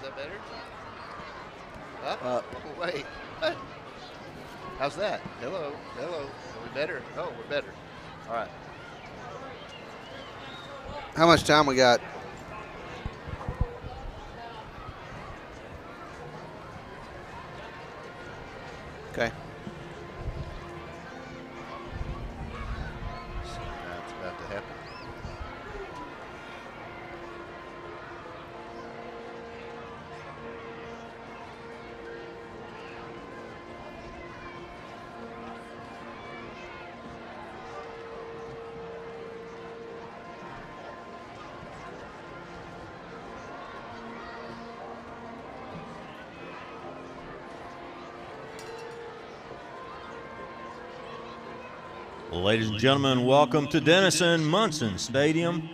that better? Huh? Wait. What? How's that? Hello. Are we better? Oh, we're better. All right. How much time we got? Okay. So that's about to happen. Ladies and gentlemen, welcome to Denison Munson Stadium.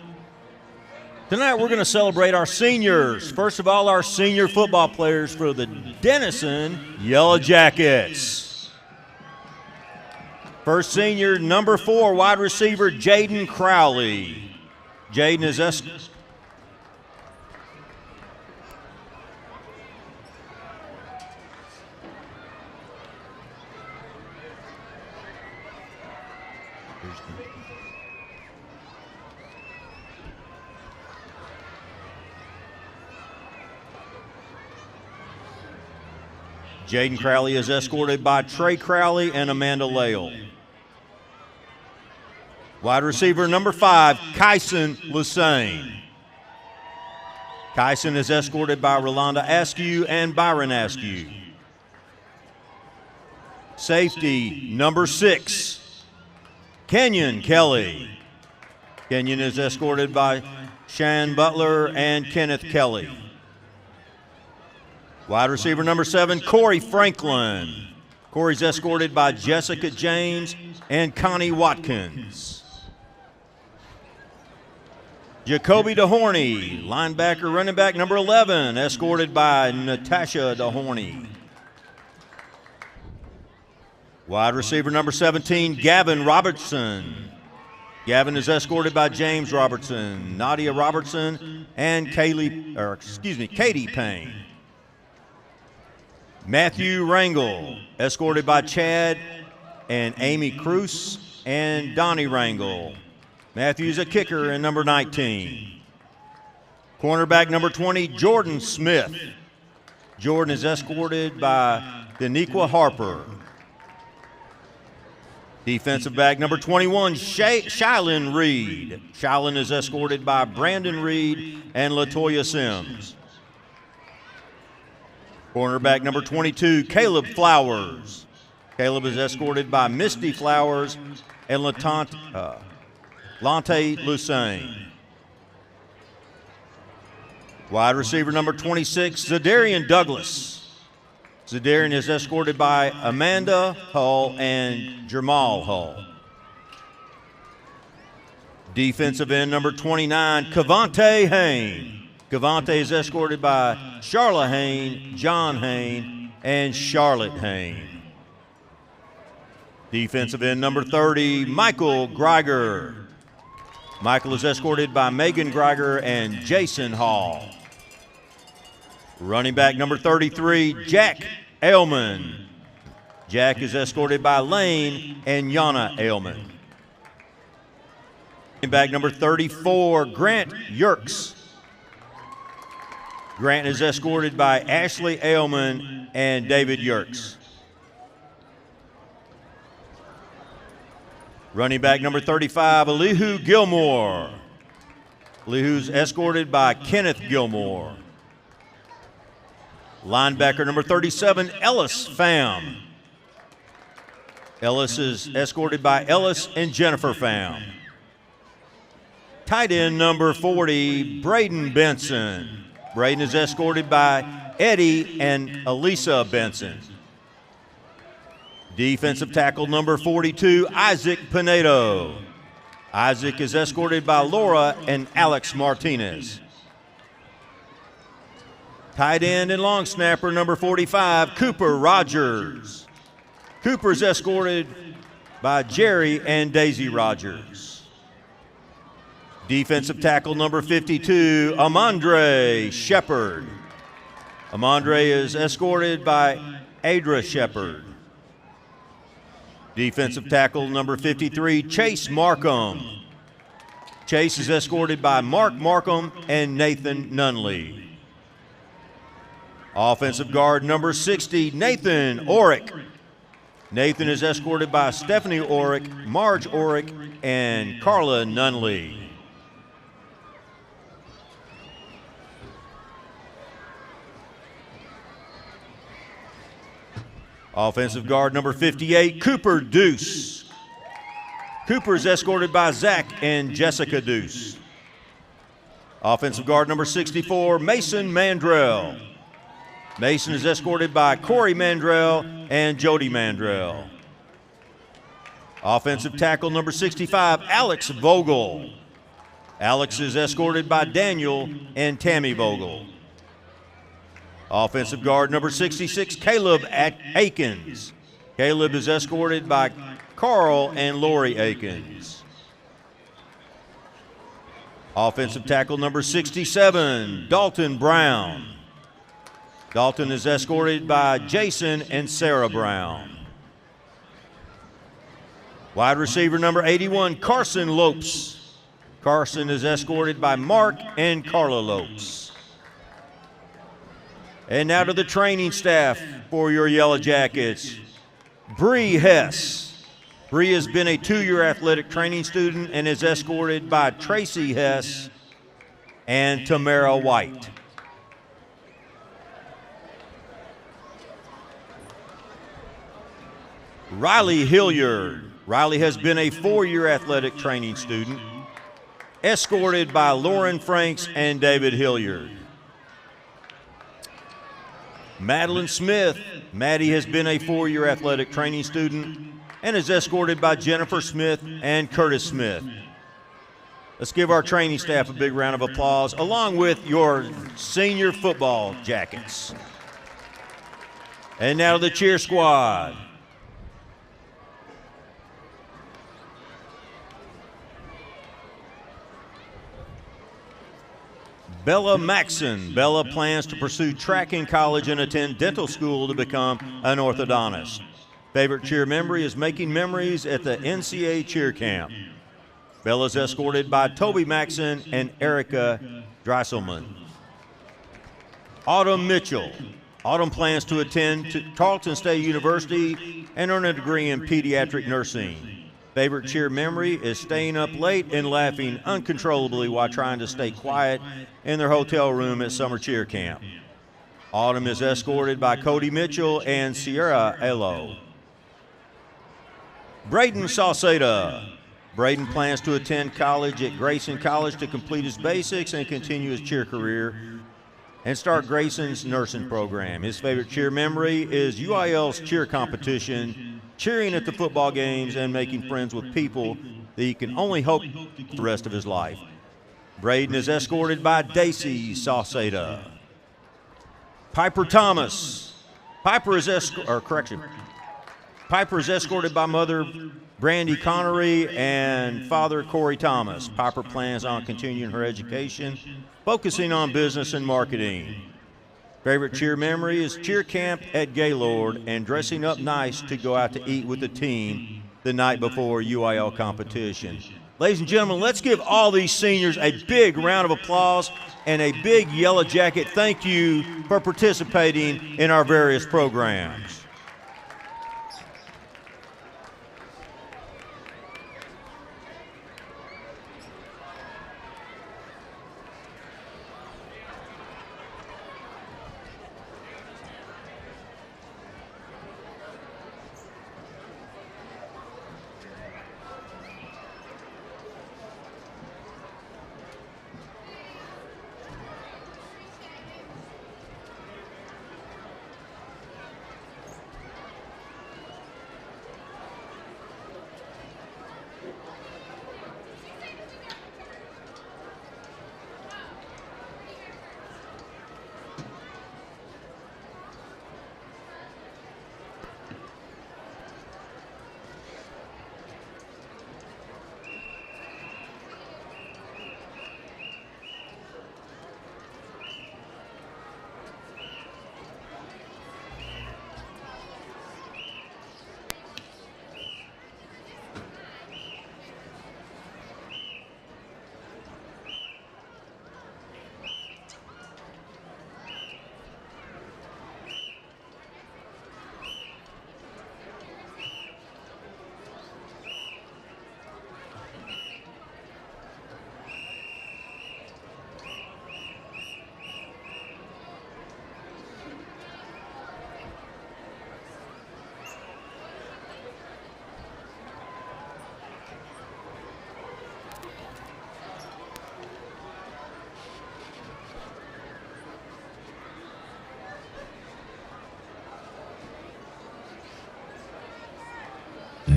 Tonight we're going to celebrate our seniors. First of all, our senior football players for the Denison Yellow Jackets. First senior, number 4, wide receiver Jaden Crowley. Jaden is Jaden Crowley is escorted by Trey Crowley and Amanda Lale. Wide receiver number 5, Kyson Lusane. Kyson is escorted by Rolanda Askew and Byron Askew. Safety number 6, Kenyon Kelly. Kenyon is escorted by Shan Butler and Kenneth Kelly. Wide receiver number 7, Corey Franklin. Corey's escorted by Jessica James and Connie Watkins. Jacoby DeHorney, linebacker, running back number 11, escorted by Natasha DeHorney. Wide receiver number 17, Gavin Robertson. Gavin is escorted by James Robertson, Nadia Robertson, and Katie Payne. Matthew Rangel, escorted by Chad and Amy Cruz and Donnie Rangel. Matthew's a kicker in number 19. Cornerback number 20, Jordan Smith. Jordan is escorted by Daniqua Harper. Defensive back number 21, Shylin Reed. Shylin is escorted by Brandon Reed and LaToya Sims. Cornerback number 22, Caleb Flowers. Caleb is escorted by Misty Flowers and Lante Lusane. Wide receiver number 26, Zadarian Douglas. Zadarian is escorted by Amanda Hull and Jamal Hull. Defensive end number 29, Cavante Hain. Cavante is escorted by Charla Hain, John Hain, and Charlotte Hain. Defensive end number 30, Michael Greiger. Michael is escorted by Megan Greiger and Jason Hall. Running back number 33, Jack Ailman. Jack is escorted by Lane and Yana Ailman. Running back number 34, Grant Yerkes. Grant is escorted by Ashley Ailman and David Yerkes. Running back number 35, Elihu Gilmore. Elihu's escorted by Kenneth Gilmore. Linebacker number 37, Ellis Pham. Ellis is escorted by Ellis and Jennifer Pham. Tight end number 40, Braden Benson. Braden is escorted by Eddie and Elisa Benson. Defensive tackle number 42, Isaac Pinedo. Isaac is escorted by Laura and Alex Martinez. Tight end and long snapper number 45, Cooper Rogers. Cooper is escorted by Jerry and Daisy Rogers. Defensive tackle number 52, Amandre Shepard. Amandre is escorted by Adra Shepard. Defensive tackle number 53, Chase Markham. Chase is escorted by Mark Markham and Nathan Nunley. Offensive guard number 60, Nathan Orick. Nathan is escorted by Stephanie Orick, Marge Orick, and Carla Nunley. Offensive guard number 58, Cooper Deuce. Cooper is escorted by Zach and Jessica Deuce. Offensive guard number 64, Mason Mandrell. Mason is escorted by Corey Mandrell and Jody Mandrell. Offensive tackle number 65, Alex Vogel. Alex is escorted by Daniel and Tammy Vogel. Offensive guard number 66, Caleb Akins. Caleb is escorted by Carl and Lori Akins. Offensive tackle number 67, Dalton Brown. Dalton is escorted by Jason and Sarah Brown. Wide receiver number 81, Carson Lopes. Carson is escorted by Mark and Carla Lopes. And now to the training staff for your Yellow Jackets. Bree Hess. Bree has been a 2-year athletic training student and is escorted by Tracy Hess and Tamara White. Riley Hilliard. Riley has been a 4-year athletic training student, escorted by Lauren Franks and David Hilliard. Madeline Smith. Maddie has been a 4-year athletic training student and is escorted by Jennifer Smith and Curtis Smith. Let's give our training staff a big round of applause, along with your senior football jackets. And now the cheer squad. Bella Maxson. Bella plans to pursue track in college and attend dental school to become an orthodontist. Favorite cheer memory is making memories at the NCAA cheer camp. Bella's escorted by Toby Maxson and Erica Dreiselman. Autumn Mitchell. Autumn plans to attend Tarleton State University and earn a degree in pediatric nursing. Favorite cheer memory is staying up late and laughing uncontrollably while trying to stay quiet in their hotel room at summer cheer camp. Autumn is escorted by Cody Mitchell and Sierra Elo. Braden Salceda. Braden plans to attend college at Grayson College to complete his basics and continue his cheer career and start Grayson's nursing program. His favorite cheer memory is UIL's cheer competition, cheering at the football games, and making friends with people that he can only hope for the rest of his life. Braden is escorted by Daisy Salceda. Piper Thomas. Piper is escorted by mother Brandy Connery and father Corey Thomas. Piper plans on continuing her education, focusing on business and marketing. Favorite cheer memory is cheer camp at Gaylord and dressing up nice to go out to eat with the team the night before UIL competition. Ladies and gentlemen, let's give all these seniors a big round of applause and a big Yellow Jacket thank you for participating in our various programs.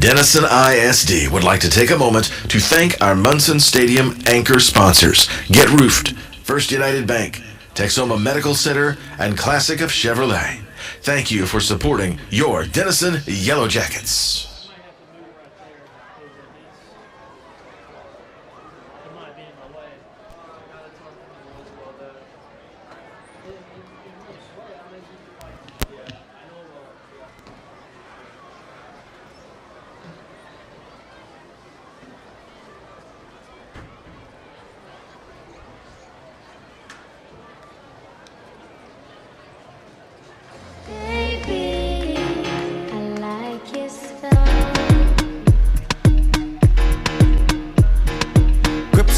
Denison ISD would like to take a moment to thank our Munson Stadium anchor sponsors, Get Roofed, First United Bank, Texoma Medical Center, and Classic of Chevrolet. Thank you for supporting your Denison Yellow Jackets.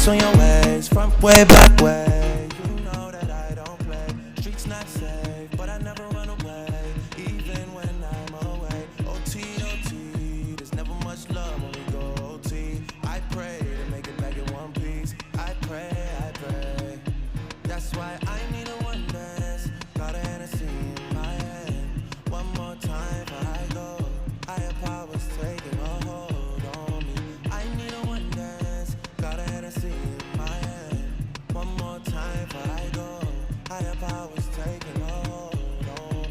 On your ways, front way, back way. You know that I don't play. Streets not safe, but I never run away, even when I'm away. OT, OT, there's never much love when we go OT. I pray to make it back in one piece. I pray, I pray. That's why I need a one dance. Got a Hennessy in my hand. One more time before I go. Higher powers taking a hold on me. I need a one dance. Got a Hennessy in my hand. One more time before I go. Higher powers taking a hold on me.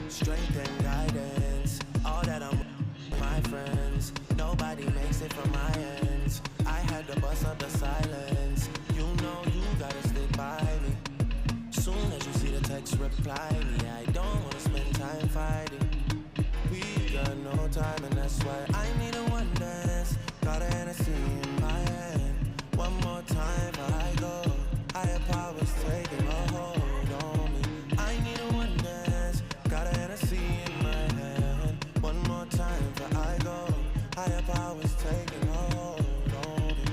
Strength and guidance, all that I'm with my friends. Nobody makes it from my ends. I had to bust up the silence. You know you gotta stick by me. Soon as you see the text, reply me. I don't wanna spend time fighting. We got no time, and that's why I need a one dance. Got a Hennessy in my hand. One more time before I go. Higher powers taking a hold on me. I need a one dance. Got a Hennessy in my hand. One more time before I go. Higher powers taking a hold on me.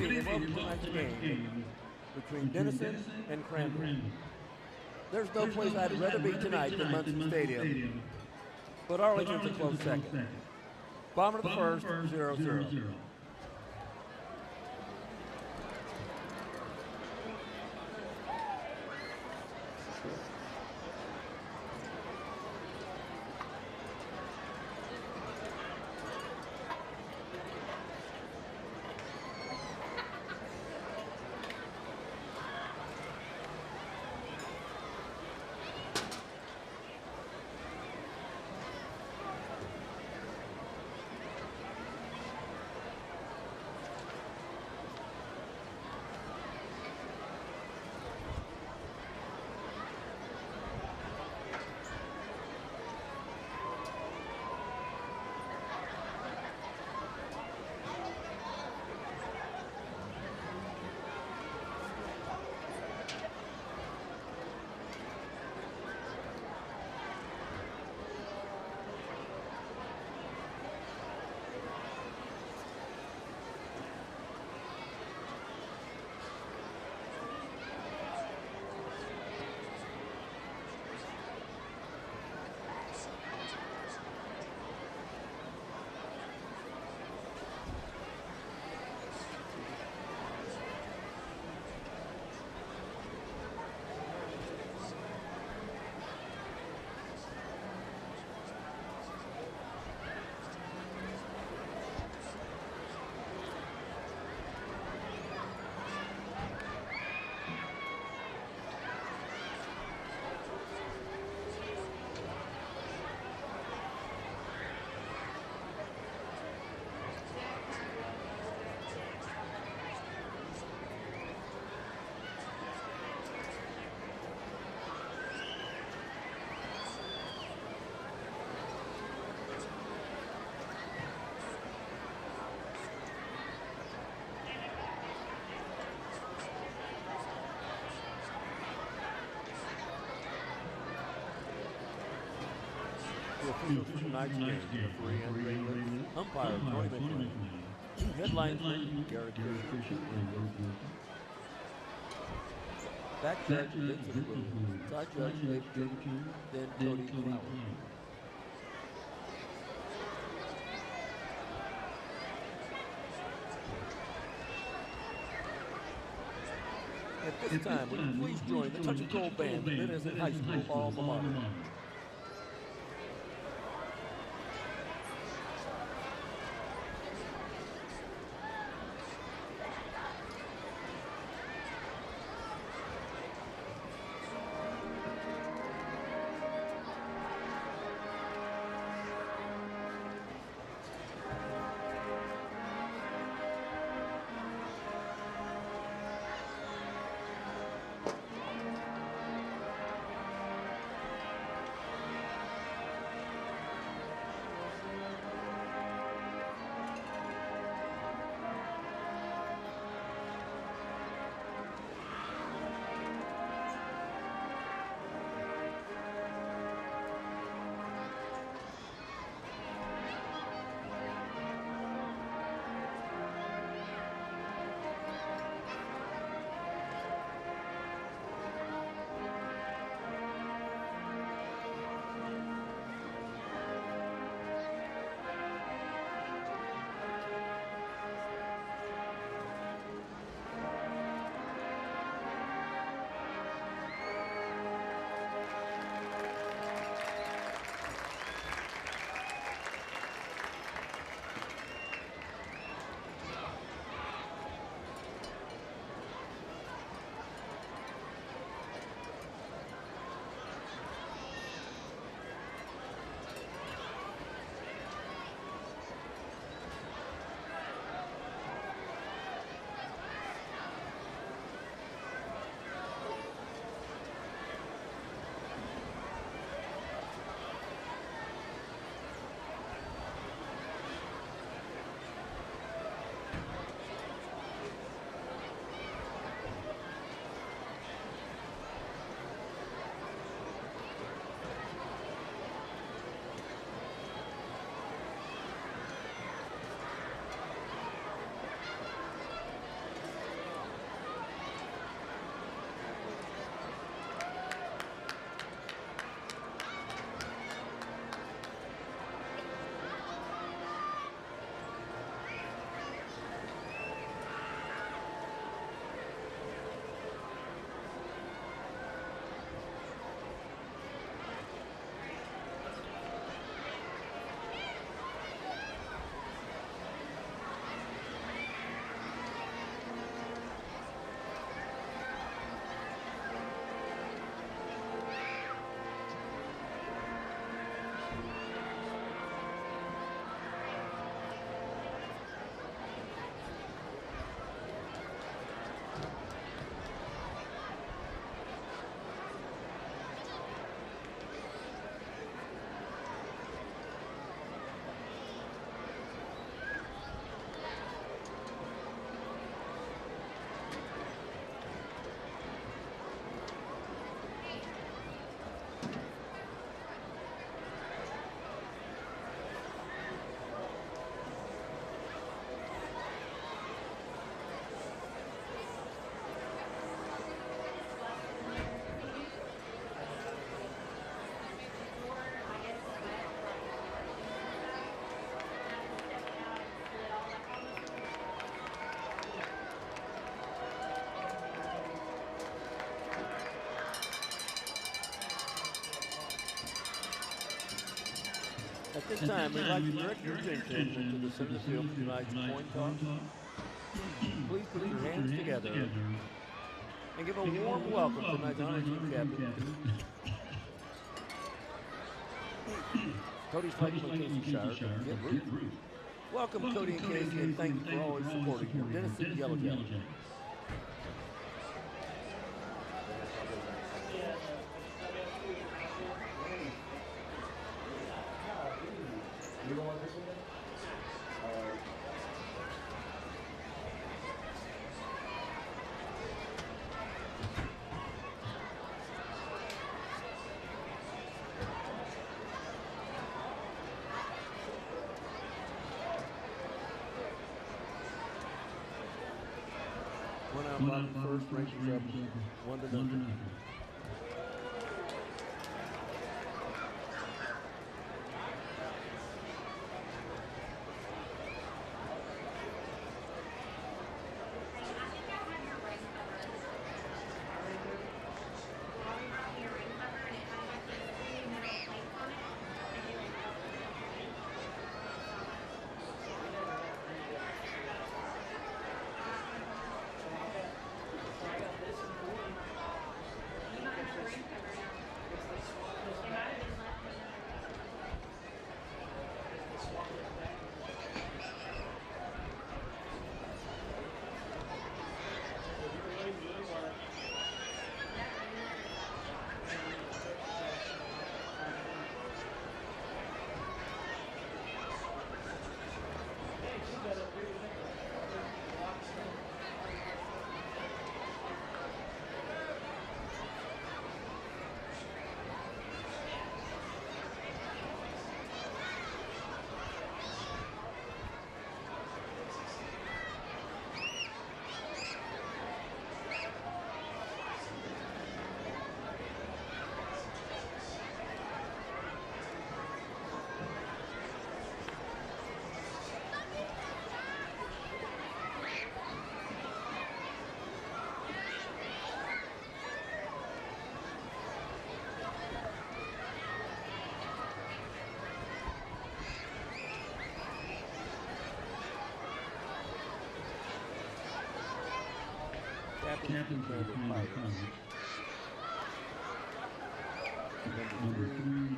evening and welcome to tonight's game between Denison and Crandle. There's no place I'd rather be tonight than Munson Stadium, but Arlington's a close second. Bottom of the first, 0-0. Tonight's game, referee Andre English, umpire Troy McLean, headline Garrett Christian, back judge Vincent Blue, side judge Dave King, then Cody Flowers. At this time, would you please join the Touch and Gold Band, the Denison High School alma mater. At this time, we'd like to direct your attention to the center of the field for tonight's coin toss. Please put your hands together and give a warm welcome to tonight's honor team captain, Cody Flakeman and Casey Shire. Get Ruth. Welcome, Cody and Casey, and thank you for always supporting your Denison Yellow Jackets. One out bottom first, Rangers up 1-0. Captain Crandall Pirates. Number 3.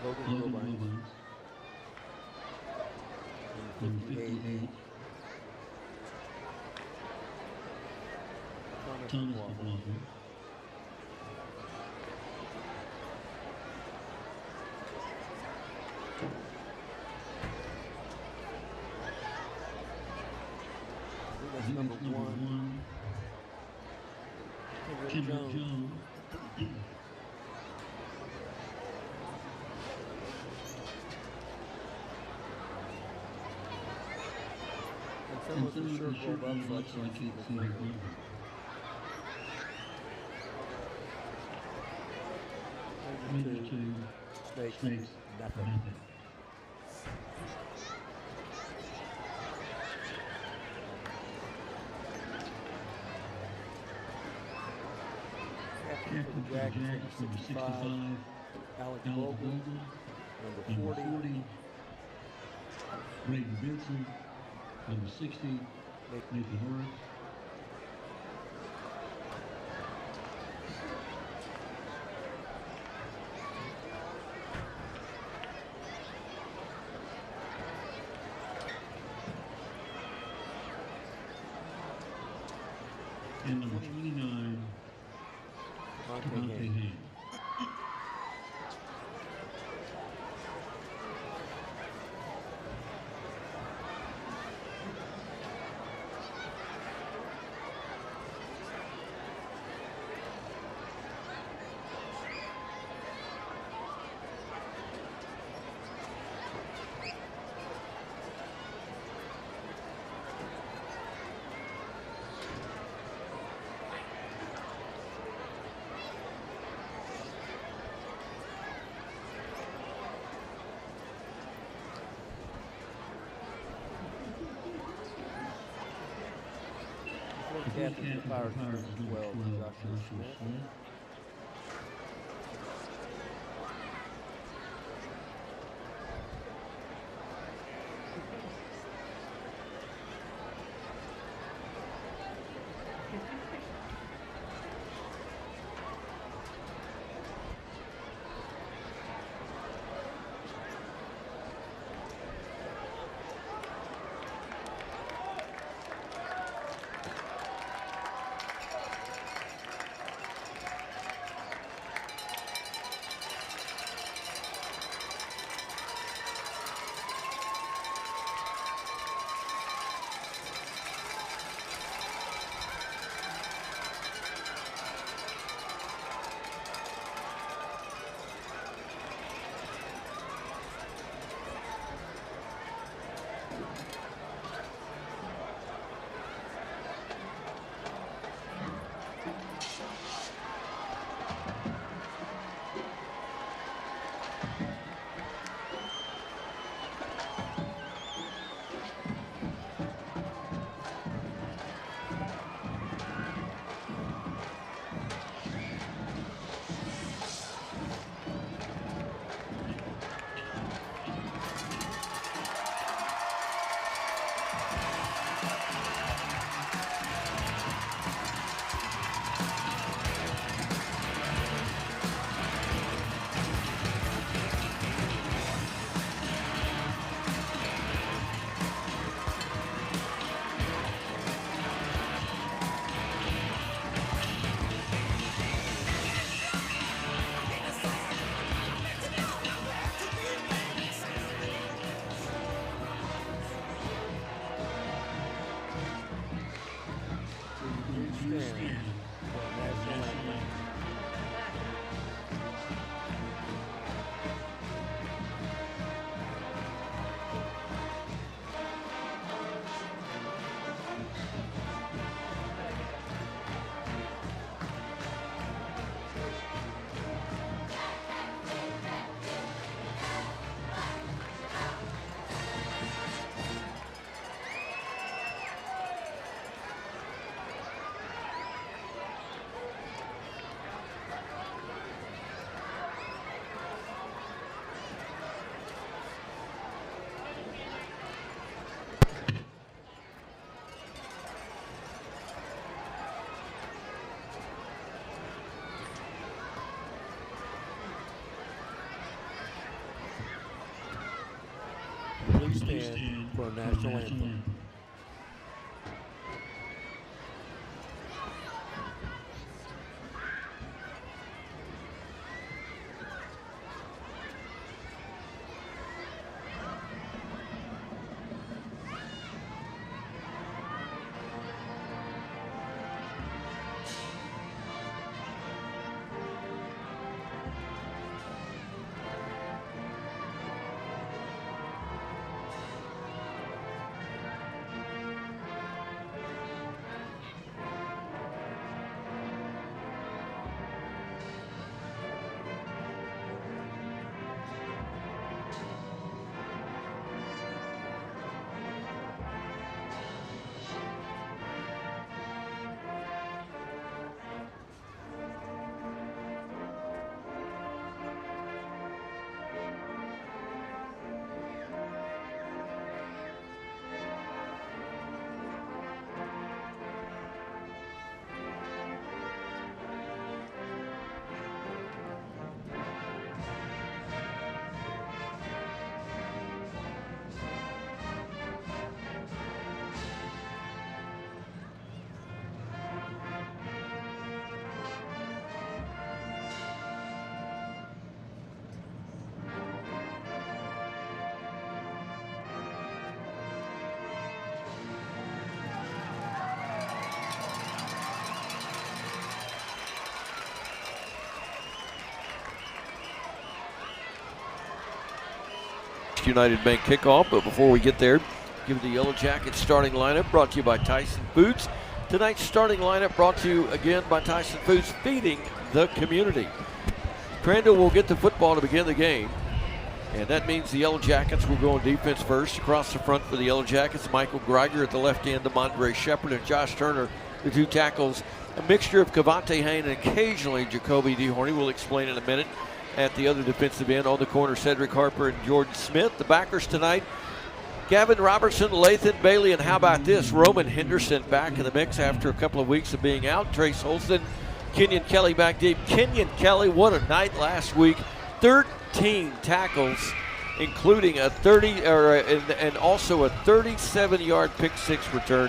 Logan Wilbines. Number 58. Thomas Waffle. Number 1. Kendrick Jones. And some of the shirt rolled up so I can't see the number. Number 2. Snakes. Nothing. Captain for the Jackets, number 65, Alex Vogel, number 40, Braden Benson, number 60, Nathan Horace. And number 29, Monte. Captain of the Pirates, number 12, Joshua Smith. stand for a national anthem. United Bank kickoff, but before we get there, give the Yellow Jackets starting lineup brought to you by Tyson Foods. Tonight's starting lineup brought to you again by Tyson Foods, feeding the community. Crandall will get the football to begin the game, and that means the Yellow Jackets will go on defense first. Across the front for the Yellow Jackets, Michael Greiger at the left end, DeMondre Shepard and Josh Turner, the two tackles. A mixture of Cavante Hain and occasionally Jacoby DeHorny. We'll explain in a minute. At the other defensive end on the corner, Cedric Harper and Jordan Smith. The backers tonight, Gavin Robertson, Lathan Bailey, and how about this? Roman Henderson back in the mix after a couple of weeks of being out. Trace Holston, Kenyon Kelly back deep. Kenyon Kelly, what a night last week. 13 tackles, including a 30 and also a 37-yard pick six return.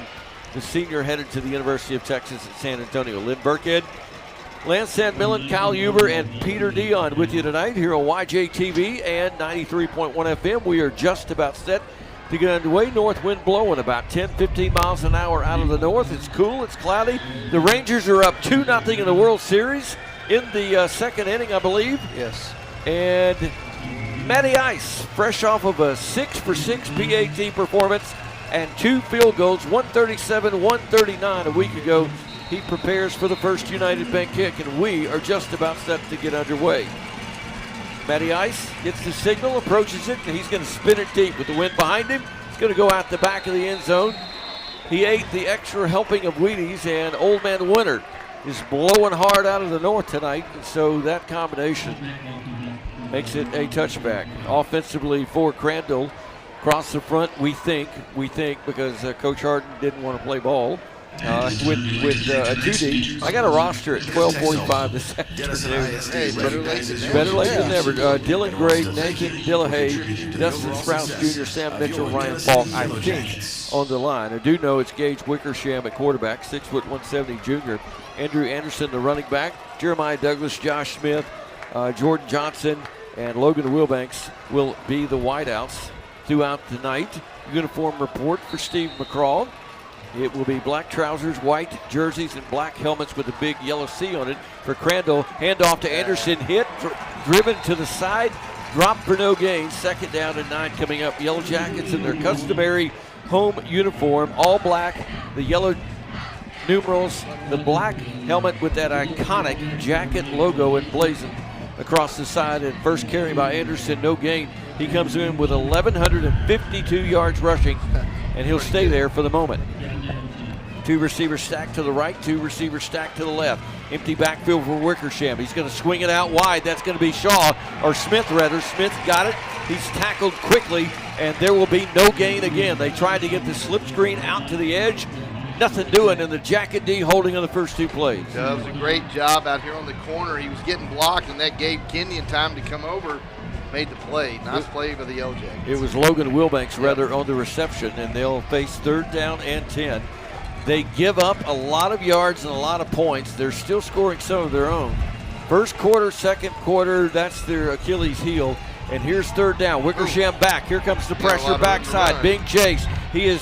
The senior headed to the University of Texas at San Antonio. Lynn Burkhead, Lance Sandmillan, Kyle Huber, and Peter Dion with you tonight here on YJTV and 93.1 FM. We are just about set to get underway. North wind blowing about 10-15 miles an hour out of the north. It's cool, it's cloudy. The Rangers are up 2-0 in the World Series in the second inning, I believe. Yes. And Matty Ice, fresh off of a 6-for-6 PAT performance and 2 field goals, 137-139 a week ago. He prepares for the first United Bank kick, and we are just about set to get underway. Matty Ice gets the signal, approaches it, and he's going to spin it deep with the wind behind him. He's going to go out the back of the end zone. He ate the extra helping of Wheaties, and Old Man Winter is blowing hard out of the north tonight, and so that combination makes it a touchback. Offensively for Crandall, across the front, we think, because Coach Harden didn't want to play ball. With a 2D. I got a roster at 12:45 this afternoon. Hey, better late than never. Dylan Gray, Nathan Dillahay, Dustin Sprouse Jr., Sam Mitchell, Ryan Falk, I think, on the line. I do know it's Gage Wickersham at quarterback, 6'1", 170 junior. Andrew Anderson, the running back. Jeremiah Douglas, Josh Smith, Jordan Johnson, and Logan Wilbanks will be the wideouts throughout the night. Uniform report for Steve McCraw. It will be black trousers, white jerseys, and black helmets with a big yellow C on it for Crandall. Handoff to Anderson, hit, driven to the side, dropped for no gain. Second down and 9 coming up. Yellow Jackets in their customary home uniform, all black, the yellow numerals, the black helmet with that iconic jacket logo emblazoned across the side. And first carry by Anderson, no gain. He comes in with 1,152 yards rushing, and he'll stay there for the moment. 2 receivers stacked to the right, 2 receivers stacked to the left. Empty backfield for Wickersham. He's going to swing it out wide. That's going to be Shaw, or Smith rather. Smith got it. He's tackled quickly, and there will be no gain again. They tried to get the slip screen out to the edge. Nothing doing, and the Jacket D holding on the first 2 plays. That was a great job out here on the corner. He was getting blocked, and that gave Kenyon time to come over made the play. Nice play by the Yellow Jackets. It was Logan Wilbanks, rather, on the reception, and they'll face 3rd down and 10. They give up a lot of yards and a lot of points. They're still scoring some of their own. First quarter, second quarter, that's their Achilles heel. And here's 3rd down. Wickersham back. Here comes the pressure backside. Being chased. He is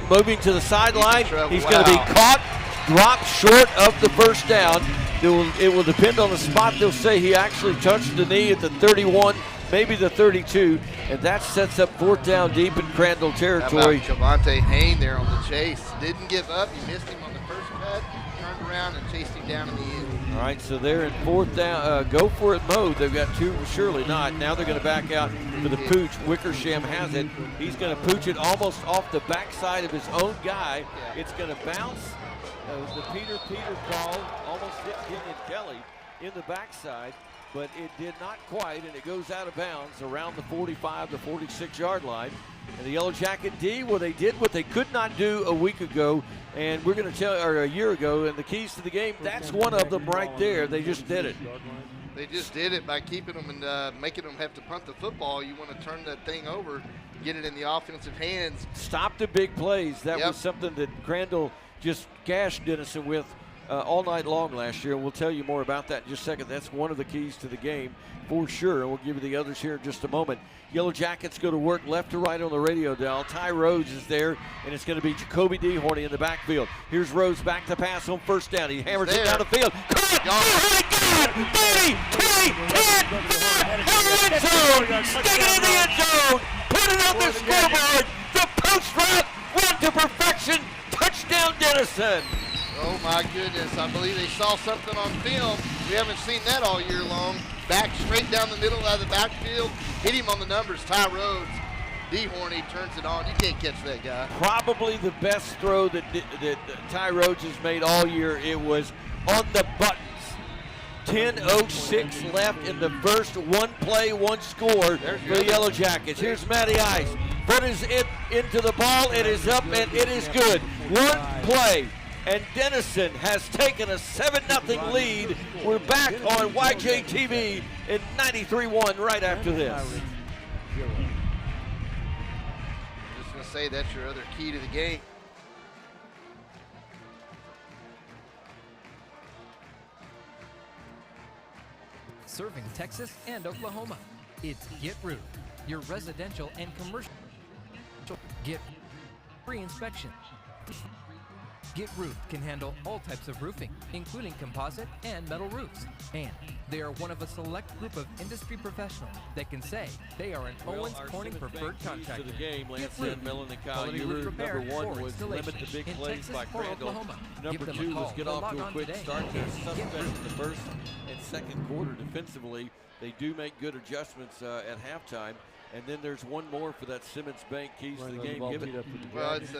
moving to the sideline. He's going to be caught, dropped short of the first down. It will depend on the spot. They'll say he actually touched the knee at the 31, maybe the 32, and that sets up 4th down deep in Crandall territory. How about Javante Hain there on the chase? Didn't give up. He missed him on the first cut, turned around and chased him down in the end. All right, so they're in 4th down, go for it mode. They've got 2, surely not. Now they're going to back out for the pooch. Wickersham has it. He's going to pooch it almost off the backside of his own guy. It's going to bounce. The Peter call almost hit Kenyon Kelly in the backside, but it did not quite, and it goes out of bounds around the 45 to 46 yard line. And the Yellow Jacket D, well, they did what they could not do a week ago, and we're going to tell, or a year ago, and the keys to the game, that's one of them right there. They just did it. They just did it by keeping them and making them have to punt the football. You want to turn that thing over, get it in the offensive hands. Stop the big plays. That was something that Crandall just gashed Denison with all night long last year, and we'll tell you more about that in just a second. That's one of the keys to the game for sure, and we'll give you the others here in just a moment. Yellow Jackets go to work left to right on the radio dial. Ty Rhodes is there, and it's going to be Jacoby Dehorny in the backfield. Here's Rhodes back to pass on 1st down. He hammers it down the field. Caught! 30, 10, 5, in the end zone! Stick it in the end zone! Put it on the scoreboard! The post route run to perfection! Touchdown, Denison! Oh my goodness, I believe they saw something on film. We haven't seen that all year long. Back straight down the middle of the backfield, hit him on the numbers, Ty Rhodes. Dehorny turns it on. You can't catch that guy. Probably the best throw that Ty Rhodes has made all year. It was on the buttons. 10:06 left in the first. 1 play, 1 score for the Yellow Jackets. Here's Matty Ice. Put it into the ball. It is up and it is good. 1 play. And Denison has taken a 7-0 lead. We're back on YJTV in 93.1 right after this. Just going to say that's your other key to the game. Serving Texas and Oklahoma. It's Get Roof, your residential and commercial. Get free inspection. Get Roof can handle all types of roofing, including composite and metal roofs. And they are one of a select group of industry professionals that can say they are an Owens Corning preferred contractor. To the game, Lance and Millen and Kyle Ewer. Number 1 was limit the big plays by Crandle. Number 2 was get off to a quick start. They're suspect in the first and second quarter defensively. They do make good adjustments at halftime. And then there's one more for that Simmons Bank keys to the game. Give it. Well, it's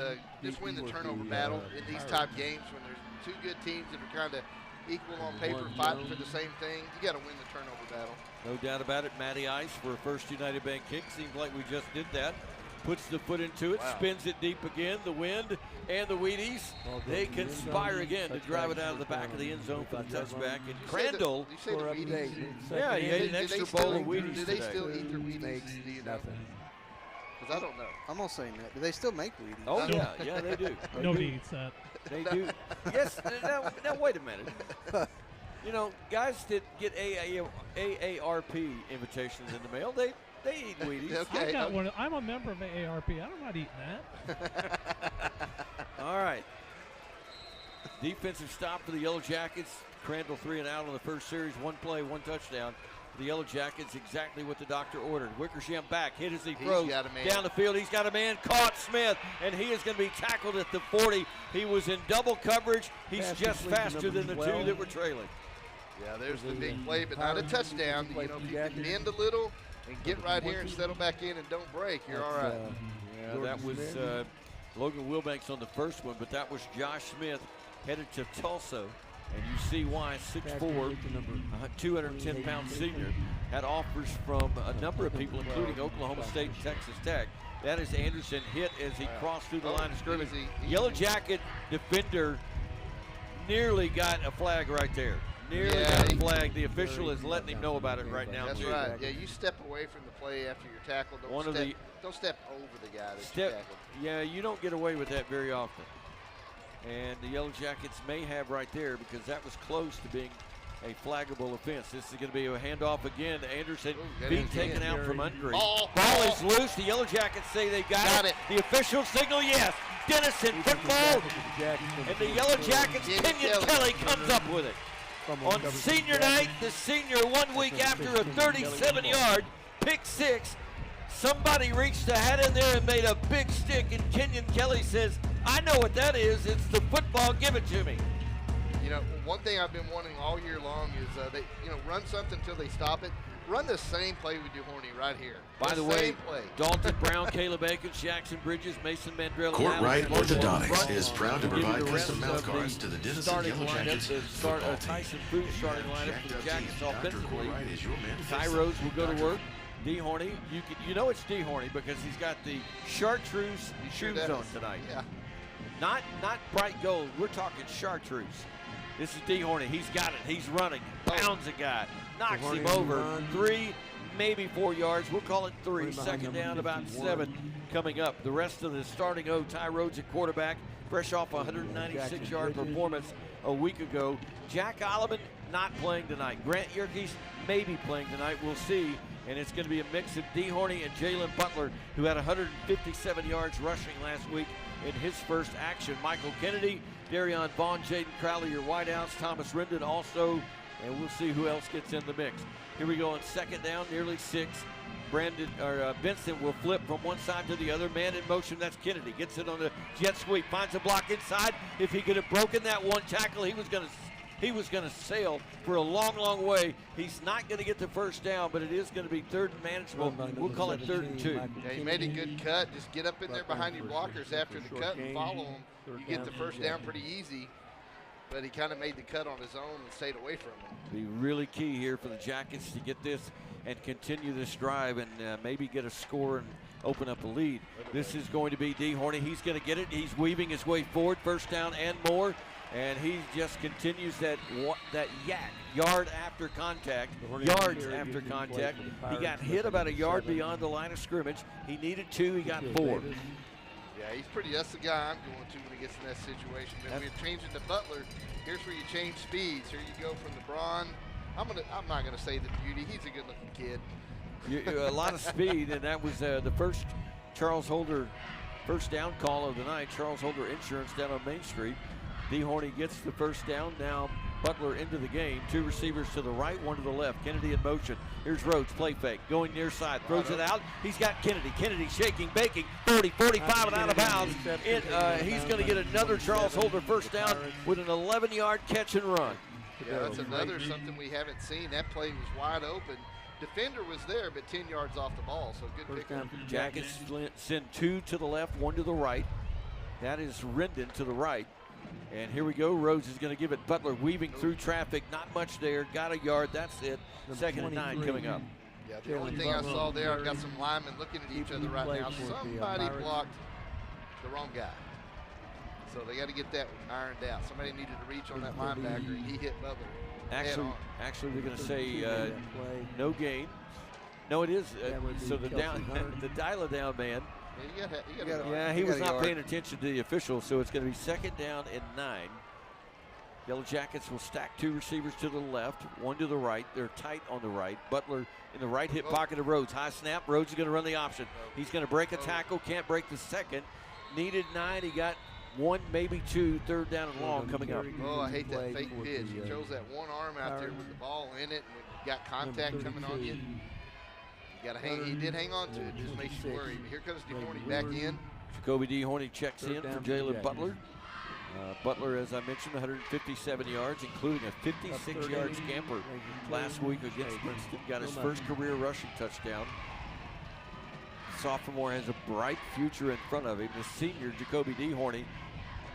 just win the turnover battle in these type games when there's 2 good teams that are kind of equal on paper, fighting for the same thing. You got to win the turnover battle. No doubt about it. Matty Ice for a First United Bank kick. Seems like we just did that. Puts the foot into it, spins it deep again. The wind and the Wheaties, they conspire again to drive it out of the back of the end zone for the touchback. And Crandall, yeah, he ate an extra bowl of Wheaties Do they today. still eat their Wheaties? Do you know? Because I don't know. I'm going to say no. Do they still make Wheaties? Oh, yeah, they do. Nobody eats that. They do. Yes, now wait a minute. You know, guys that get AARP invitations in the mail, they eat Wheaties. Okay. I got one. I'm a member of AARP. I'm not eating that. All right. Defensive stop for the Yellow Jackets. Crandall 3 and out on the first series. 1 play, 1 touchdown. The Yellow Jackets, exactly what the doctor ordered. Wickersham back, hit as he throws down the field. He's got a man, caught Smith, and he is going to be tackled at the 40. He was in double coverage. He's just faster than the 2 that were trailing. Yeah, there's the big play, but not a touchdown. You know, if you can bend a little and get right here and settle back in and don't break, you're all right. Yeah, that was Logan Wilbanks on the first one, but that was Josh Smith headed to Tulsa. And you see why 6'4", 210-pound senior had offers from a number of people, including Oklahoma State and Texas Tech. That is Anderson hit as he crossed through the line of scrimmage. Yellow Jacket defender nearly got a flag right there. Nearly got a flag. The official is letting him know about it right now. That's too. right. Yeah, you step away from the play after you're tackled. Don't step over the guy that you tackled. Yeah, you don't get away with that very often. And the Yellow Jackets may have right there because that was close to being a flaggable offense. This is going to be a handoff again to Anderson, being taken out from under him. Ball is loose. The Yellow Jackets say they got it. The official signal, yes. Denison football. And the Yellow Jackets, Kenyon Kelly comes up with it. On senior night, the senior 1 week after a 37-yard pick six, somebody reached a hat in there and made a big stick, and Kenyon Kelly says, I know what that is. It's the football. Give it to me. You know, one thing I've been wanting all year long is they, run something until they stop it. Run the same play with DeHorny right here. By the way, Dalton Brown, Caleb Akins, Jackson Bridges, Mason Mandrell. Court Right Orthodontics is proud to provide custom mouth guards to the Denison Yellow Jackets football team. Tyson Food starting lineup for the Jackets offensively. Ty Rose will go to work. DeHorny, you know it's DeHorny because he's got the chartreuse shoes on tonight. Yeah. Not bright gold. We're talking chartreuse. This is DeHorny. He's got it. He's running. Pounds a guy. Knocks him over. 3, maybe 4 yards. We'll call it 3. Second down, about 7 coming up. The rest of the starting Ty Rhodes at quarterback, fresh off a 196-yard performance a week ago. Jack Olivan not playing tonight. Grant Yerkes maybe playing tonight. We'll see. And it's going to be a mix of DeHorny and Jalen Butler, who had 157 yards rushing last week in his first action. Michael Kennedy, Darion Vaughn, Jaden Crowley, your wideouts. Thomas Rendon also, and we'll see who else gets in the mix. Here we go on second down, nearly 6. Benson will flip from one side to the other. Man in motion, that's Kennedy. Gets it on the jet sweep, finds a block inside. If he could have broken that one tackle, he was going to sail for a long, long way. He's not going to get the first down, but it is going to be third and manageable. We'll call it 3rd and 2. Yeah, he made a good cut. Just get up in there behind your blockers after the cut and follow them. You get the first down pretty easy, but he kind of made the cut on his own and stayed away from him. Be really key here for the Jackets to get this and continue this drive and maybe get a score and open up a lead. This is going to be DeHorny. He's going to get it. He's weaving his way forward, first down and more. And he just continues that yard after contact, yards after contact. He got hit about a yard beyond the line of scrimmage. He needed 2, he got 4. Yeah, that's the guy I'm going to when he gets in that situation. Then we're changing to Butler. Here's where you change speeds. Here you go from the Braun. I'm not gonna say the beauty. He's a good-looking kid. A lot of speed, and that was the first Charles Holder first down call of the night. Charles Holder Insurance down on Main Street. DeHorny gets the first down. Now Butler into the game. 2 receivers to the right, 1 to the left. Kennedy in motion. Here's Rhodes, play fake. Going near side, throws it out. He's got Kennedy. Kennedy shaking, baking. 40, 45 and out of bounds. He's going to get another Charles Holder first down with an 11-yard catch and run. Yeah, that's another something we haven't seen. That play was wide open. Defender was there, but 10 yards off the ball, so good pickup. Jackets send 2 to the left, 1 to the right. That is Rendon to the right. And here we go. Rhodes is going to give it. Butler weaving through traffic. Not much there. Got a yard. That's it. 2nd and 9 coming up. Yeah, the only thing I saw there, I've got some linemen looking at each other right now. Somebody blocked the wrong guy. So they got to get that ironed out. Somebody needed to reach on that linebacker, and he hit Butler. Actually, they're going to say no gain. No, it is. So the dial-a-down man. Yeah, he was not paying attention to the official, so it's going to be 2nd down and 9. Yellow Jackets will stack 2 receivers to the left, 1 to the right. They're tight on the right. Butler in the right hip pocket of Rhodes. High snap. Rhodes is going to run the option. He's going to break a tackle. Can't break the second. Needed 9. He got 1, maybe 2. 3rd down and long coming up. Oh, I hate that fake pitch. He throws that one arm out there with the ball in it, and when you got contact coming on you, he did hang on to it. Just makes you worry. But here comes DeHorny back in. Jacoby DeHorny checks in for Jalen Butler. Butler, as I mentioned, 157 yards, including a 56-yard scamper last week against Princeton. Got his first career rushing touchdown. Sophomore has a bright future in front of him. The senior, Jacoby DeHorny,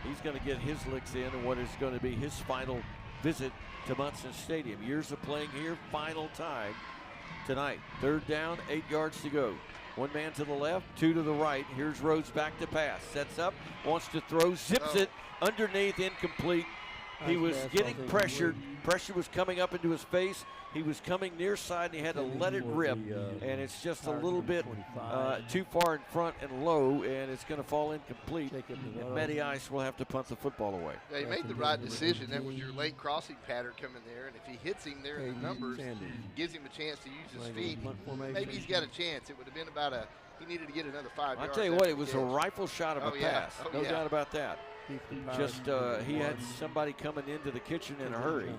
he's going to get his licks in in what is going to be his final visit to Munson Stadium. Years of playing here, final time tonight. 3rd down, 8 yards to go. 1 man to the left, 2 to the right. Here's Rhodes back to pass. Sets up, wants to throw, zips it underneath, incomplete. He was Nice pass getting off pressured. Pressure was coming up into his face. He was coming near side, and he had to let it rip. And it's just a little bit too far in front and low, and it's going to fall incomplete. And Matty Ice will have to punt the football away. Yeah, he made the right decision. That was your late crossing pattern coming there, and if he hits him there in the numbers, gives him a chance to use his feet, maybe he's got a chance. It would have been about he needed to get another 5 yards. I'll tell you what, it was a rifle shot of a pass. Oh, no doubt about that. Just he had somebody coming into the kitchen in a hurry,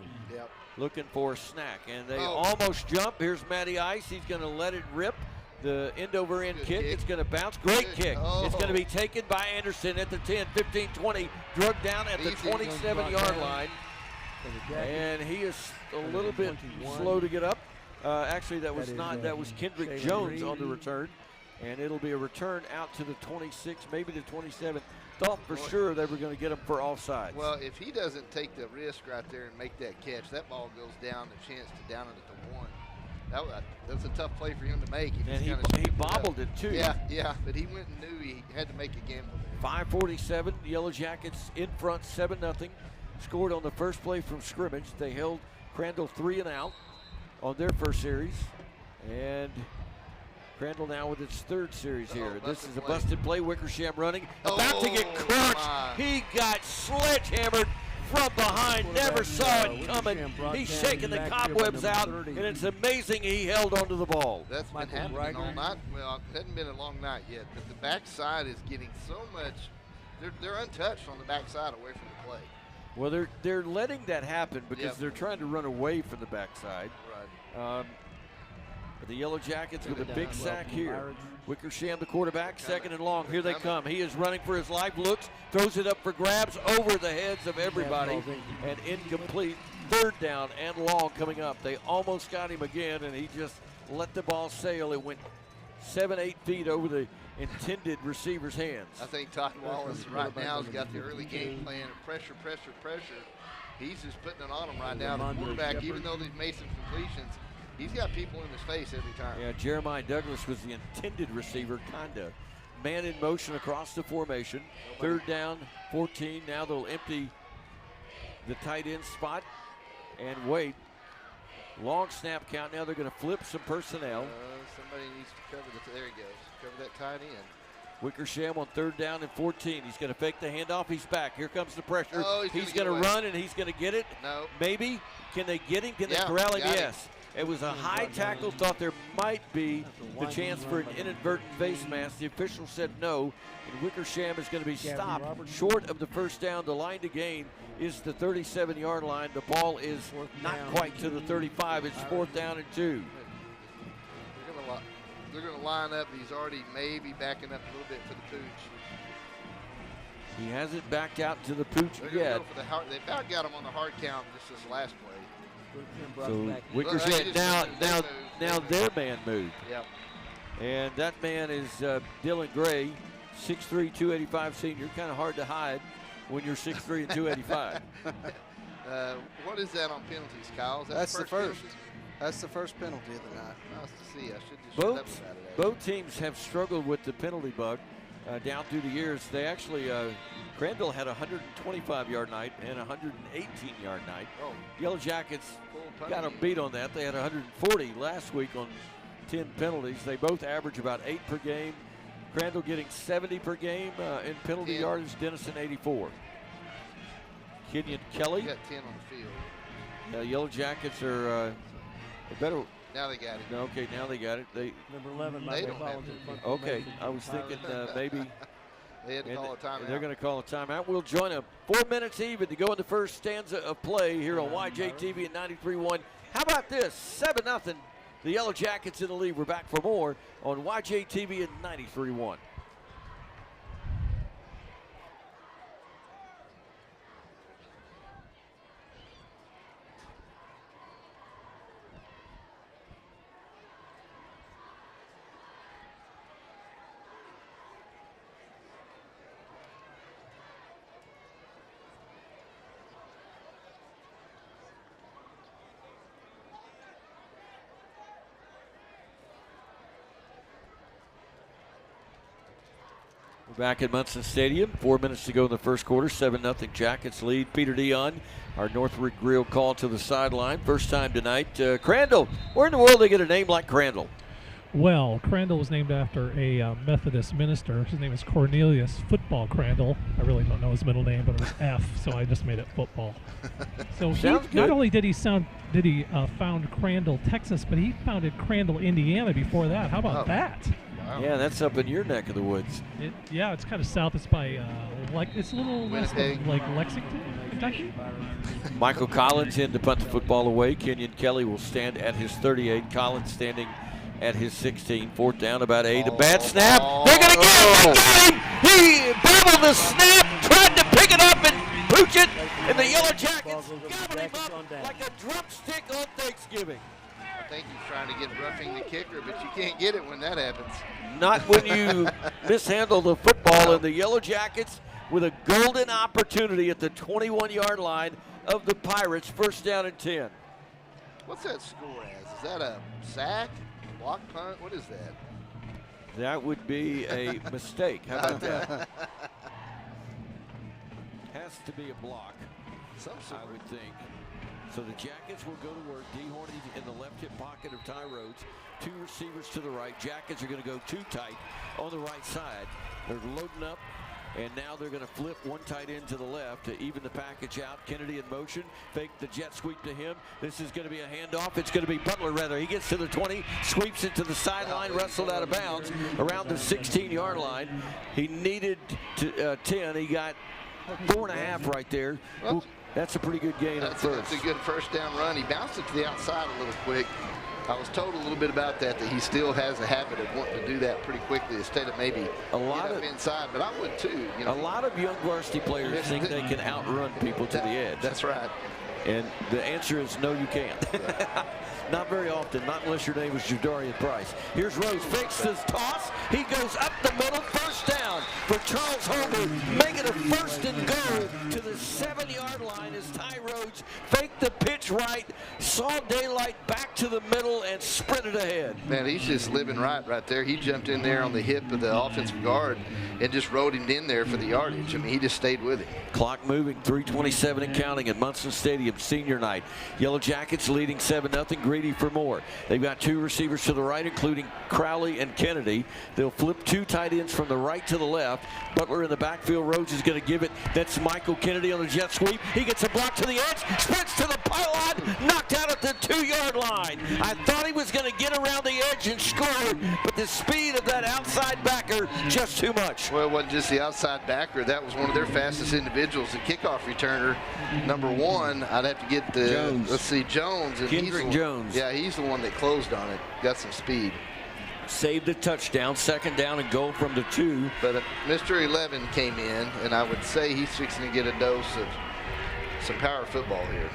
looking for a snack, and they almost jump. Here's Matty Ice. He's going to let it rip. The end-over-end kick. It's going to bounce. Great kick. It's going to be taken by Anderson at the 10, 15, 20, drug down at the 27-yard line. And he is a little bit slow to get up. Actually, that was Kendrick Jones on the return. And it'll be a return out to the 26, maybe the 27. Thought for sure they were going to get him for offsides. Well, if he doesn't take the risk right there and make that catch, that ball goes down, the chance to down it at the 1. That's a tough play for him to make. And he bobbled it too. Yeah, but he went and knew he had to make a gamble there. 5:47, the Yellow Jackets in front, 7-0. Scored on the first play from scrimmage. They held Crandall 3 and out on their first series. And Crandle now with its third series here. This is a busted play. Wickersham running. About to get crushed. He got sledgehammered from behind. Never saw it coming. He's shaking the cobwebs out, and it's amazing he held onto the ball. That's been happening all night. Well, it hasn't been a long night yet, but the backside is getting so much. They're untouched on the backside away from the play. Well, they're letting that happen because they're trying to run away from the backside. Right. But the Yellow Jackets with a big sack here. Wickersham, the quarterback, second and long. Here they come. He is running for his life. Looks, throws it up for grabs over the heads of everybody, and incomplete. Third down and long coming up. They almost got him again, and he just let the ball sail. It went 7-8 feet over the intended receiver's hands. I think Todd Wallace right now has got the early game plan of pressure. He's just putting it on them right now. The quarterback, even though they've made some completions, he's got people in his face every time. Yeah, Jeremiah Douglas was the intended receiver, kinda. Man in motion across the formation. Third down, 14. Now they'll empty the tight end spot and wait. Long snap count. Now they're going to flip some personnel. Somebody needs to cover there he goes. Cover that tight end. Wickersham on third down and 14. He's going to fake the handoff. He's back. Here comes the pressure. He's going to run, and he's going to get it. No. Maybe. Can they get him? Can they corral him? Yes. It was a high tackle. Thought there might be the chance for an inadvertent face mask. The official said no, and Wickersham is going to be stopped short of the first down. The line to gain is the 37-yard line. The ball is not quite to the 35. It's 4th down and 2. They're going to line up. He's already maybe backing up a little bit for the pooch. He hasn't backed out to the pooch yet. Go for they about got him on the hard count just this last play. So Wickersham, now their man moved. Yep. And that man is Dylan Gray, 6'3", 285 senior. Kind of hard to hide when you're 6'3" and 285. What is that on penalties, Kyle? That's the first. That's the first penalty of the night. Nice to see. I should just shut up about it. Both teams have struggled with the penalty bug down through the years. They actually, Crandle had a 125-yard night and a 118-yard night. Yellow Jackets got a beat on that. They had 140 last week on 10 penalties. They both average about 8 per game. Crandle getting 70 per game in penalty yardage. Denison 84. Kenyon Kelly. You got 10 on the field. Yellow Jackets are better. Now they got it. Okay, now they got it. Number 11, they don't have it. Okay, I was thinking maybe. They had to call a timeout. They're going to call a timeout. We'll join them 4 minutes even to go in the first stanza of play here on YJTV at 93.1. How about this? 7-0. The Yellow Jackets in the lead. We're back for more on YJTV at 93.1. We're back at Munson Stadium. 4 minutes to go in the first quarter. 7-0 Jackets lead. Peter Dion, our Northwood Grill call to the sideline. First time tonight. Crandle, where in the world they get a name like Crandle? Well, Crandall was named after a Methodist minister. His name is Cornelius Football Crandall. I really don't know his middle name, but it was F, so I just made it football. So not only did he found Crandall, Texas, but he founded Crandall, Indiana before that. How about that? Wow. Yeah, that's up in your neck of the woods. Yeah, it's kind of south. It's by it's a little west of like Lexington, Kentucky. Michael Collins in to punt the football away. Kenyon Kelly will stand at his 38. Collins standing at his 16. Fourth down, about 8. A bad snap. They're going to get him. They got him. He bobbled the snap, tried to pick it up and pooch it, and the Yellow Jackets gobbled him up like a drumstick on Thanksgiving. I think he's trying to get roughing the kicker, but you can't get it when that happens. Not when you mishandle the football, and the Yellow Jackets with a golden opportunity at the 21-yard line of the Pirates. First down and 10. What's that score as? Is that a sack? Block punt? What is that? That would be a mistake. How about that? Has to be a block, I would think. So the Jackets will go to work. D. Horny in the left hip pocket of Ty Rhodes. 2 receivers to the right. Jackets are going to go too tight on the right side. They're loading up. And now they're going to flip one tight end to the left to even the package out. Kennedy in motion. Fake the jet sweep to him. This is going to be a handoff. It's going to be Butler, rather. He gets to the 20, sweeps it to the sideline, wrestled out of bounds around the 16-yard line. He needed 10. He got 4.5 right there. Well, that's a pretty good gain at first. That's a good first down run. He bounced it to the outside a little quick. I was told a little bit about that he still has a habit of wanting to do that pretty quickly instead of maybe a lot of inside, but I would too. You know? A lot of young varsity players think they can outrun people to the edge. That's right. And the answer is no, you can't. Not very often, not unless your name is Jadarian Price. Here's Rose, fakes his toss. He goes up the middle, first down for Charles Holbert, making a first and goal to the 7-yard line as Ty Rhodes faked the pitch right, saw daylight back to the middle, and sprinted ahead. Man, he's just living right there. He jumped in there on the hip of the offensive guard and just rode him in there for the yardage. I mean, he just stayed with him. Clock moving, 3:27 and counting at Munson Stadium, senior night. Yellow Jackets leading 7-0, greedy for more. They've got 2 receivers to the right, including Crowley and Kennedy. They'll flip 2 tight ends from the right to the left. Butler in the backfield. Rhodes is going to give it. That's Michael Kennedy on the jet sweep. He gets a block to the edge, sprints to the pylon, knocked out at the 2-yard line. I thought he was going to get around the edge and score, but the speed of that outside backer, just too much. Well, it wasn't just the outside backer. That was one of their fastest individuals, the kickoff returner. Number 1, I'd have to get the, Jones. Let's see, Jones. And Kendrick Jones. Yeah, he's the one that closed on it. Got some speed. Saved a touchdown, 2nd down and goal from the 2. But Mr. 11 came in, and I would say he's fixing to get a dose of some power football here.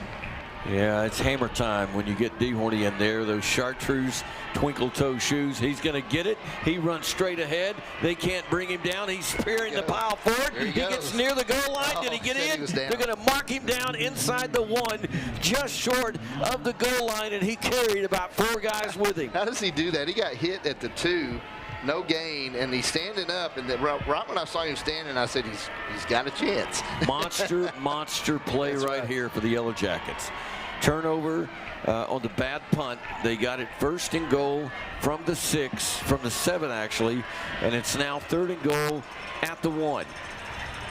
Yeah, it's hammer time when you get D. Horny in there. Those chartreuse twinkle toe shoes. He's going to get it. He runs straight ahead. They can't bring him down. He's spearing the pile forward. He gets near the goal line. Did he get in? They're going to mark him down inside the 1, just short of the goal line, and he carried about 4 guys with him. How does he do that? He got hit at the 2. No gain, and he's standing up, and right when I saw him standing, I said he's got a chance. Monster play right here for the Yellow Jackets. Turnover on the bad punt. They got it 1st and goal from the 6, from the 7 actually, and it's now 3rd and goal at the 1.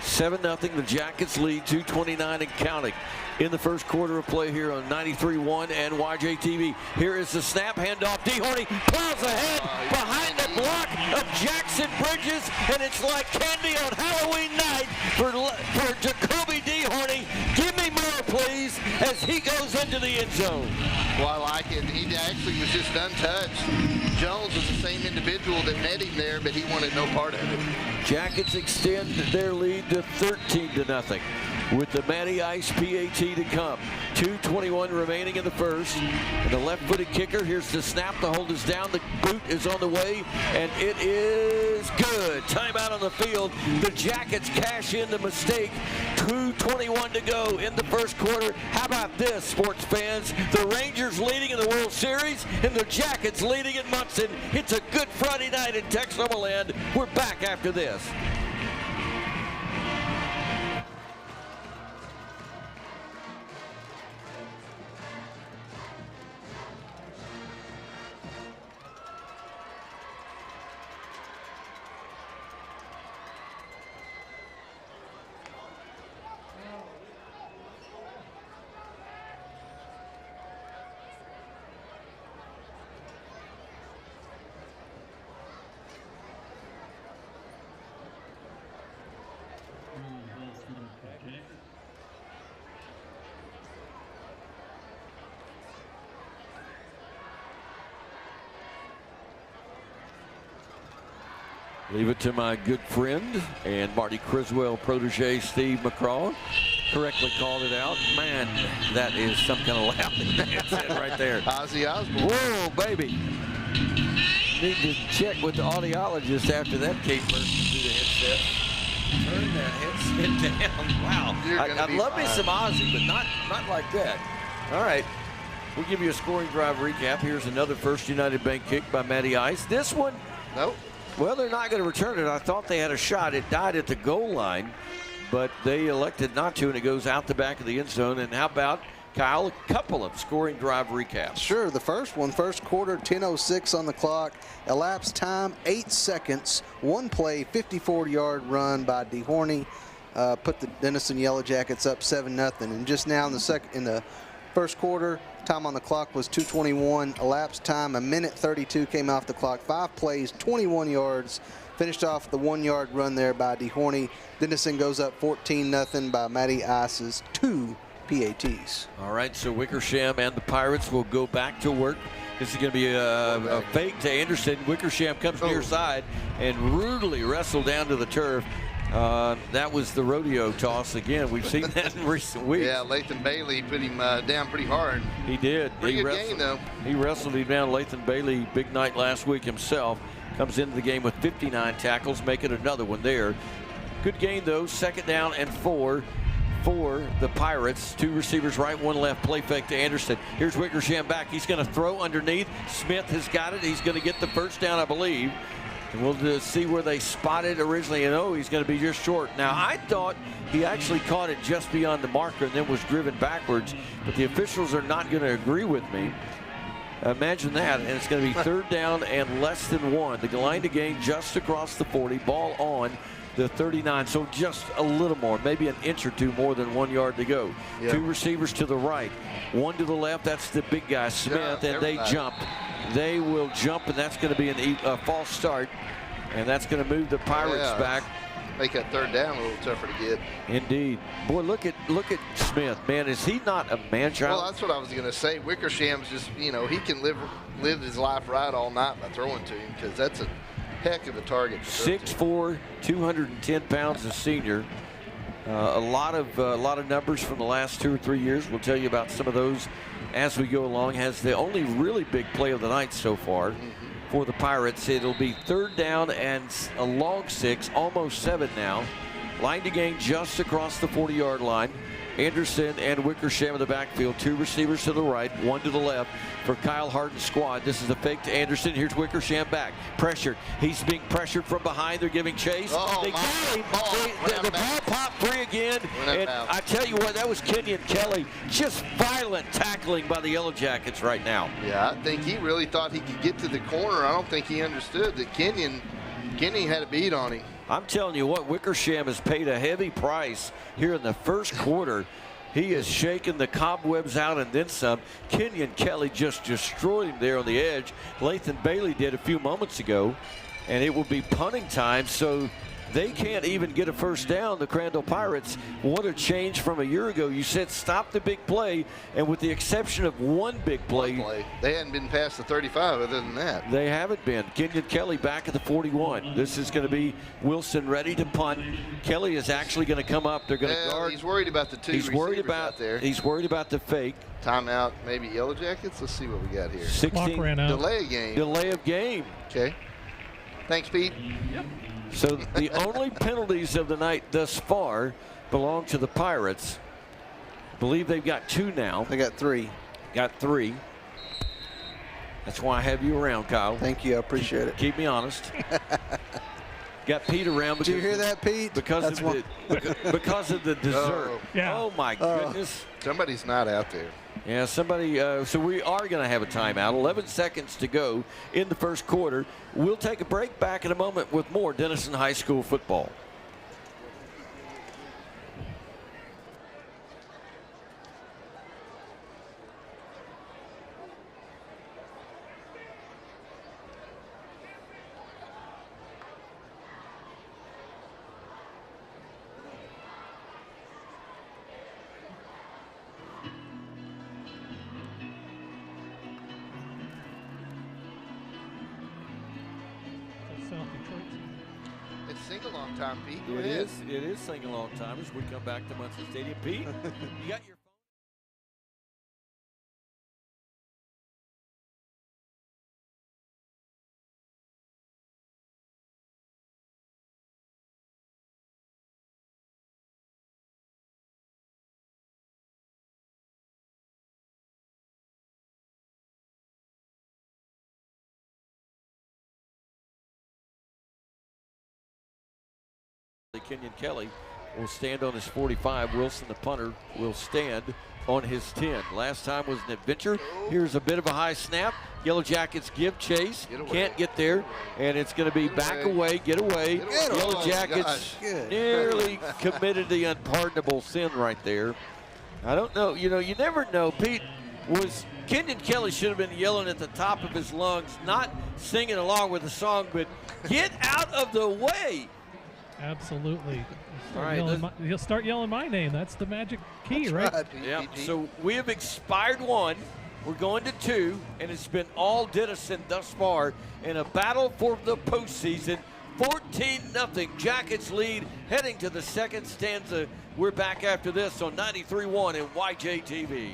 7-0, the Jackets lead, 2:29 and counting in the first quarter of play here on 93.1 and YJTV. Here is the snap, handoff. D. Horny plows ahead behind the block of Jackson Bridges, and it's like candy on Halloween night for Jacoby D. Horny. Give me more, please, as he goes into the end zone. Well, I like it. He actually was just untouched. Jones was the same individual that met him there, but he wanted no part of it. Jackets extend their lead to 13-0 with the Matty Ice PAT to come. 2:21 remaining in the first. And the left-footed kicker, here's the snap. The hold is down. The boot is on the way, and it is good. Timeout on the field. The Jackets cash in the mistake. 2:21 to go in the first quarter. How about this, sports fans? The Rangers leading in the World Series, and the Jackets leading in Munson. It's a good Friday night in Texoma Land. We're back after this. Leave it to my good friend and Marty Criswell protege Steve McCraw. Correctly called it out. Man, that is some kind of loud headset right there. Ozzy Osbourne. Whoa, baby. Need to check with the audiologist after that came bursting through the headset. Turn that headset down. Wow. I'd love me some Ozzy, but not like that. All right. We'll give you a scoring drive recap. Here's another First United Bank kick by Matty Ice. This one, nope. Well, they're not going to return it. I thought they had a shot. It died at the goal line, but they elected not to, and it goes out the back of the end zone. And how about, Kyle, a couple of scoring drive recaps? Sure. The first one, first quarter, 10:06 on the clock. Elapsed time, 8 seconds. One play, 54-yard run by DeHorney. Put the Denison Yellow Jackets up 7-0. And just now in the first quarter, time on the clock was 2:21. Elapsed time, 1:32 came off the clock. 5 plays, 21 yards. Finished off the 1-yard run there by DeHorney. Denison goes up 14-0 by Matty Ice's 2 PATs. All right, so Wickersham and the Pirates will go back to work. This is going to be a fake to Anderson. Wickersham comes near side and rudely wrestled down to the turf. That was the rodeo toss again. We've seen that in recent weeks. Yeah, Lathan Bailey put him down pretty hard. He did. Pretty good game, though. He wrestled him down. Lathan Bailey, big night last week himself. Comes into the game with 59 tackles, making another one there. Good game, though. Second down and 4 for the Pirates. 2 receivers right, 1 left. Play fake to Anderson. Here's Wickersham back. He's going to throw underneath. Smith has got it. He's going to get the first down, I believe. And we'll just see where they spotted originally. And he's going to be just short. Now, I thought he actually caught it just beyond the marker and then was driven backwards. But the officials are not going to agree with me. Imagine that. And it's going to be third down and less than 1. The line to gain just across the 40. Ball on the 39. So just a little more, maybe an inch or 2 more than 1 yard to go. Yep. 2 receivers to the right. 1 to the left. That's the big guy, Smith. And they jump. They will jump, and that's going to be a false start. And that's going to move the Pirates back. Make that third down a little tougher to get. Indeed. Boy, look at Smith. Man, is he not a man-child? Well, that's what I was going to say. Wickersham's just, he can live his life right all night by throwing to him, because that's a heck of a target. 6'4", 210 pounds, a senior. A lot of numbers from the last 2 or 3 years. We'll tell you about some of those as we go along. Has the only really big play of the night so far for the Pirates. It'll be third down and a long 6, almost 7 now. Line to gain just across the 40-yard line. Anderson and Wickersham in the backfield. 2 receivers to the right, 1 to the left for Kyle Harden's squad. This is a fake to Anderson. Here's Wickersham back. Pressured. He's being pressured from behind. They're giving chase. The ball popped free again. And I tell you what, that was Kenyon Kelly. Just violent tackling by the Yellow Jackets right now. Yeah, I think he really thought he could get to the corner. I don't think he understood that Kenyon had a beat on him. I'm telling you what, Wickersham has paid a heavy price here in the first quarter. He has shaken the cobwebs out and then some. Kenyon Kelly just destroyed him there on the edge. Lathan Bailey did a few moments ago, and it will be punting time. So they can't even get a first down, the Crandall Pirates. What a change from a year ago. You said stop the big play, and with the exception of one big play, they hadn't been past the 35 other than that. They haven't been. Kenyon Kelly back at the 41. This is going to be Wilson ready to punt. Kelly is actually going to come up. They're going to guard. He's worried about the 2 receivers out there. He's worried about the fake. Timeout, maybe Yellow Jackets. Let's see what we got here. 16 delay of game. Delay of game. Okay. Thanks, Pete. Yep. So the only penalties of the night thus far belong to the Pirates. I believe they've got 2 now. They got 3. Got 3. That's why I have you around, Kyle. Thank you. I appreciate it. Keep me honest. Got Pete around. Did you hear that, Pete? Because of the dessert. Oh my goodness. Somebody's not out there. Yeah, somebody. So we are going to have a timeout. 11 seconds to go in the first quarter. We'll take a break. Back in a moment with more Denison High School football. It's sing-along time, Pete. Go It ahead. is. It is sing-along time as we come back to Munson Stadium. Pete, you got your Kenyon Kelly will stand on his 45. Wilson, the punter, will stand on his 10. Last time was an adventure. Here's a bit of a high snap. Yellow Jackets give chase. Can't get there. And it's going to be back away, get away. Yellow Jackets nearly committed the unpardonable sin right there. I don't know. You know, you never know. Pete, was Kenyon Kelly should have been yelling at the top of his lungs, not singing along with the song, but get out of the way. Absolutely. All right, He'll start yelling my name. That's the magic key, right? Yeah. So we have expired 1. We're going to 2, and it's been all Denison thus far in a battle for the postseason. 14-0. Jackets lead heading to the second stanza. We're back after this on 93.1 and YJTV.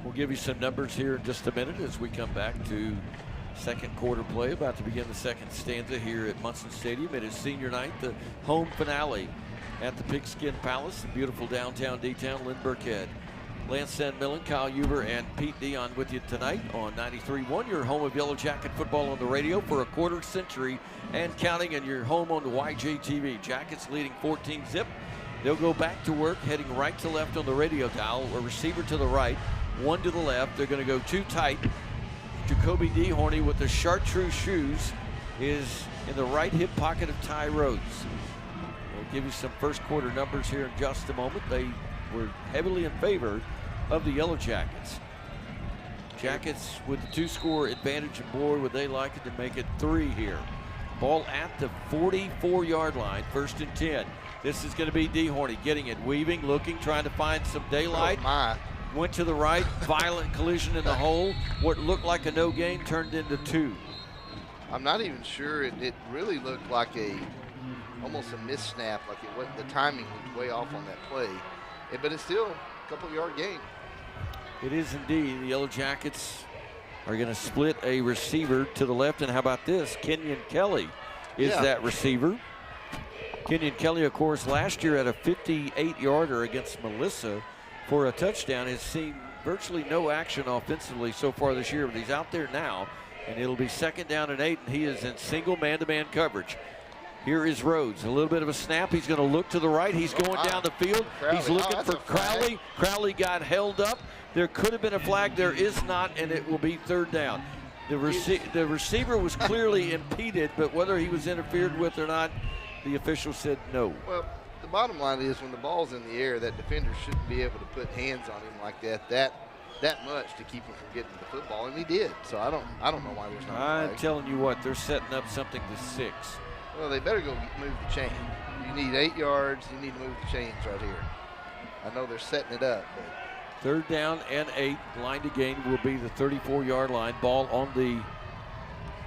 We'll give you some numbers here in just a minute as we come back to second quarter play. About to begin the second stanza here at Munson Stadium. It is senior night, the home finale at the Pigskin Palace in beautiful downtown D-Town, Lynn Burkhead. Lance Sandmillan, Kyle Huber, and Pete Dion with you tonight on 93.1, your home of Yellow Jacket football on the radio for a quarter century and counting, and your home on the YJTV. Jackets leading 14-0. They'll go back to work, heading right to left on the radio dial. A receiver to the right, one to the left. They're going to go too tight. Jacoby Dehorny with the chartreuse shoes is in the right hip pocket of Ty Rhodes. We'll give you some first quarter numbers here in just a moment. They were heavily in favor of the Yellow Jackets. Jackets with the 2-score advantage, and boy, would they like it to make it 3 here. Ball at the 44-yard line, 1st and 10. This is going to be Dehorny getting it, weaving, looking, trying to find some daylight. Oh my. Went to the right, violent collision in the hole. What looked like a no gain turned into 2. I'm not even sure. It really looked like almost a miss snap. Like it went, the timing was way off on that play. But it's still a couple-yard gain. It is indeed. The Yellow Jackets are going to split a receiver to the left. And how about this? Kenyon Kelly is that receiver. Kenyon Kelly, of course, last year had a 58-yarder against Melissa for a touchdown. Has seen virtually no action offensively so far this year, but he's out there now, and it'll be 2nd down and 8, and he is in single man-to-man coverage. Here is Rhodes. A little bit of a snap. He's going to look to the right. He's going down the field. Crowley. He's looking for That's a flag. Crowley. Crowley got held up. There could have been a flag. There is not, and it will be 3rd down. The receiver was clearly impeded, but whether he was interfered with or not, the official said no. Well, the bottom line is when the ball's in the air, that defender shouldn't be able to put hands on him like that much to keep him from getting the football, and he did. So I don't know why there's not a I'm flag. telling you what, they're setting up something to 6. Well, they better go move the chain. You need 8 yards. You need to move the chains right here. I know they're setting it up, but 3rd down and 8. Line to gain will be the 34-yard line. Ball on the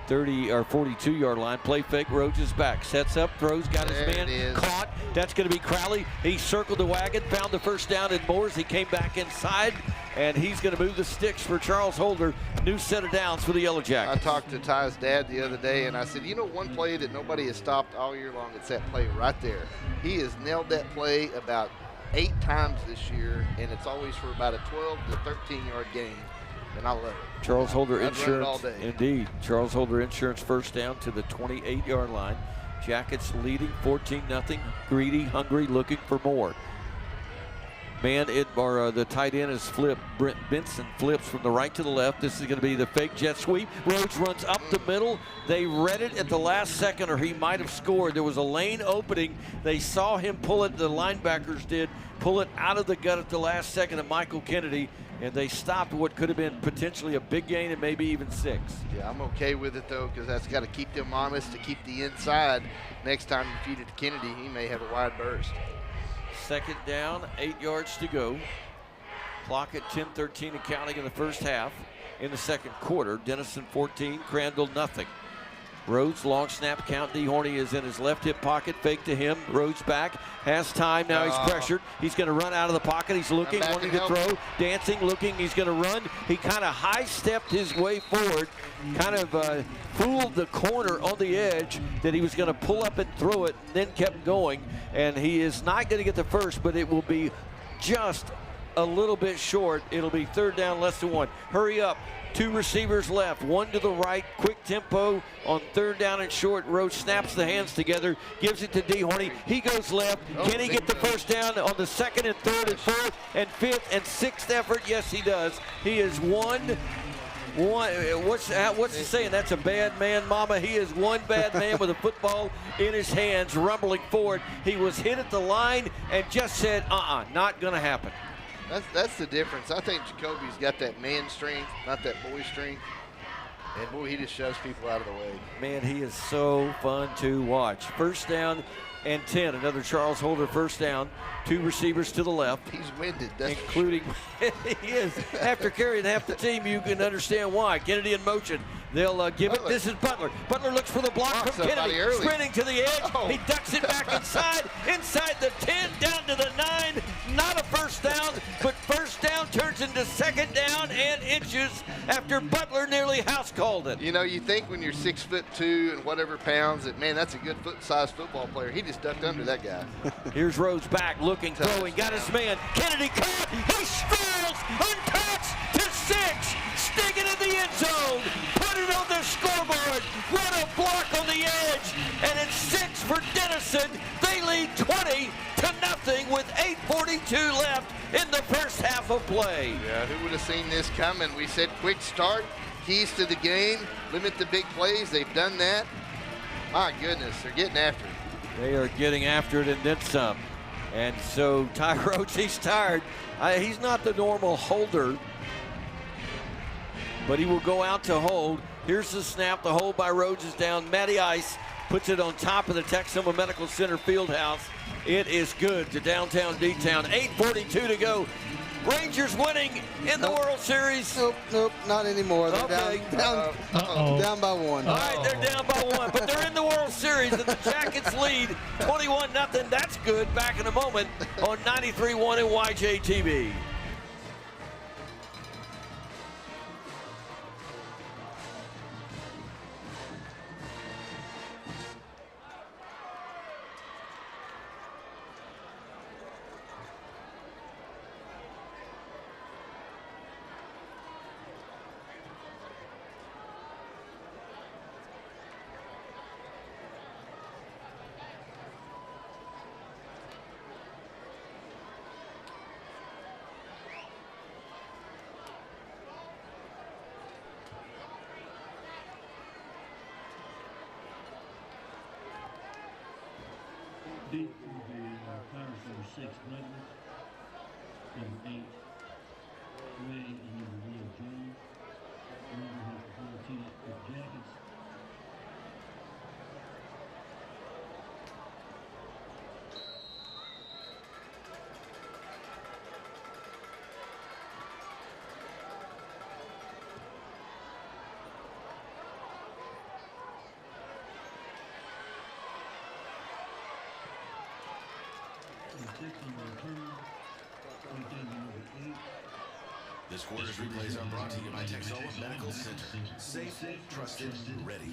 30 or 42-yard line. Play fake. Rhodes is back. Sets up. Throws. Got his There it man is. caught. That's going to be Crowley. He circled the wagon. Found the 1st down in Moores. He came back inside, and he's going to move the sticks for Charles Holder. New set of downs for the Yellow I Jackets. talked to Ty's dad the other day, and I said, you know, one play that nobody has stopped all year long, it's that play right there. He has nailed that play about 8 times this year, and it's always for about a 12 to 13-yard gain, and I love it. Charles Holder I'd run it all Insurance, day. indeed. Charles Holder Insurance 1st down to the 28-yard line. Jackets leading 14-0. Greedy, hungry, looking for more. The tight end is flipped. Brent Benson flips from the right to the left. This is going to be the fake jet sweep. Rhodes runs up the middle. They read it at the last second, or he might have scored. There was a lane opening. They saw him pull it. The linebackers did pull it out of the gut at the last second of Michael Kennedy, and they stopped what could have been potentially a big gain and maybe even 6. Yeah, I'm okay with it, though, because that's got to keep them honest, to keep the inside. Next time you feed it to Kennedy, he may have a wide burst. Second down, 8 yards to go. Clock at 10:13 and counting in the first half. In the second quarter, Denison 14, Crandall nothing. Rhodes, long snap count. D. Horney is in his left hip pocket. Fake to him. Rhodes back. Has time. Now he's pressured. He's going to run out of the pocket. He's looking, wanting to throw. Dancing, looking. He's going to run. He kind of high-stepped his way forward. Kind of fooled the corner on the edge that he was going to pull up and throw it, and then kept going. And he is not going to get the first, but it will be just a little bit short. It'll be third down, less than 1. Hurry up. 2 receivers left, 1 to the right, quick tempo on third down and short. Rhodes snaps the hands together, gives it to D. Horney. He goes left. Can he get the first down on the second and third and fourth and fifth and sixth effort? Yes, he does. He is one. What's the saying? That's a bad man, mama. He is one bad man with a football in his hands, rumbling forward. He was hit at the line and just said, not going to happen. That's the difference. I think Jacoby's got that man strength, not that boy strength. And boy, he just shoves people out of the way. Man, he is so fun to watch. First down and 10. Another Charles Holder first down. 2 receivers to the left. He's winded, that's including he is. After carrying half the team, you can understand why. Kennedy in motion. They'll give it. This is Butler. Butler looks for the block from Kennedy. Sprinting to the edge. He ducks it back inside the 10, down to the 9. Not a first down, but first down turns into second down and inches after Butler nearly house called it. You know, you think when you're 6'2" and whatever pounds that, man, that's a good foot-sized football player. He just ducked under that guy. Here's Rhodes back, looking, throwing, got his man. Kennedy caught. He straddles, untouched to 6. Stick it in the end zone. Put it on the scoreboard. What a block on the edge. And it's 6 for Denison. They lead 20-0 with 8:42 left in the first half of play. Yeah, who would have seen this coming? We said quick start, keys to the game, limit the big plays. They've done that. My goodness, they're getting after it. They are getting after it and then some. And so Ty Rhodes, he's tired. He's not the normal holder, but he will go out to hold. Here's the snap. The hold by Rhodes is down. Matty Ice puts it on top of the Texoma Medical Center field house. It is good to downtown D-Town. 8:42 to go. Rangers winning in the World Series. Nope, not anymore. They're down by 1. All right, they're down by 1, but they're in the World Series, and the Jackets lead 21-0. That's good. Back in a moment on 93.1 and YJTV. Deep will be Pirates number 6, Redmond. Number 8, Ray, and number 1, Jones. Number 14, the Jackets. This quarter's replays are brought to you by Texoma Medical Center. Safe, trusted, ready.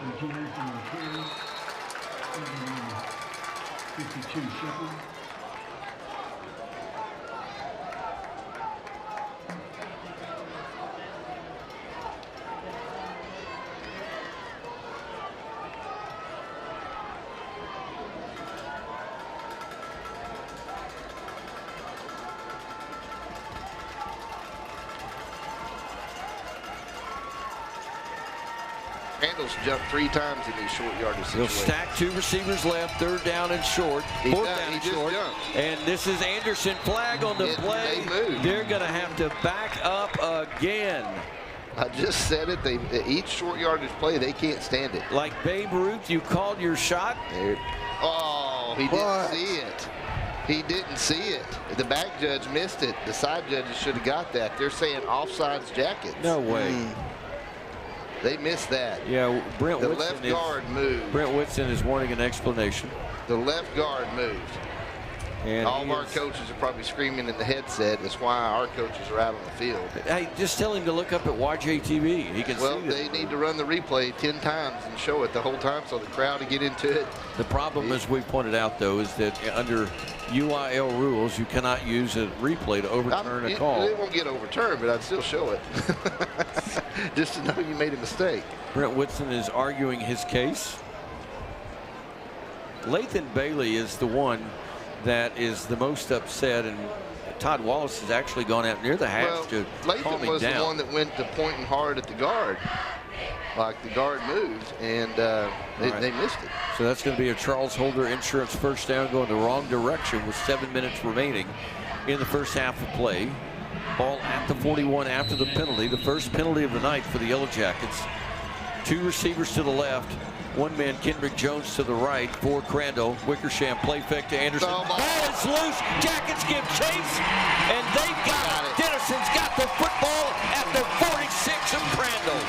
Continuation on carry. 52 Shepherd. Crandall's jumped 3 times in these short yardage He'll situations. stack 2 receivers left, 3rd down and short, 4th down and short. And this is Anderson. Flag on the play. They're going to have to back up again. I just said it. Each short yardage play, they can't stand it. Like Babe Ruth, you called your shot. Oh, he didn't see it. He didn't see it. The back judge missed it. The side judges should have got that. They're saying offsides jackets. No way. They missed that. Yeah, Brent the Whitson left guard moved. Brent Whitson is wanting an explanation. The left guard moved. And all of our coaches are probably screaming in the headset. That's why our coaches are out on the field. Hey, just tell him to look up at YJTV. He can see Well, they need to run the replay 10 times and show it the whole time so the crowd will get into it. The problem, as we pointed out, though, is that under UIL rules, you cannot use a replay to overturn a call. It won't get overturned, but I'd still show it. Just to know you made a mistake. Brent Whitson is arguing his case. Lathan Bailey is the one that is the most upset, and Todd Wallace has actually gone out near the hash to calm him Lathan was down. the one that went to pointing hard at the guard. Like the guard moved, and they missed it. So that's going to be a Charles Holder Insurance first down going the wrong direction with 7 minutes remaining in the first half of play. Ball at the 41 after the penalty. The first penalty of the night for the Yellow Jackets. 2 receivers to the left. 1 man, Kendrick Jones, to the right for Crandall. Wickersham play fake to Anderson. Ball is loose. Jackets give chase, and they've got it. Denison's got the football at the 46 of Crandall.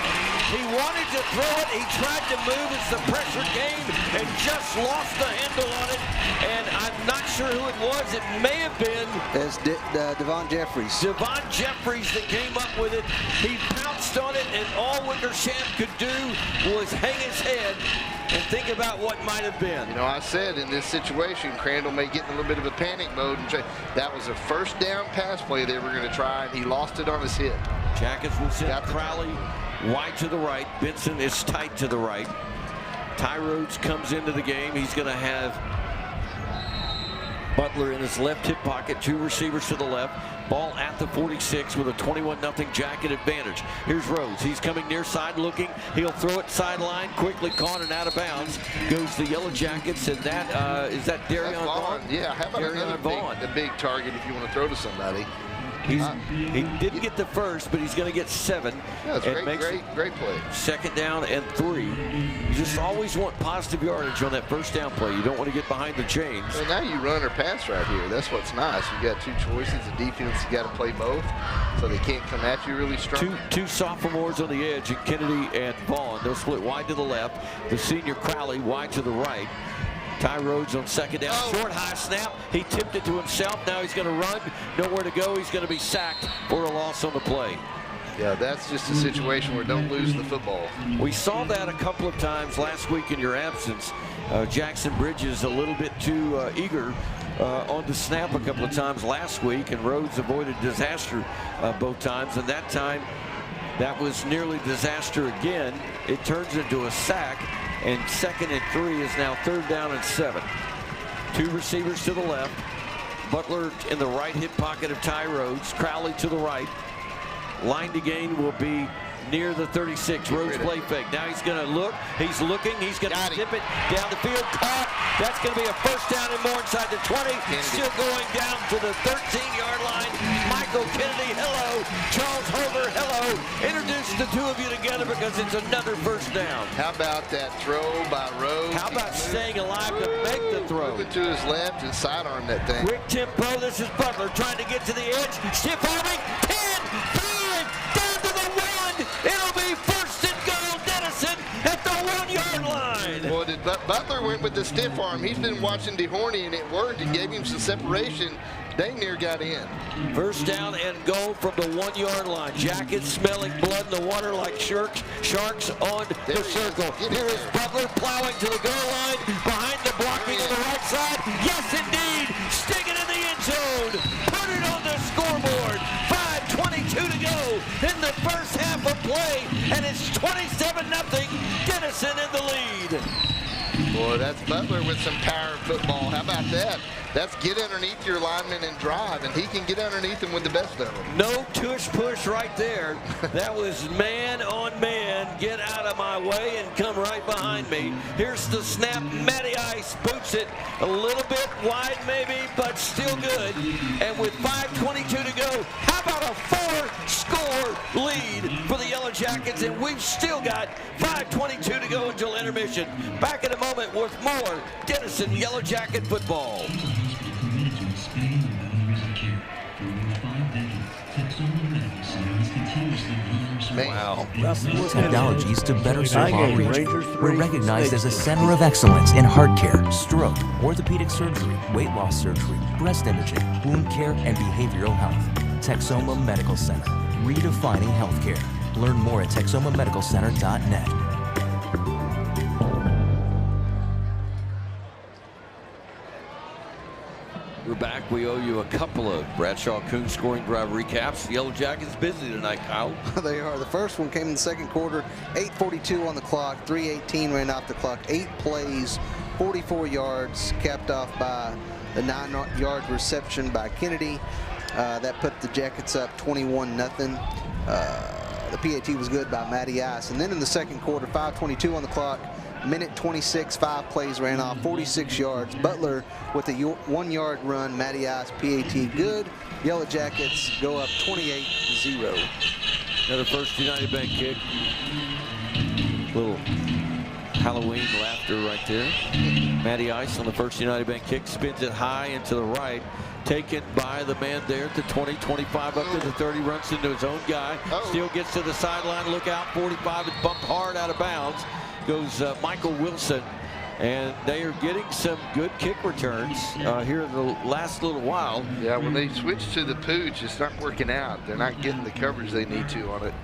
He wanted to throw it. He tried to move as the pressure came and just lost the handle on it. And I'm not sure who it was. It may have been Devon Jeffries. Devon Jeffries that came up with it. He pounced on it, and all Wickersham could do was hang his head and think about what might have been. You know, I said in this situation, Crandall may get in a little bit of a panic mode. And that was a first down pass play they were going to try, and he lost it on his hip. Jackets will send Crowley wide to the right. Benson is tight to the right. Ty Rhodes comes into the game. He's going to have Butler in his left hip pocket. 2 receivers to the left. Ball at the 46 with a 21-0 Jacket advantage. Here's Rhodes. He's coming near side looking. He'll throw it sideline. Quickly caught and out of bounds. Goes the Yellow Jackets, and that is that Darion Vaughn? Yeah, how about another big target if you want to throw to somebody? He didn't get the first, but he's going to get 7. Yeah, that's great play. Second down and 3. You just always want positive yardage on that first down play. You don't want to get behind the chains. Well, now you run or pass right here. That's what's nice. You got 2 choices. The defense, you got to play both, so they can't come at you really strong. Two sophomores on the edge, and Kennedy and Vaughn. They'll split wide to the left. The senior Crowley wide to the right. Ty Rhodes on second down. Short high snap. He tipped it to himself. Now he's going to run. Nowhere to go. He's going to be sacked for a loss on the play. Yeah, that's just a situation where don't lose the football. We saw that a couple of times last week in your absence. Jackson Bridges a little bit too eager on the snap a couple of times last week, and Rhodes avoided disaster both times. And that time, that was nearly disaster again. It turns into a sack. And 2nd and 3 is now 3rd down and 7. 2 receivers to the left. Butler in the right hip pocket of Ty Rhodes. Crowley to the right. Line to gain will be near the 36. Rhodes play fake. Now he's going to look. He's looking. He's going to tip it down the field. Caught. That's going to be a first down and more inside the 20. Still going down to the 13-yard line. Michael Kennedy, hello. Charles Holder, hello. Introduce the 2 of you together because it's another first down. How about that throw by Rhodes? How about staying alive to make the throw? Moving to his left and sidearm that thing. Quick tempo. This is Butler trying to get to the edge. Stiff arming. 10, 5, down to the 1. It'll be first and goal. Denison at the 1-yard line. Well, Butler went with the stiff arm. He's been watching DeHorny, and it worked. It gave him some separation. dang near got in. First down and goal from the 1 yard line. Jackets smelling blood in the water like sharks on the circle. Here is Butler plowing to the goal line. Behind the blocking on the right side. Yes, indeed. Stick it in the end zone. Put it on the scoreboard. 5:22 to go in the first half of play. And it's 27-0. Denison in the lead. Boy, that's Butler with some power football. How about that? That's get underneath your lineman and drive, and he can get underneath them with the best of them. No tush push right there. That was man on man. Get out of my way and come right behind me. Here's the snap. Matty Ice boots it a little bit wide maybe, but still good. And with 5:22 to go, how about a 4-score lead for the Yellow Jackets? And we've still got 5:22 to go until intermission. Back in a moment with more Denison Yellow Jacket football. Wow. Technologies to better serve our region. We're recognized as a center of excellence in heart care, stroke, orthopedic surgery, weight loss surgery, breast imaging, wound care, and behavioral health. Texoma Medical Center, redefining healthcare. Learn more at texomamedicalcenter.net. We're back. We owe you a couple of Bradshaw Coon scoring drive recaps. The Yellow Jackets busy tonight, Kyle. They are. The first one came in the second quarter. 8:42 on the clock. 3:18 ran off the clock. 8 plays, 44 yards, capped off by the 9-yard reception by Kennedy. That put the Jackets up 21-0. The PAT was good by Matty Ice. And then in the second quarter, 5:22 on the clock. Minute 26, 5 plays ran off, 46 yards. Butler with a 1-yard run. Matty Ice, PAT good. Yellow Jackets go up 28-0. Another First United Bank kick. Little Halloween laughter right there. Matty Ice on the First United Bank kick, spins it high and to the right. Taken by the man there at the 20, 25 up to the 30, runs into his own guy. Still gets to the sideline. Look out, 45 is bumped hard out of bounds. Goes Michael Wilson, and they are getting some good kick returns here in the last little while. Yeah, when they switch to the pooch, it's not working out. They're not getting the coverage they need to on it.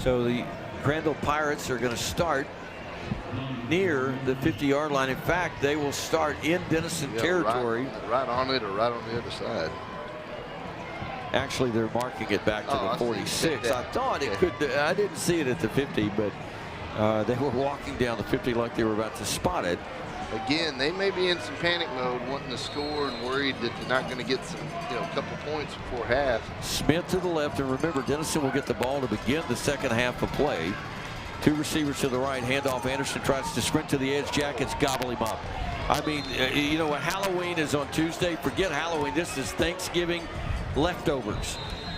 So the Crandall Pirates are going to start near the 50-yard line. In fact, they will start in Denison territory. Right on it or right on the other side. Actually, they're marking it back to the 46. I thought it could. I didn't see it at the 50, but they were walking down the 50 like they were about to spot it. Again, they may be in some panic mode, wanting to score and worried that they're not going to get some, couple points before half. Smith to the left, and remember, Denison will get the ball to begin the second half of play. 2 receivers to the right, handoff. Anderson tries to sprint to the edge. Jackets gobble him up. I mean, you know what? Halloween is on Tuesday. Forget Halloween. This is Thanksgiving leftovers.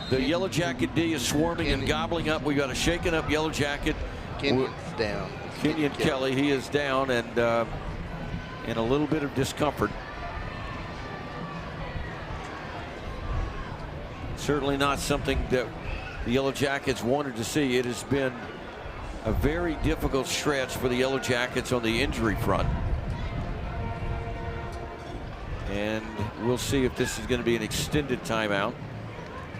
The Yellow Jacket D is swarming and gobbling up. We got a shaken up Yellow Jacket. Kenyon's down. Kenyon Kelly, he is down and in a little bit of discomfort. Certainly not something that the Yellow Jackets wanted to see. It has been a very difficult stretch for the Yellow Jackets on the injury front. And we'll see if this is going to be an extended timeout.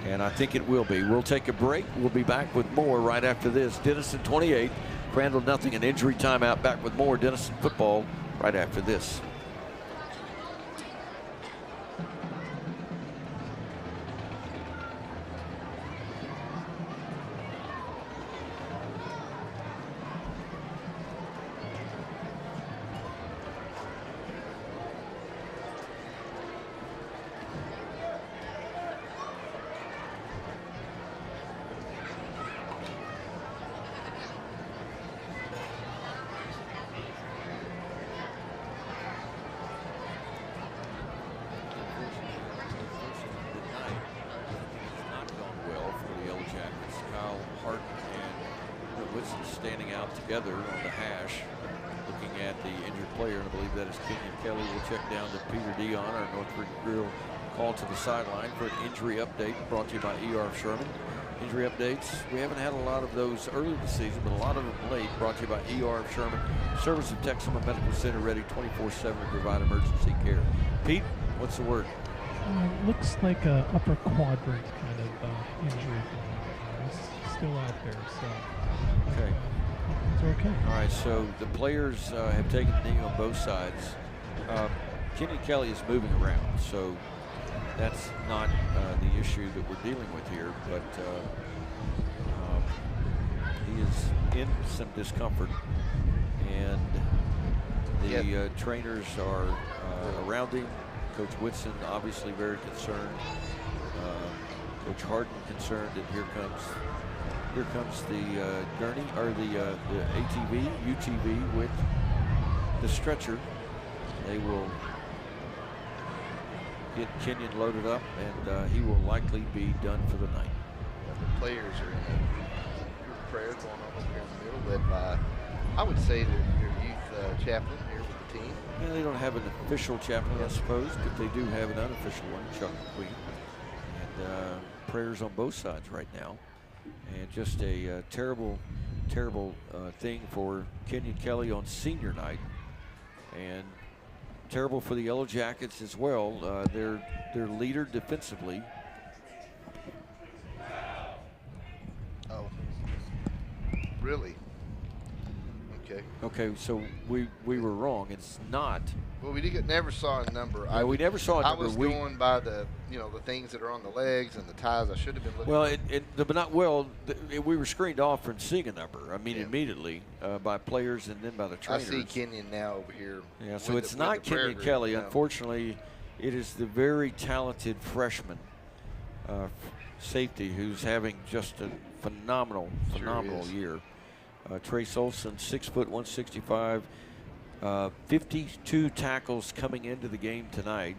And I think it will be. We'll take a break. We'll be back with more right after this. Denison 28, Crandle nothing, an injury timeout. Back with more Denison football right after this. Together on the hash, looking at the injured player, and I believe that is Kenyon Kelly. We'll check down to Peter Dion, our Northford Grill call to the sideline for an injury update brought to you by E.R. Sherman. Injury updates, we haven't had a lot of those early this season, but a lot of them late, brought to you by E.R. Sherman. Service of Texoma Medical Center, ready 24/7 to provide emergency care. Pete, what's the word? Looks like a upper quadrant kind of injury. He's still out there, so. Okay. Things are okay. All right, so the players have taken the knee on both sides. Kenyon Kelly is moving around, so that's not the issue that we're dealing with here, but he is in some discomfort, and the trainers are around him. Coach Whitson obviously very concerned. Coach Harden concerned, and here comes the gurney, or the UTV with the stretcher. They will get Kenyon loaded up, and he will likely be done for the night. The players are in a group prayer going on over here in the middle, led by, I would say, their youth chaplain here with the team. Yeah, they don't have an official chaplain, I suppose, but they do have an unofficial one, Chuck McQueen. And prayers on both sides right now. And just a terrible, terrible thing for Kenyon Kelly on senior night. And terrible for the Yellow Jackets as well. Their leader defensively. Oh, really? Okay. Okay, so we were wrong. It's not. Well, never saw a number. Yeah, we never saw a number. I was going by the the things that are on the legs and the ties. I should have been looking. Well, we were screened off from seeing a number. I mean, immediately by players and then by the trainers. I see Kenyon now over here. Yeah, so it's not Kenyon Kelly. No. Unfortunately, it is the very talented freshman safety who's having just a phenomenal year. Trace Olson, 6 foot 165, 52 tackles coming into the game tonight,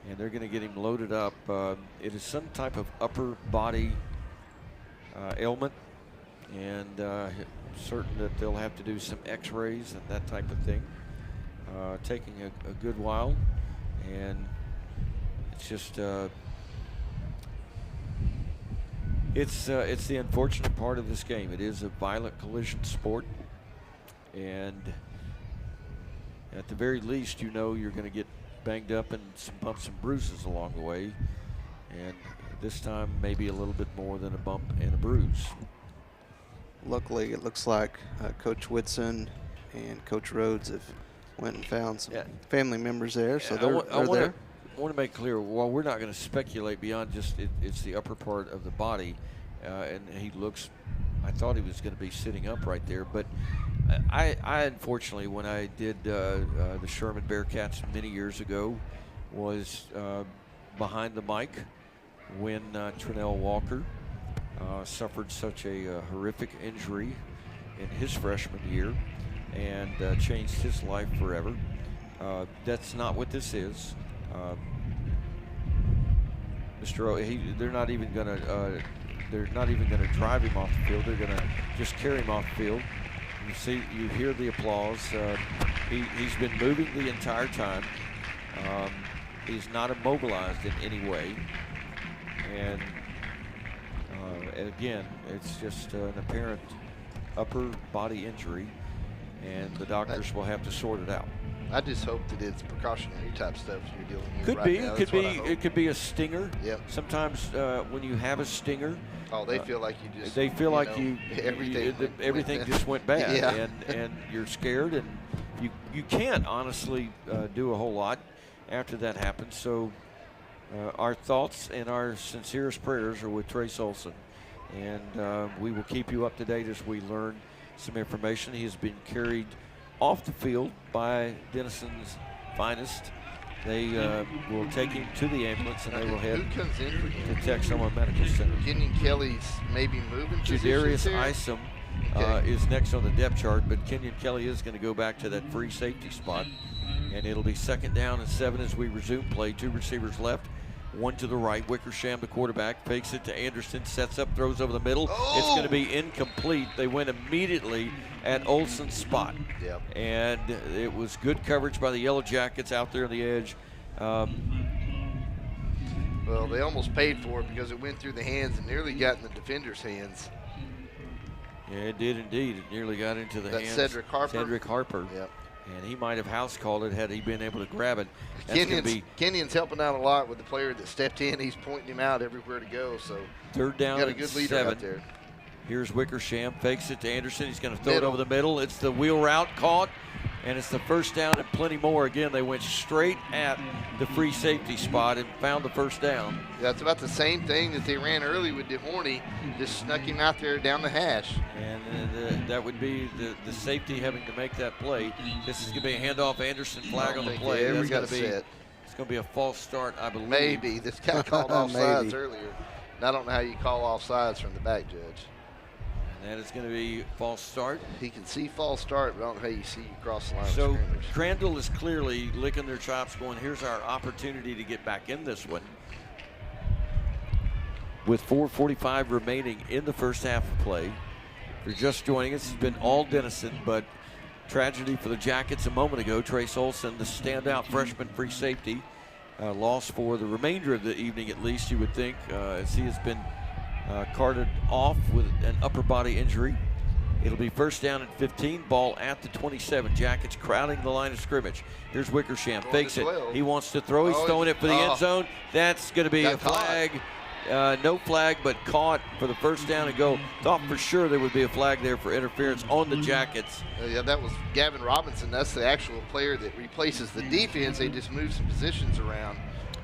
and they're going to get him loaded up. It is some type of upper body ailment, and certain that they'll have to do some x-rays and that type of thing. Taking a good while, and it's just it's the unfortunate part of this game. It is a violent collision sport, and at the very least, you're going to get banged up and some bumps and bruises along the way, and this time maybe a little bit more than a bump and a bruise. Luckily, it looks like Coach Whitson and Coach Rhodes have went and found some family members there, so they're there. I want to make clear, while we're not going to speculate beyond just it's the upper part of the body, and he looks, I thought he was going to be sitting up right there, but I unfortunately, when I did the Sherman Bearcats many years ago, was behind the mic when Trinell Walker suffered such a horrific injury in his freshman year and changed his life forever. That's not what this is. They're not even going to drive him off the field. They're going to just carry him off the field. You hear the applause. He's been moving the entire time. He's not immobilized in any way. And again, it's just an apparent upper body injury, and the doctors will have to sort it out. I just hope that it's precautionary type stuff you're dealing with. Could right be. now. It could be a stinger. Yep. Sometimes when you have a stinger, they feel like you just. They feel like everything just went bad, yeah. and you're scared, and you can't honestly do a whole lot after that happens. So our thoughts and our sincerest prayers are with Trace Olson, and we will keep you up to date as we learn some information. He has been carried off the field by Denison's finest. They will take him to the ambulance, and they will head Who comes in for him? to Texoma Medical Center. Kenyon Kelly's maybe moving. Jadarius Isom is next on the depth chart, but Kenyon Kelly is going to go back to that free safety spot, and it'll be 2nd down and 7 as we resume play. 2 receivers left, 1 to the right. Wickersham, the quarterback, fakes it to Anderson, sets up, throws over the middle. It's going to be incomplete. They went immediately at Olson's spot. Yep. And it was good coverage by the Yellow Jackets out there on the edge. Well, they almost paid for it because it went through the hands and nearly got in the defender's hands. Yeah, it did indeed. It nearly got into the hands. Cedric Harper. Cedric Harper. Yep. And he might have house called it had he been able to grab it. Kenyon's helping out a lot with the player that stepped in. He's pointing him out everywhere to go. So third down, got a good leader 7 out there. Here's Wickersham, fakes it to Anderson. He's going to throw it over the middle. It's the wheel route caught, and it's the first down and plenty more. Again, they went straight at the free safety spot and found the first down. That's about the same thing that they ran early with DeHorny, just snuck him out there down the hash. And that would be the safety having to make that play. This is going to be a handoff. Anderson flag on the play. It's going to be a false start, I believe. Maybe. This guy called offsides earlier. And I don't know how you call offsides from the back judge. That is going to be false start. He can see false start, but I don't know how you see you cross the line. So Crandall is clearly licking their chops going, here's our opportunity to get back in this one. With 4:45 remaining in the first half of play. If you're just joining us, it's been all Denison, but tragedy for the Jackets a moment ago. Trace Olson, the standout freshman free safety, lost for the remainder of the evening at least, you would think, as he has been carted off with an upper body injury. It'll be first down and 15, ball at the 27. Jackets crowding the line of scrimmage. Here's Wickersham, fakes it. He wants to throw, he's throwing it for the end zone. That's going to be a flag. No flag, but caught for the first down and go. Thought for sure there would be a flag there for interference on the Jackets. Yeah, that was Gavin Robinson. That's the actual player that replaces the defense. They just move some positions around.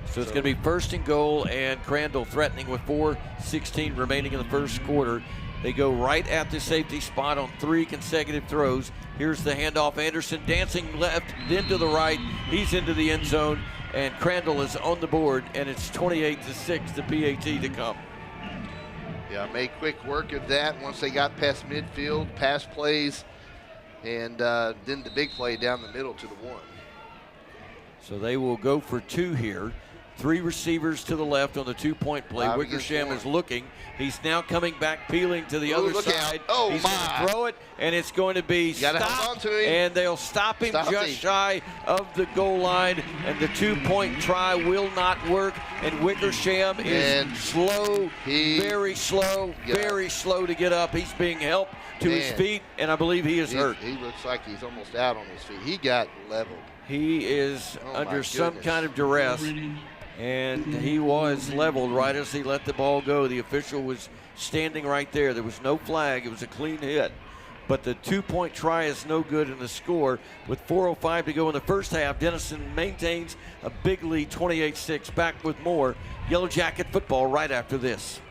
So it's going to be first and goal, and Crandall threatening with 4:16 remaining in the first quarter. They go right at the safety spot on 3 consecutive throws. Here's the handoff. Anderson dancing left, then to the right. He's into the end zone, and Crandall is on the board, and it's 28-6, the PAT to come. Yeah, made quick work of that once they got past midfield, pass plays, and then the big play down the middle to the 1. So they will go for 2 here. 3 receivers to the left on the 2-point play. Wickersham is looking. He's now coming back, peeling to the other side. He's going to throw it, and it's going to be stopped. And they'll stop him just shy of the goal line. And the 2-point try will not work. And Wickersham is slow, very slow to get up. He's being helped to his feet, and I believe he is hurt. He looks like he's almost out on his feet. He got leveled. He is under some kind of duress. And he was leveled right as he let the ball go. The official was standing right there. There was no flag. It was a clean hit. But the 2-point try is no good in the score. With 4:05 to go in the first half, Denison maintains a big lead, 28-6. Back with more Yellow Jacket football right after this.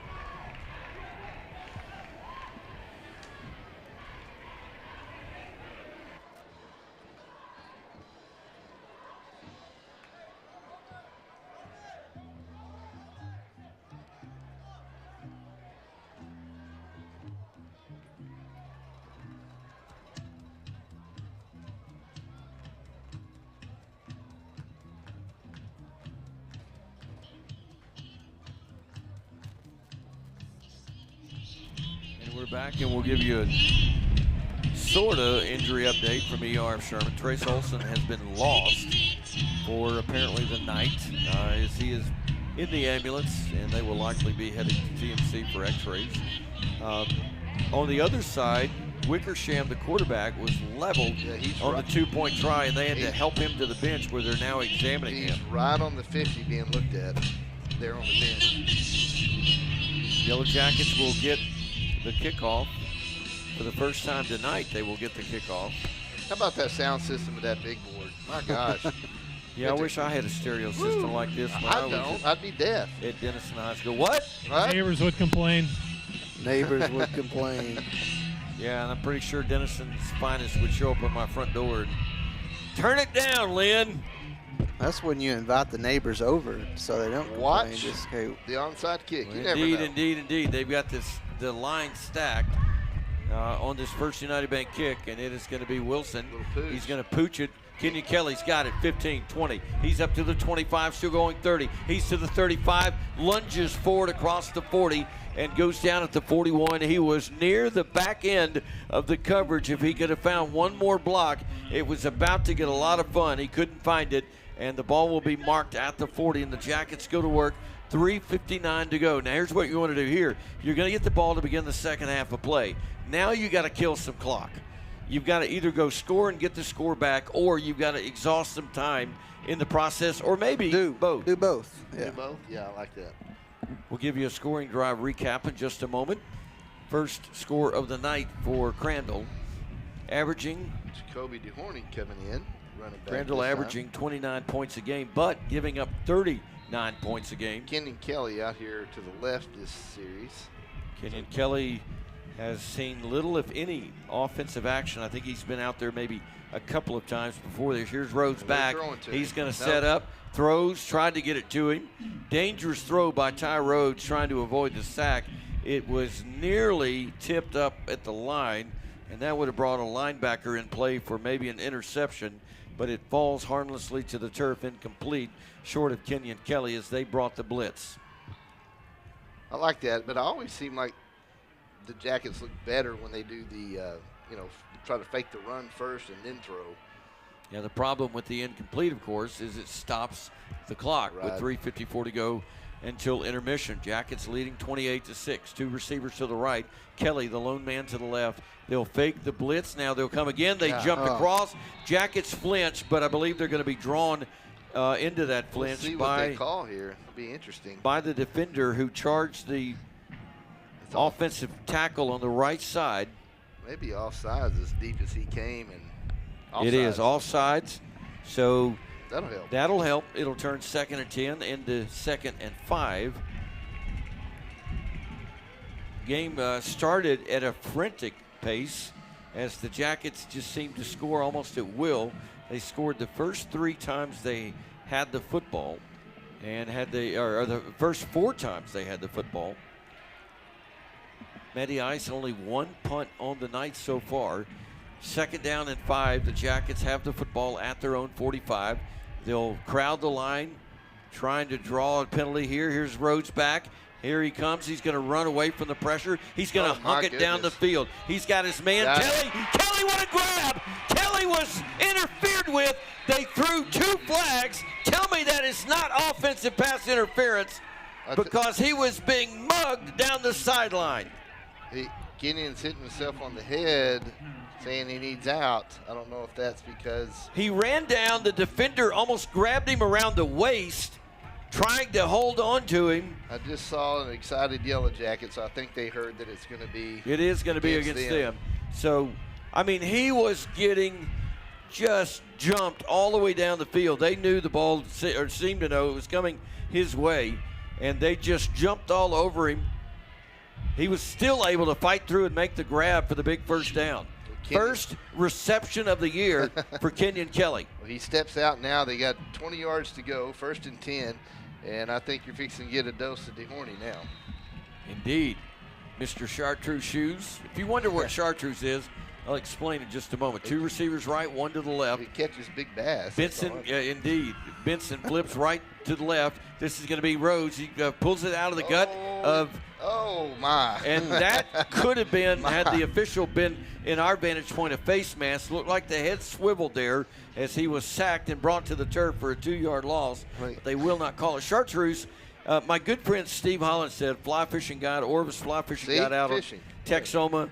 We're back, and we'll give you a sorta injury update from ER Sherman. Trace Olson has been lost for apparently the night as he is in the ambulance, and they will likely be heading to TMC for x-rays. On the other side, Wickersham, the quarterback, was leveled on the 2-point try, and they had to help him to the bench where they're now examining him. He's right on the 50 being looked at there on the bench. Yellow Jackets will get the kickoff. For the first time tonight, they will get the kickoff. How about that sound system with that big board? My gosh. Yeah, I wish I had a stereo system like this. I'd be deaf. At Denison High School. What? Neighbors would complain. Neighbors would complain. Yeah, and I'm pretty sure Denison's finest would show up on my front door and turn it down, Lynn. That's when you invite the neighbors over so they don't complain. Watch just, hey, the onside kick. You Indeed, never know. indeed. They've got the line stacked on this First United Bank kick, and it is going to be Wilson. He's going to pooch it. Kenyon Kelly's got it, 15, 20. He's up to the 25, still going 30. He's to the 35, lunges forward across the 40, and goes down at the 41. He was near the back end of the coverage. If he could have found one more block, it was about to get a lot of fun. He couldn't find it, and the ball will be marked at the 40, and the Jackets go to work. 3:59 to go. Now here's what you want to do here. You're going to get the ball to begin the second half of play. Now you got to kill some clock. you've got to either go score and get the score back, or you've got to exhaust some time in the process, or maybe both. Do both. Yeah. Do both? Yeah, I like that. We'll give you a scoring drive recap in just a moment. First score of the night for Crandall, averaging. Jacoby DeHorny coming in, running back. Crandall averaging 29 points a game, but giving up 39 points a game. Kenyon Kelly out here to the left this series. Kenyon Kelly has seen little, if any, offensive action. I think he's been out there maybe a couple of times before this. Here's Rhodes back. He's going to set up, throws, tried to get it to him. Dangerous throw by Ty Rhodes trying to avoid the sack. It was nearly tipped up at the line, and that would have brought a linebacker in play for maybe an interception, but it falls harmlessly to the turf, incomplete, short of Kenyon Kelly as they brought the blitz. I like that, but I always seem like the Jackets look better when they do the, try to fake the run first and then throw. Yeah, the problem with the incomplete, of course, is it stops the clock with 3:54 to go until intermission. Jackets leading 28-6. Two receivers to the right. Kelly, the lone man, to the left. They'll fake the blitz. Now they'll come again. They jumped across. Jackets flinch, but I believe they're going to be drawn into that flinch see what they call here. It'll be interesting. By the defender who charged the offensive tackle on the right side. Maybe offsides as deep as he came. And offsides. It is offsides. So that'll help. That'll help. It'll turn 2nd and 10 into 2nd and 5. Game started at a frantic pace as the Jackets just seemed to score almost at will. They scored the first 3 times they had the football, and the first 4 times they had the football. Matty Ice only 1 punt on the night so far. 2nd down and 5. The Jackets have the football at their own 45. They'll crowd the line, trying to draw a penalty here. Here's Rhodes back. Here he comes. He's going to run away from the pressure. He's going to hunk it down the field. He's got his man, Kelly. Kelly, what a grab! Kelly was interfered with. They threw 2 flags. Tell me that is not offensive pass interference because he was being mugged down the sideline. Gideon's hitting himself on the head, saying he needs out. I don't know if that's because he ran down. The defender almost grabbed him around the waist, trying to hold on to him. I just saw an excited Yellow Jacket, so I think they heard that it's going to be. It is going to be against them. So, I mean, he was getting just jumped all the way down the field. They knew the ball, or seemed to know it was coming his way, and they just jumped all over him. He was still able to fight through and make the grab for the big first down. First reception of the year for Kenyon Kelly. Well, he steps out now. They got 20 yards to go, 1st and 10, and I think you're fixing to get a dose of DeHorny now. Indeed. Mr. Chartreuse Shoes. If you wonder what Chartreuse is, I'll explain in just a moment. 2 receivers right, 1 to the left. He catches big bass. Benson, indeed. Benson flips right to the left. This is going to be Rhodes. He pulls it out of the gut of. Oh, my. And that could have been, had the official been in our vantage point, a face mask. Looked like the head swiveled there as he was sacked and brought to the turf for a 2-yard loss. But they will not call it. Chartreuse, my good friend Steve Holland said, fly fishing guide, Orvis fly fishing guide out of Texoma.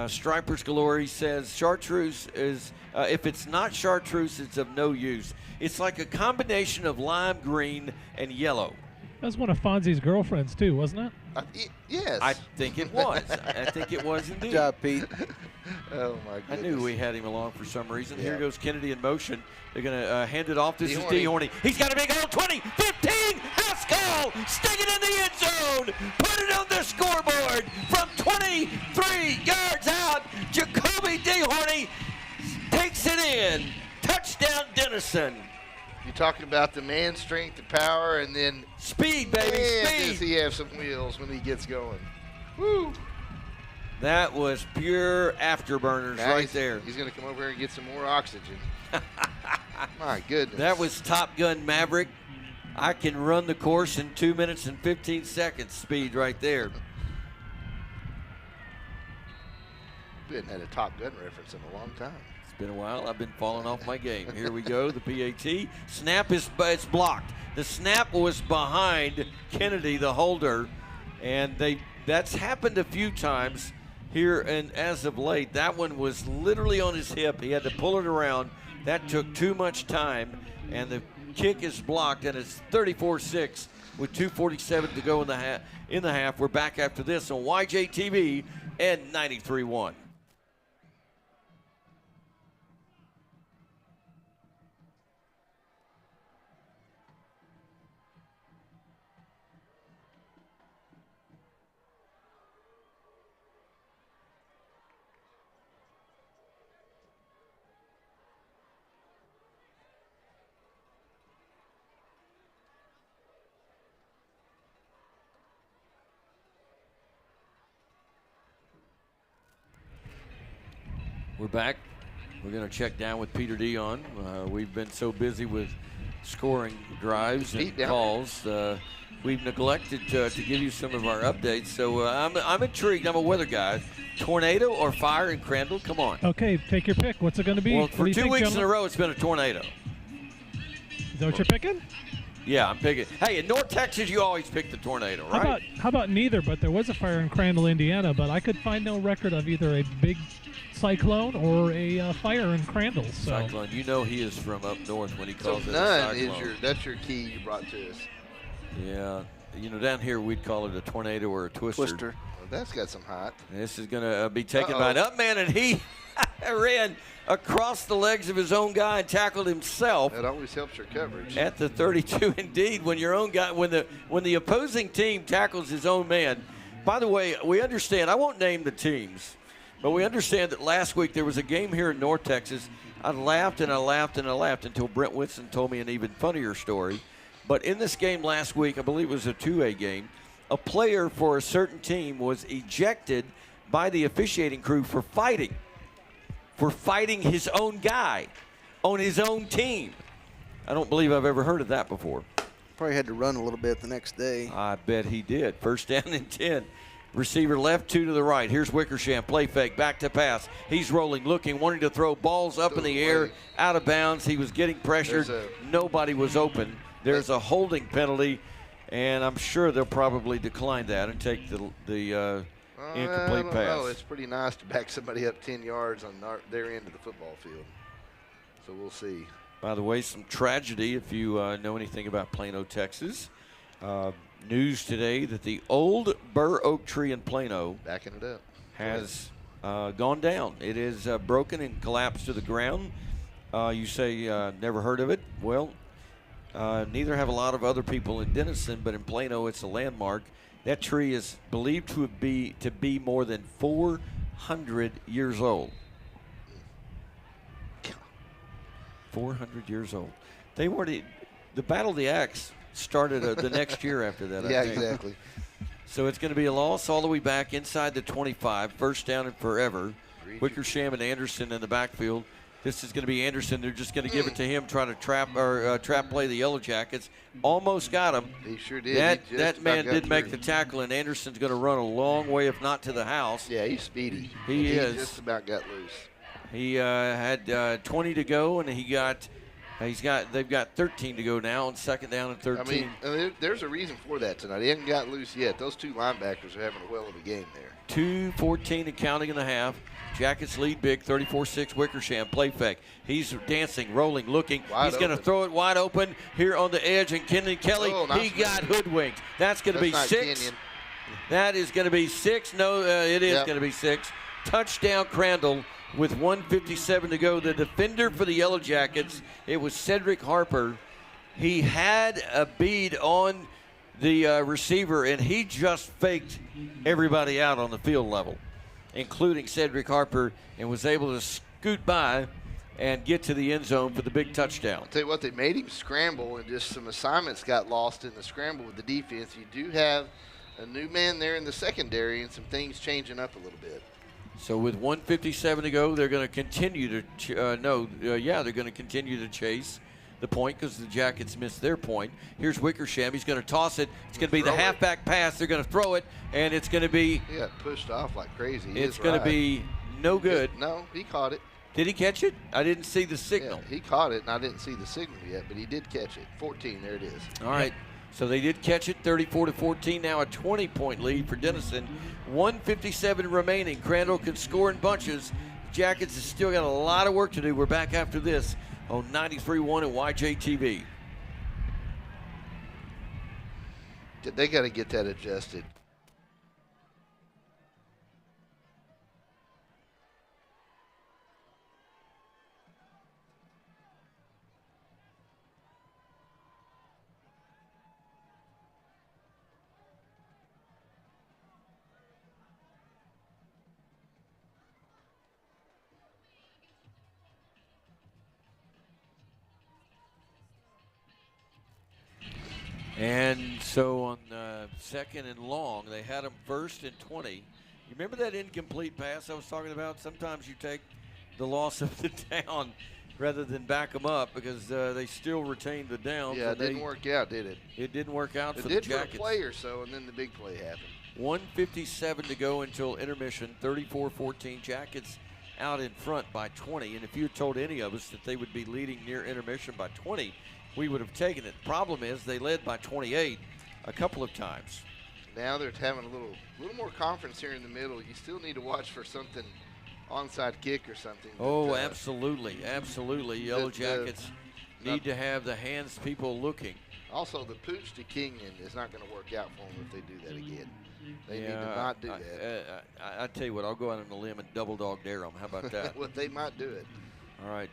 Stripers galore. He says Chartreuse is, if it's not Chartreuse, it's of no use. It's like a combination of lime green and yellow. That was one of Fonzie's girlfriends, too, wasn't it? Yes. I think it was. I think it was indeed. Good job, Pete. Oh, my goodness. I knew we had him along for some reason. Here goes Kennedy in motion. They're going to hand it off. This is DeHorny. He's got a big hole. 20, 15. House call. Stick it in the end zone. Put it on the scoreboard from 23 yards out. Jacoby DeHorny takes it in. Touchdown, Denison. You're talking about the man strength, the power, and then speed, baby, speed. Does he have some wheels when he gets going? Woo! That was pure afterburners right there. He's going to come over here and get some more oxygen. My goodness. That was Top Gun Maverick. I can run the course in 2 minutes and 15 seconds speed right there. We hadn't had a Top Gun reference in a long time. It's been a while. I've been falling off my game. Here we go. The PAT. Snap is it's blocked. The snap was behind Kennedy, the holder, and that's happened a few times. here, and as of late, that one was literally on his hip. He had to pull it around. That took too much time, and the kick is blocked, and it's 34-6 with 2:47 to go in the half. We're back after this on YJTV and 93.1. We're back. We're going to check down with Peter Dion. We've been so busy with scoring drives and calls. We've neglected to give you some of our updates. So I'm intrigued. I'm a weather guy. Tornado or fire in Crandle? Come on. Okay, take your pick. What's it going to be? Well, for 2 weeks in a row, it's been a tornado. Is that what you're picking? Yeah, I'm picking. Hey, in North Texas, you always pick the tornado, right? How about neither? But there was a fire in Crandall, Indiana, but I could find no record of either a big cyclone or a fire in Crandall. So. Cyclone. You know he is from up north when he calls it a none cyclone. that's your key you brought to us. Yeah. You know, down here we'd call it a tornado or a twister. Well, that's got some height. This is going to be taken by an up man, and he ran across the legs of his own guy and tackled himself. That always helps your coverage. At the 32, indeed, when your own guy, when the opposing team tackles his own man. By the way, we understand, I won't name the teams, but we understand that last week there was a game here in North Texas. I laughed and I laughed and I laughed until Brent Whitson told me an even funnier story. But in this game last week, I believe it was a 2A game, a player for a certain team was ejected by the officiating crew for fighting his own guy on his own team. I don't believe I've ever heard of that before. Probably had to run a little bit the next day. I bet he did. First down and 10. Receiver left, 2 to the right. Here's Wickersham. Play fake, back to pass. He's rolling, looking, wanting to throw balls up in the air, out of bounds. He was getting pressured. Nobody was open. There's a holding penalty, and I'm sure they'll probably decline that and take the incomplete pass. Oh, it's pretty nice to back somebody up 10 yards on their end of the football field. So we'll see. By the way, some tragedy if you know anything about Plano, Texas. News today that the old bur oak tree in Plano backing it up has gone down. It is broken and collapsed to the ground. You say never heard of it? Well, neither have a lot of other people in Denison, but in Plano it's a landmark. That tree is believed to be more than 400 years old. 400 years old. They weren't. The Battle of the Axe started the next year after that. Yeah, I think. exactly. So it's going to be a loss all the way back inside the 25. First down and forever. Wickersham and Anderson in the backfield. This is going to be Anderson. They're just going to give it to him, trying to trap play the Yellow Jackets. Almost got him. He sure did. That man did make the tackle, and Anderson's going to run a long way, if not to the house. Yeah, he's speedy. He is. Just about got loose. He had 20 to go, and they've got 13 to go now on second down and 13. I mean, there's a reason for that tonight. He hasn't got loose yet. Those two linebackers are having a well of a game there. 2:14 and counting in the half. Jackets lead big, 34-6 Wickersham. Play fake. He's dancing, rolling, looking. He's going to throw it wide open here on the edge, and Kenyon Kelly, he got hoodwinked. That's going to be 6. Kenyon. That is going to be 6. No, it is going to be 6. Touchdown Crandle with 1:57 to go. The defender for the Yellow Jackets, it was Cedric Harper. He had a bead on the receiver, and he just faked everybody out on the field level, including Cedric Harper, and was able to scoot by and get to the end zone for the big touchdown. I'll tell you what, they made him scramble, and just some assignments got lost in the scramble with the defense. You do have a new man there in the secondary and some things changing up a little bit. So with 1:57 to go, they're going to continue to they're going to continue to chase the point because the Jackets missed their point. Here's Wickersham. He's going to toss it. It's going to be the halfback pass. They're going to throw it, and it's going to be. He got pushed off like crazy. It's going to be no good. No, he caught it. Did he catch it? I didn't see the signal. Yeah, he caught it, and I didn't see the signal yet, but he did catch it. 14, there it is. All right. So they did catch it, 34-14. Now a 20-point lead for Denison. 1:57 remaining. Crandall can score in bunches. Jackets has still got a lot of work to do. We're back after this on 93.1 and YJTV. They got to get that adjusted. And so on second and long, they had them 1st and 20. You remember that incomplete pass I was talking about? Sometimes you take the loss of the down rather than back them up because they still retained the down. Yeah, it didn't work out, did it? It didn't work out for the Jackets. It did for a play or so, and then the big play happened. 1:57 to go until intermission, 34-14. Jackets out in front by 20. And if you had told any of us that they would be leading near intermission by 20, we would have taken it. Problem is they led by 28 a couple of times. Now they're having a little more confidence here in the middle. You still need to watch for something onside kick or something. Oh, absolutely. Yellow Jackets need to have the hands people looking. Also, the pooch to Kingman is not going to work out for them if they do that again. They need to not do that. I tell you what, I'll go out on a limb and double dog dare them. How about that? Well, they might do it. All right.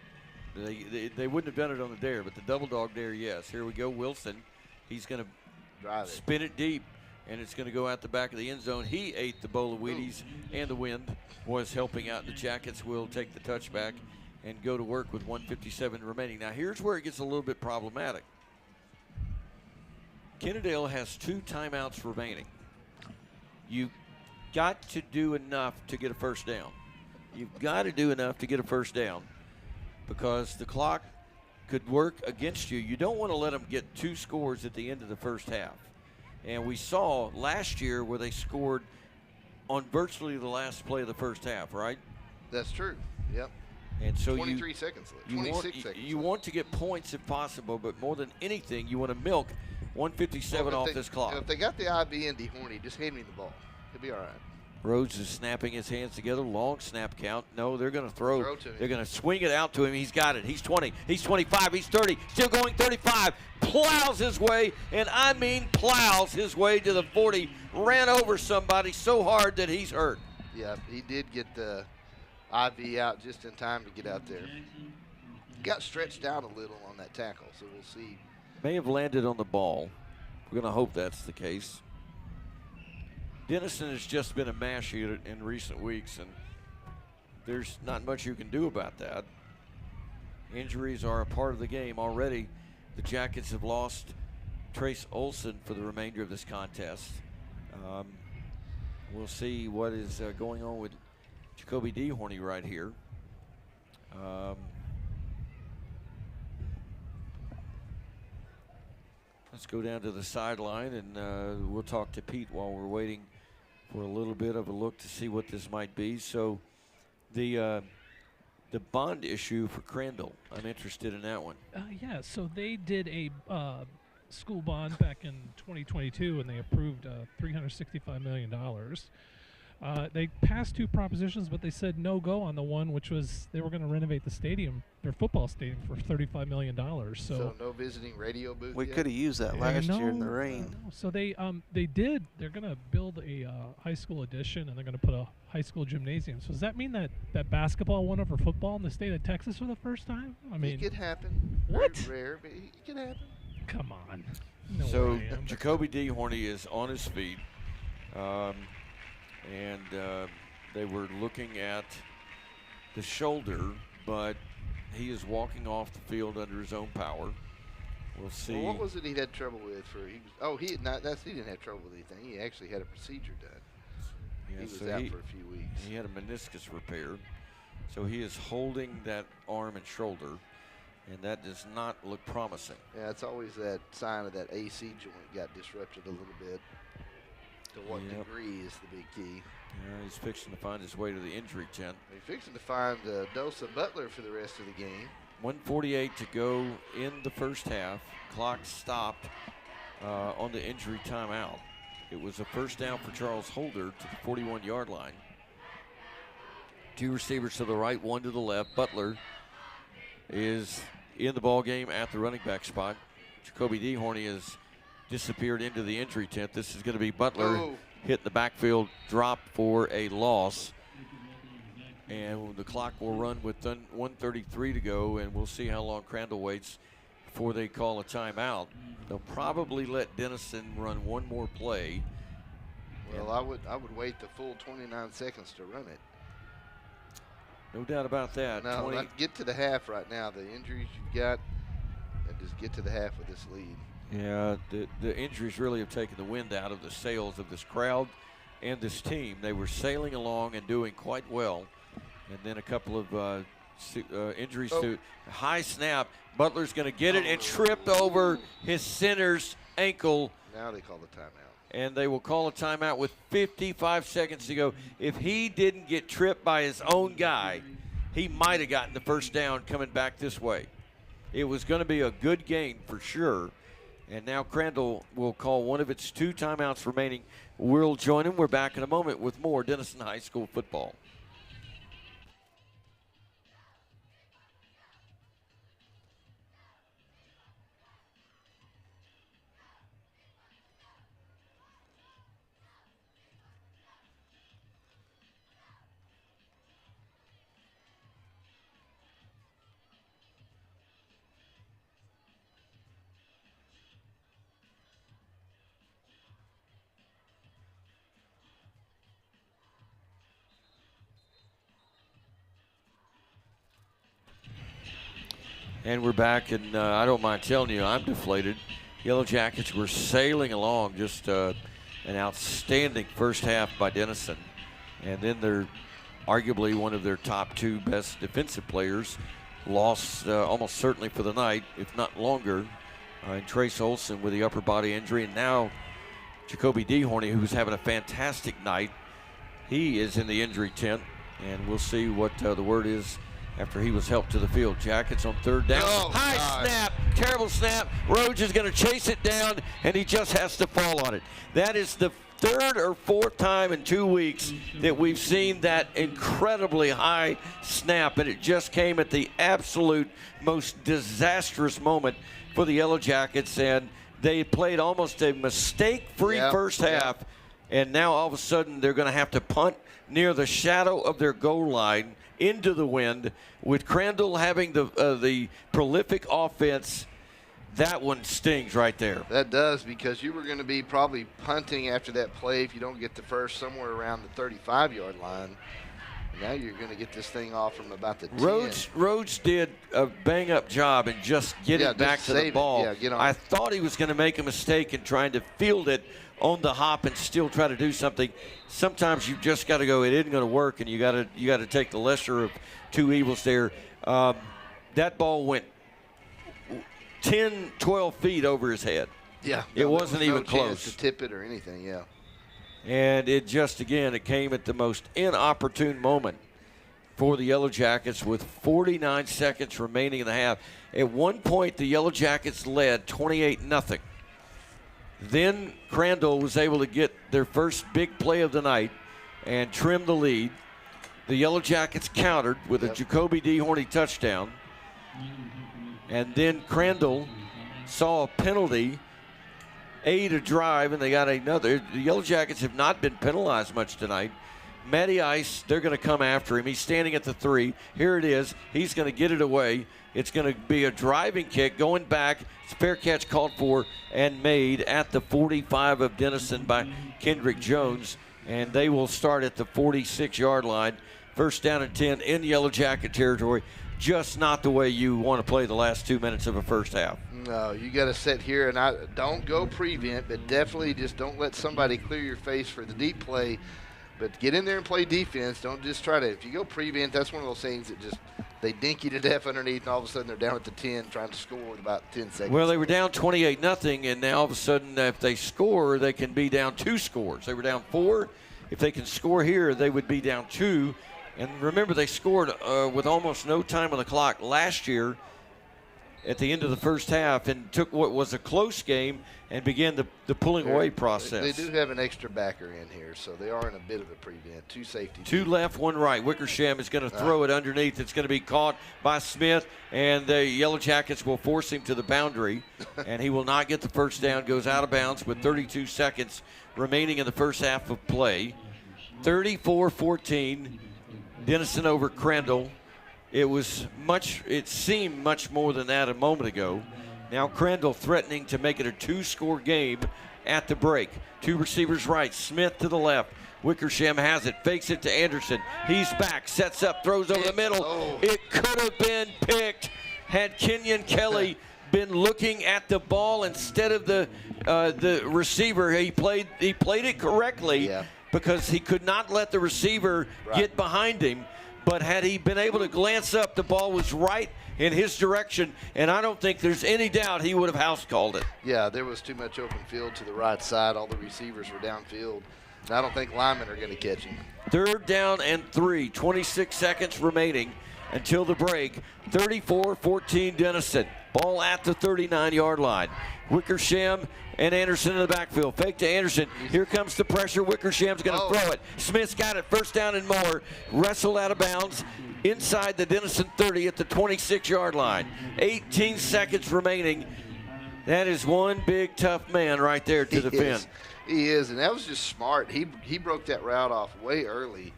They wouldn't have done it on the dare, but the double dog dare, yes. Here we go, Wilson. He's going to spin it deep, and it's going to go out the back of the end zone. He ate the bowl of Wheaties, and the wind was helping out. The Jackets will take the touchback and go to work with 1:57 remaining. Now, here's where it gets a little bit problematic. Kennedale has 2 timeouts remaining. You've got to do enough to get a first down. You've got to do enough to get a first down, because the clock could work against you. You don't want to let them get 2 scores at the end of the first half. And we saw last year where they scored on virtually the last play of the first half, right? That's true. Yep. And so 23 seconds left. 26 seconds. You want to get points if possible, but more than anything, you want to milk 1:57 off this clock. If they got the IB and DeHorny, just hand me the ball. He'll be all right. Rhodes is snapping his hands together. Long snap count. No, they're going to throw. They're going to swing it out to him. He's got it. He's 20. He's 25. He's 30. Still going 35. Plows his way, and I mean plows his way to the 40. Ran over somebody so hard that he's hurt. Yeah, he did get the IV out just in time to get out there. Got stretched out a little on that tackle, so we'll see. May have landed on the ball. We're going to hope that's the case. Denison has just been a mash unit in recent weeks, and there's not much you can do about that. Injuries are a part of the game already. The Jackets have lost Trace Olson for the remainder of this contest. We'll see what is going on with Jacoby DeHorny right here. Let's go down to the sideline, and we'll talk to Pete while we're waiting for a little bit of a look to see what this might be. So the bond issue for Crandle, I'm interested in that one. Yeah, so they did a school bond back in 2022, and they approved $365 million. They passed 2 propositions, but they said no go on the one, which was they were going to renovate the stadium, their football stadium, for $35 million. So no visiting radio booth. We could have used that last year in the rain. So they did. They're going to build a high school addition, and they're going to put a high school gymnasium. So does that mean that basketball won over football in the state of Texas for the first time? I mean, it could happen. What? Very rare, but it could happen. Come on. No so way. Jacoby DeHorny is on his feet. And they were looking at the shoulder, but he is walking off the field under his own power. We'll see. Well, what was it he had trouble with? He didn't have trouble with anything. He actually had a procedure done. Yeah, he was out for a few weeks. He had a meniscus repair. So he is holding that arm and shoulder, and that does not look promising. Yeah, it's always that sign of that AC joint got disrupted a little bit. To what degree is the big key. Yeah, he's fixing to find his way to the injury tent. He's fixing to find Dosa Butler for the rest of the game. 1:48 to go in the first half. Clock stopped on the injury timeout. It was a first down for Charles Holder to the 41-yard line. 2 receivers to the right, 1 to the left. Butler is in the ball game at the running back spot. Jacoby DeHorny has disappeared into the injury tent. This is going to be Butler hit the backfield drop for a loss. And the clock will run with 1:33 to go, and we'll see how long Crandall waits before they call a timeout. They'll probably let Denison run one more play. Well, I would wait the full 29 seconds to run it. No doubt about that. No, get to the half right now. The injuries you've got, and just get to the half with this lead. Yeah, the injuries really have taken the wind out of the sails of this crowd and this team. They were sailing along and doing quite well. And then a couple of injuries to high snap. Butler's going to get it and tripped over his center's ankle. Now they call the timeout. And they will call a timeout with 55 seconds to go. If he didn't get tripped by his own guy, he might have gotten the first down coming back this way. It was going to be a good gain for sure. And now Crandall will call one of its 2 timeouts remaining. We'll join him. We're back in a moment with more Denison High School football. And we're back, and I don't mind telling you, I'm deflated. Yellow Jackets were sailing along, just an outstanding first half by Denison. And then they're arguably one of their top 2 best defensive players lost almost certainly for the night, if not longer, and Trace Olson with the upper body injury. And now Jacoby DeHorny, who's having a fantastic night, he is in the injury tent, and we'll see what the word is after he was helped to the field. Jackets on 3rd down. High snap, terrible snap. Rhodes is going to chase it down, and he just has to fall on it. That is the 3rd or 4th time in 2 weeks that we've seen that incredibly high snap, and it just came at the absolute most disastrous moment for the Yellow Jackets, and they played almost a mistake-free first half, and now all of a sudden they're going to have to punt near the shadow of their goal line into the wind. With Crandall having the prolific offense, that one stings right there. That does, because you were going to be probably punting after that play if you don't get the first somewhere around the 35-yard line. Now you're going to get this thing off from about the 10. Rhodes did a bang-up job in just getting back to the ball. I thought he was going to make a mistake in trying to field it on the hop and still try to do something. Sometimes you just got to go, it isn't going to work, and you got to take the lesser of 2 evils there. That ball went 10, 12 feet over his head. Yeah. It wasn't even close to tip it or anything, And it just, again, it came at the most inopportune moment for the Yellow Jackets with 49 seconds remaining in the half. At one point, the Yellow Jackets led 28-0. Then Crandall was able to get their first big play of the night and trim the lead. The Yellow Jackets countered with a Jacoby DeHorny touchdown. And then Crandall saw a penalty, aid a drive, and they got another. The Yellow Jackets have not been penalized much tonight. Matty Ice, they're going to come after him. He's standing at the 3. Here it is. He's going to get it away. It's going to be a driving kick going back. It's a fair catch called for and made at the 45 of Denison by Kendrick Jones. And they will start at the 46-yard line. First down and 10 in Yellow Jacket territory. Just not the way you want to play the last 2 minutes of a first half. No, you got to sit here and don't go prevent, but definitely just don't let somebody clear your face for the deep play. But get in there and play defense. Don't just try to, if you go prevent, that's one of those things that just, they dink you to death underneath, and all of a sudden they're down at the 10 trying to score with about 10 seconds. Well, they were down 28-0, and now all of a sudden if they score, they can be down 2 scores. They were down 4. If they can score here, they would be down 2. And remember, they scored with almost no time on the clock last year at the end of the first half and took what was a close game and began the pulling away process. They do have an extra backer in here, so they are in a bit of a prevent. 2 safeties. 2 left, 1 right. Wickersham is going to throw it underneath. It's going to be caught by Smith, and the Yellow Jackets will force him to the boundary, and he will not get the first down. Goes out of bounds with 32 seconds remaining in the first half of play. 34-14, Denison over Crandall. It seemed much more than that a moment ago. Now Crandall threatening to make it a 2-score game at the break. 2 receivers right, Smith to the left. Wickersham has it, fakes it to Anderson. He's back, sets up, throws over the middle. It could have been picked had Kenyon Kelly been looking at the ball instead of the receiver. He played it correctly because he could not let the receiver get behind him. But had he been able to glance up, the ball was right in his direction, and I don't think there's any doubt he would have house called it. Yeah, there was too much open field to the right side. All the receivers were downfield, and I don't think linemen are going to catch him. 3rd down and 3, 26 seconds remaining until the break. 34-14 Denison. Ball at the 39-yard line. Wickersham and Anderson in the backfield. Fake to Anderson. Here comes the pressure. Wickersham's going to throw it. Smith's got it. 1st down and more. Wrestled out of bounds inside the Denison 30 at the 26-yard line. 18 seconds remaining. That is one big, tough man right there to defend. He is, and that was just smart. He broke that route off way early,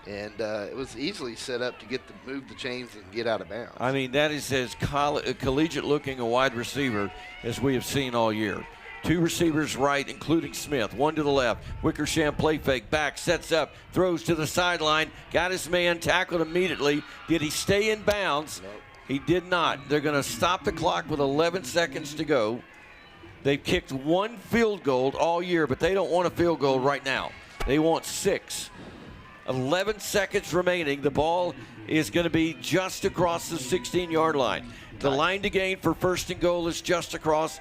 and it was easily set up to move the chains and get out of bounds. I mean, that is as collegiate-looking a wide receiver as we have seen all year. 2 receivers right, including Smith. 1 to the left. Wickersham play fake, back, sets up, throws to the sideline, got his man, tackled immediately. Did he stay in bounds? Nope. He did not. They're going to stop the clock with 11 seconds to go. They've kicked 1 field goal all year, but they don't want a field goal right now. They want 6. 11 seconds remaining. The ball is going to be just across the 16-yard line. The line to gain for 1st and goal is just across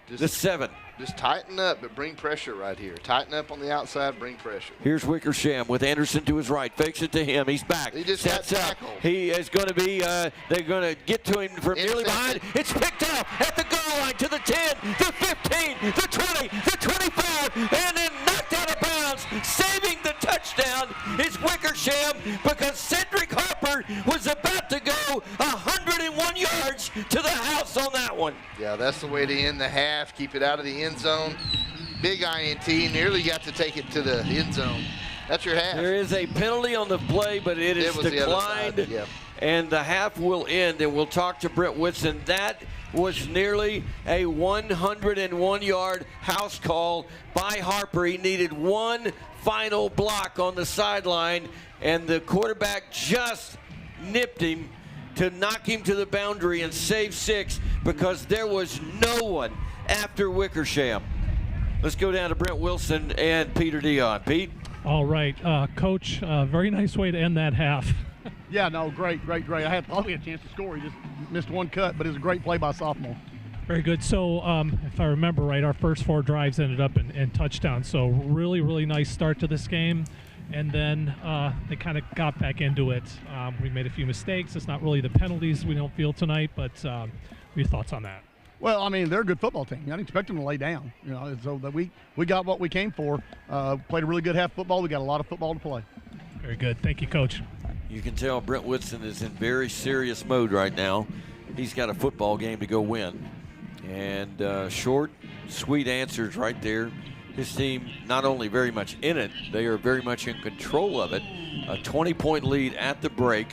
the 7. Just tighten up, but bring pressure right here. Tighten up on the outside, bring pressure. Here's Wickersham with Anderson to his right. Fakes it to him. He's back. He just sets up. He is going to be, they're going to get to him from nearly behind. It's picked up at the goal line to the 10, the 15, the 20, the 25, and then knocked out of bounds. Saving the touchdown is Wickersham because Cedric Harper was about to go 101 yards to the house on that one. Yeah, that's the way to end the half. Keep it out of the end zone. Big INT, nearly got to take it to the end zone. That's your half. There is a penalty on the play, but it is declined, and the half will end, and we'll talk to Brent Whitson. That was nearly a 101-yard house call by Harper. He needed 1 final block on the sideline, and the quarterback just nipped him to knock him to the boundary and save 6 because there was no one after Wickersham. Let's go down to Brent Wilson and Peter Dion. Pete? All right, Coach, very nice way to end that half. Yeah, no, great. I thought we had a chance to score. He just missed 1 cut, but it was a great play by sophomore. Very good. So if I remember right, our first 4 drives ended up in touchdowns. So really nice start to this game. And then they kind of got back into it. We made a few mistakes. It's not really the penalties we don't feel tonight, but your thoughts on that? Well, I mean, they're a good football team. I didn't expect them to lay down. So that we got what we came for. Played a really good half football. We got a lot of football to play. Very good. Thank you, Coach. You can tell Brent Whitson is in very serious mode right now. He's got a football game to go win. And short, sweet answers right there. His team not only very much in it, they are very much in control of it. A 20-point lead at the break.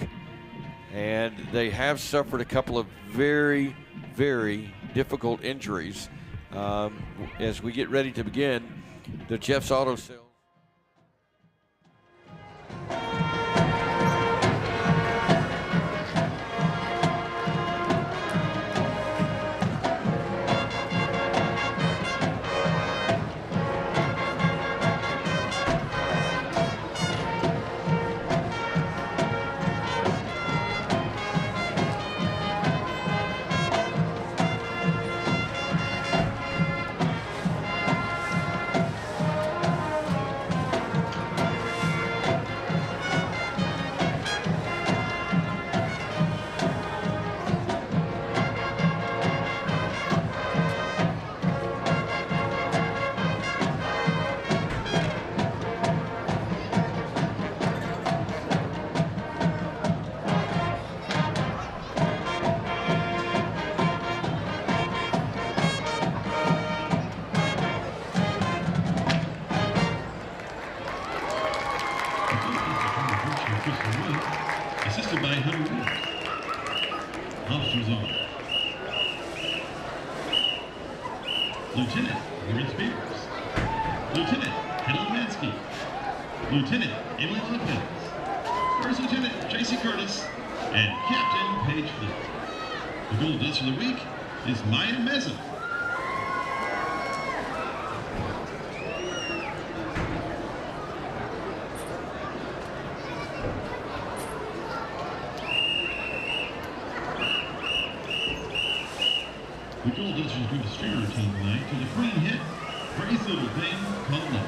And they have suffered a couple of very, very difficult injuries. As we get ready to begin, the Jeff's Auto Sales. Christopher Wood, assisted by Hunter Williams. Officers on. Lieutenant Lawrence Beavers. Lieutenant Kendall Mansky. Lieutenant Emily Lopez. First Lieutenant J.C. Curtis. And Captain Paige Flint. The Gold Dust of the week is Maya Meza. The Gold Dusters do the stringer routine tonight to the green hit, Grace Little Thing called up.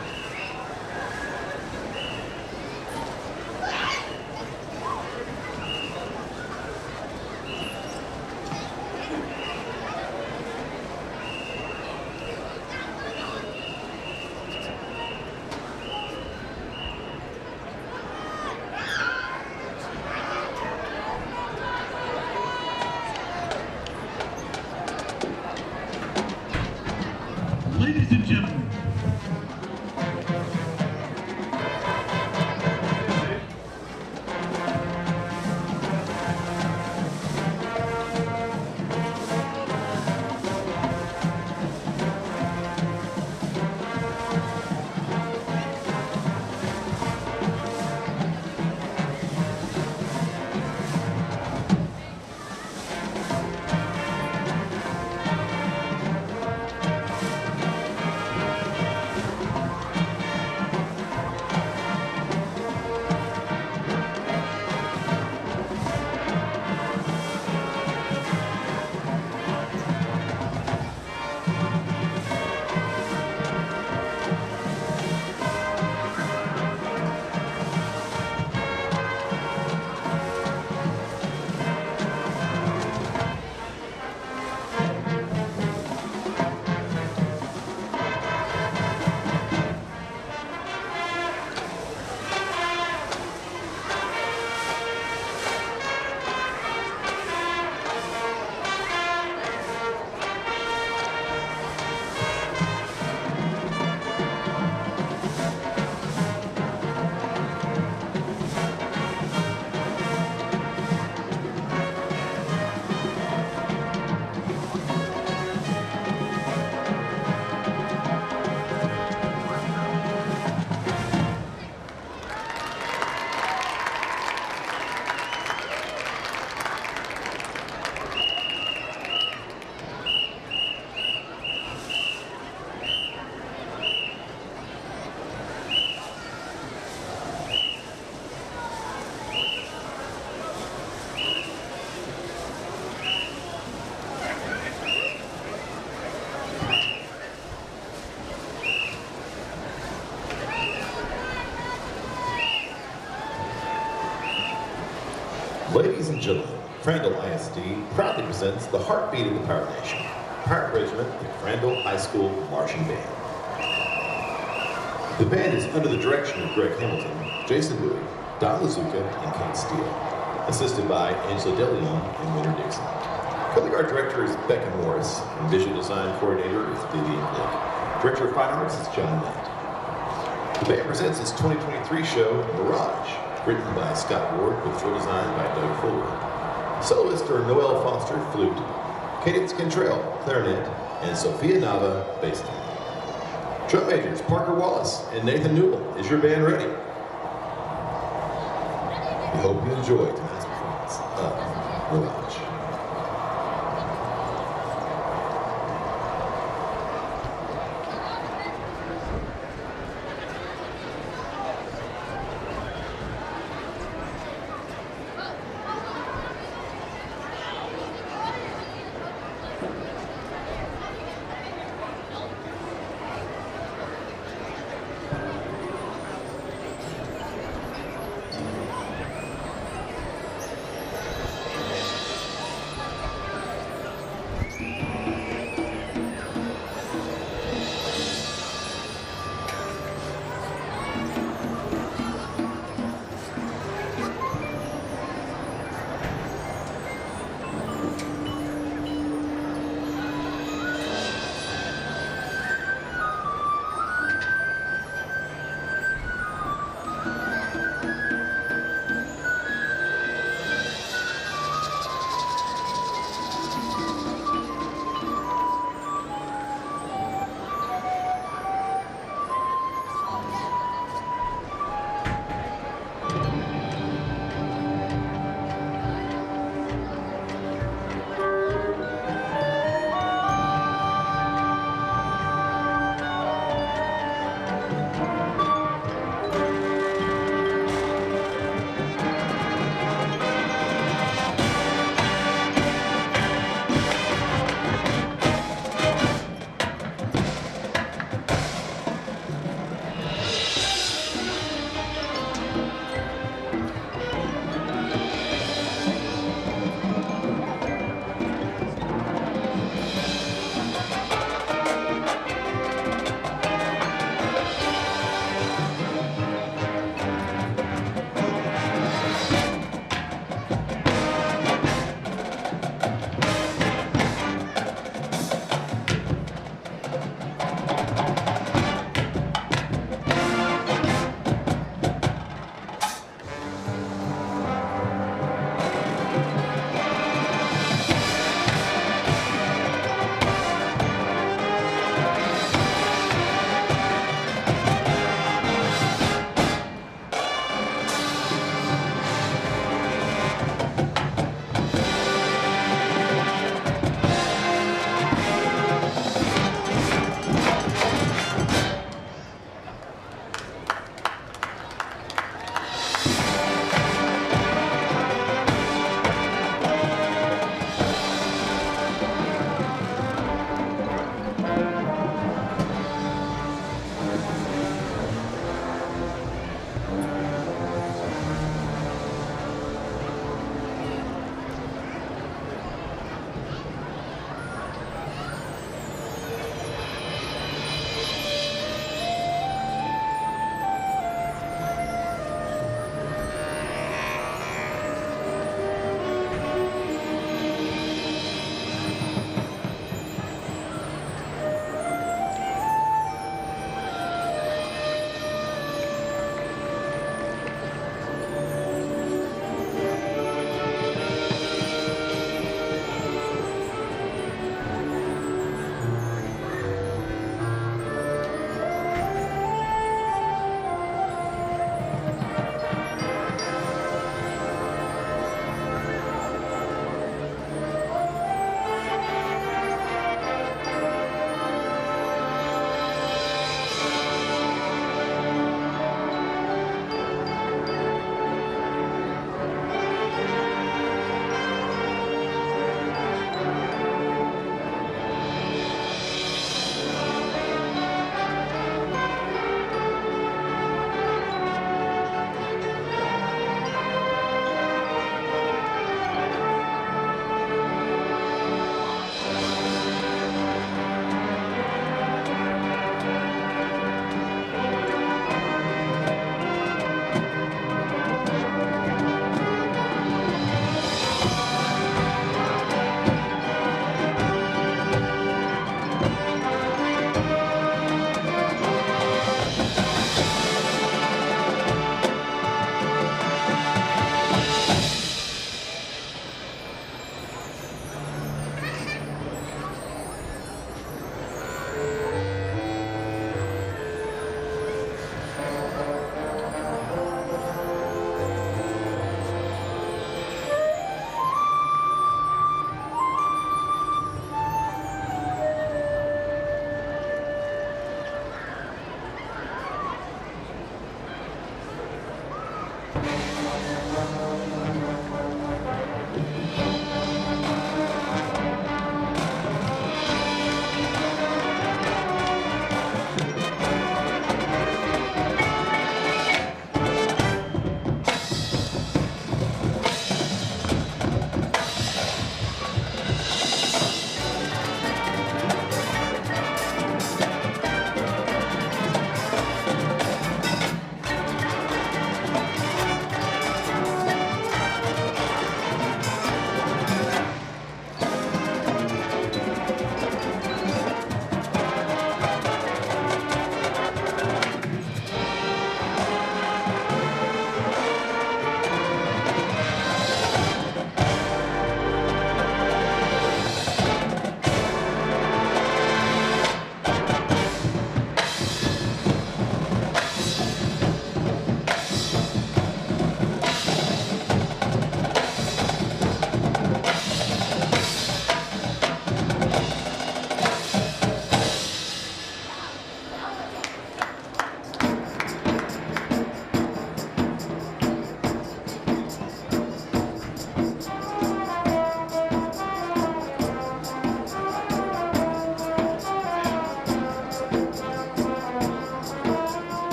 Ladies and gentlemen, Ladies and gentlemen, Crandall ISD proudly presents the heartbeat of the Pirate Nation, Pirate Regiment, the Crandall High School Marching Band. The band is under the direction of Greg Hamilton, Jason Bowie, Don Lazuka, and Kate Steele, assisted by Angela DeLeon and Winter Dixon. Color Guard Director is Becca Morris, and Visual Design Coordinator is Vivian Blake. Director of Fine Arts is John Knight. The band presents its 2023 show, Mirage, written by Scott Ward with fill design by Doug Fuller. Soloists are Noel Foster, flute, Cadence Cantrell, clarinet, and Sophia Nava, bass. Drum majors Parker Wallace and Nathan Newell. Is your band ready? We hope you enjoy tonight's performance of Mirage.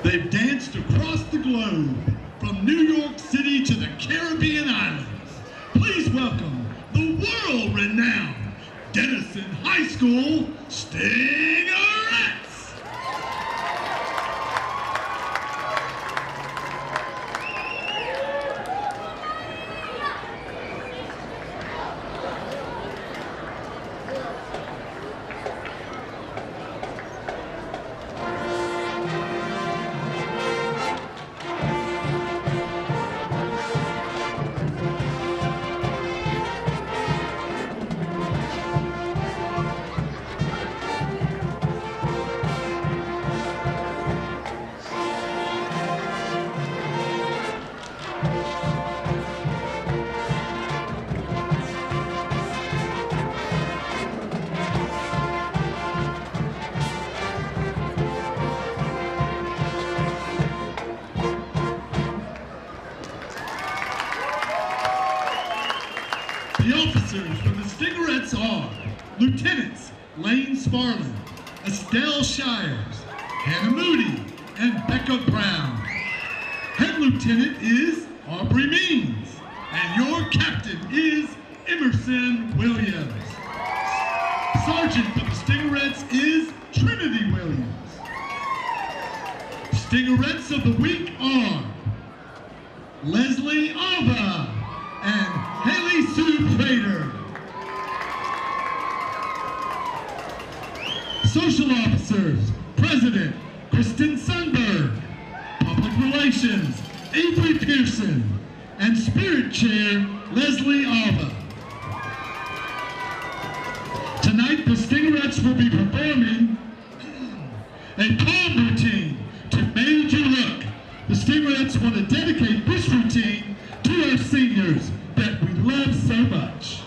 They've danced across the globe, from New York City to the Caribbean islands. Please welcome the world-renowned Denison High School Stingerettes. The officers from the Stingerettes are Lieutenants Lane Sparling, Estelle Shires, Hannah Moody, and Becca Brown. Head Lieutenant is Aubrey Means, and your Captain is Emerson Williams. Sergeant for the Stingerettes is Trinity Williams. Stingerettes of the Week are Leslie Alba and Haley Sue Prater. Social Officers, President Kristen Sundberg, Public Relations Avery Pearson, and Spirit Chair Leslie Alba. Tonight the Stingerettes will be performing a palm routine to Made You Look. The Stingerettes want to dedicate this routine to our seniors that we love so much.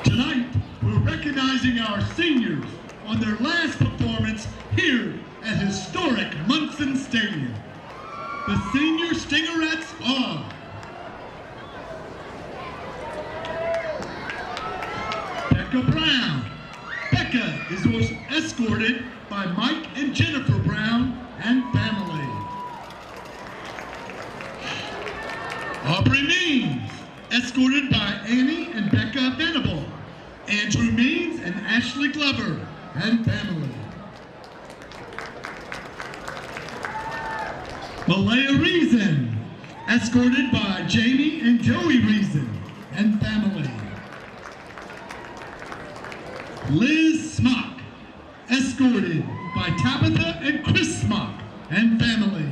Tonight, we're recognizing our seniors on their last performance here at historic Munson Stadium. The senior Stingerettes are Becca Brown. Becca is escorted by Mike and Jennifer Brown and family. Aubrey Means, escorted by Annie and Becca Venable. Andrew Means and Ashley Glover and family. Malaya Reason, escorted by Jamie and Joey Reason and family. Mrs. Smock, escorted by Tabitha and Chris Smock and family.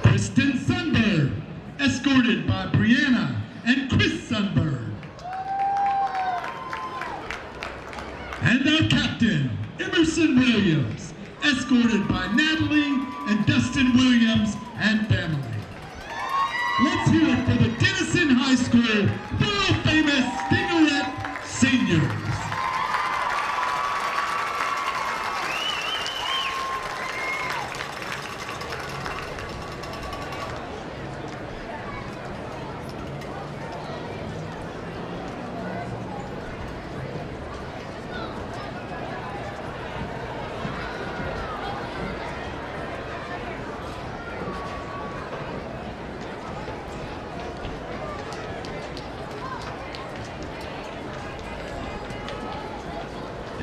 Kristen Sunberg, escorted by Brianna and Chris Sunberg. And our captain, Emerson Williams, escorted by Natalie and Dustin Williams and family. Let's hear it for the Denison High School world famous Stingerette seniors.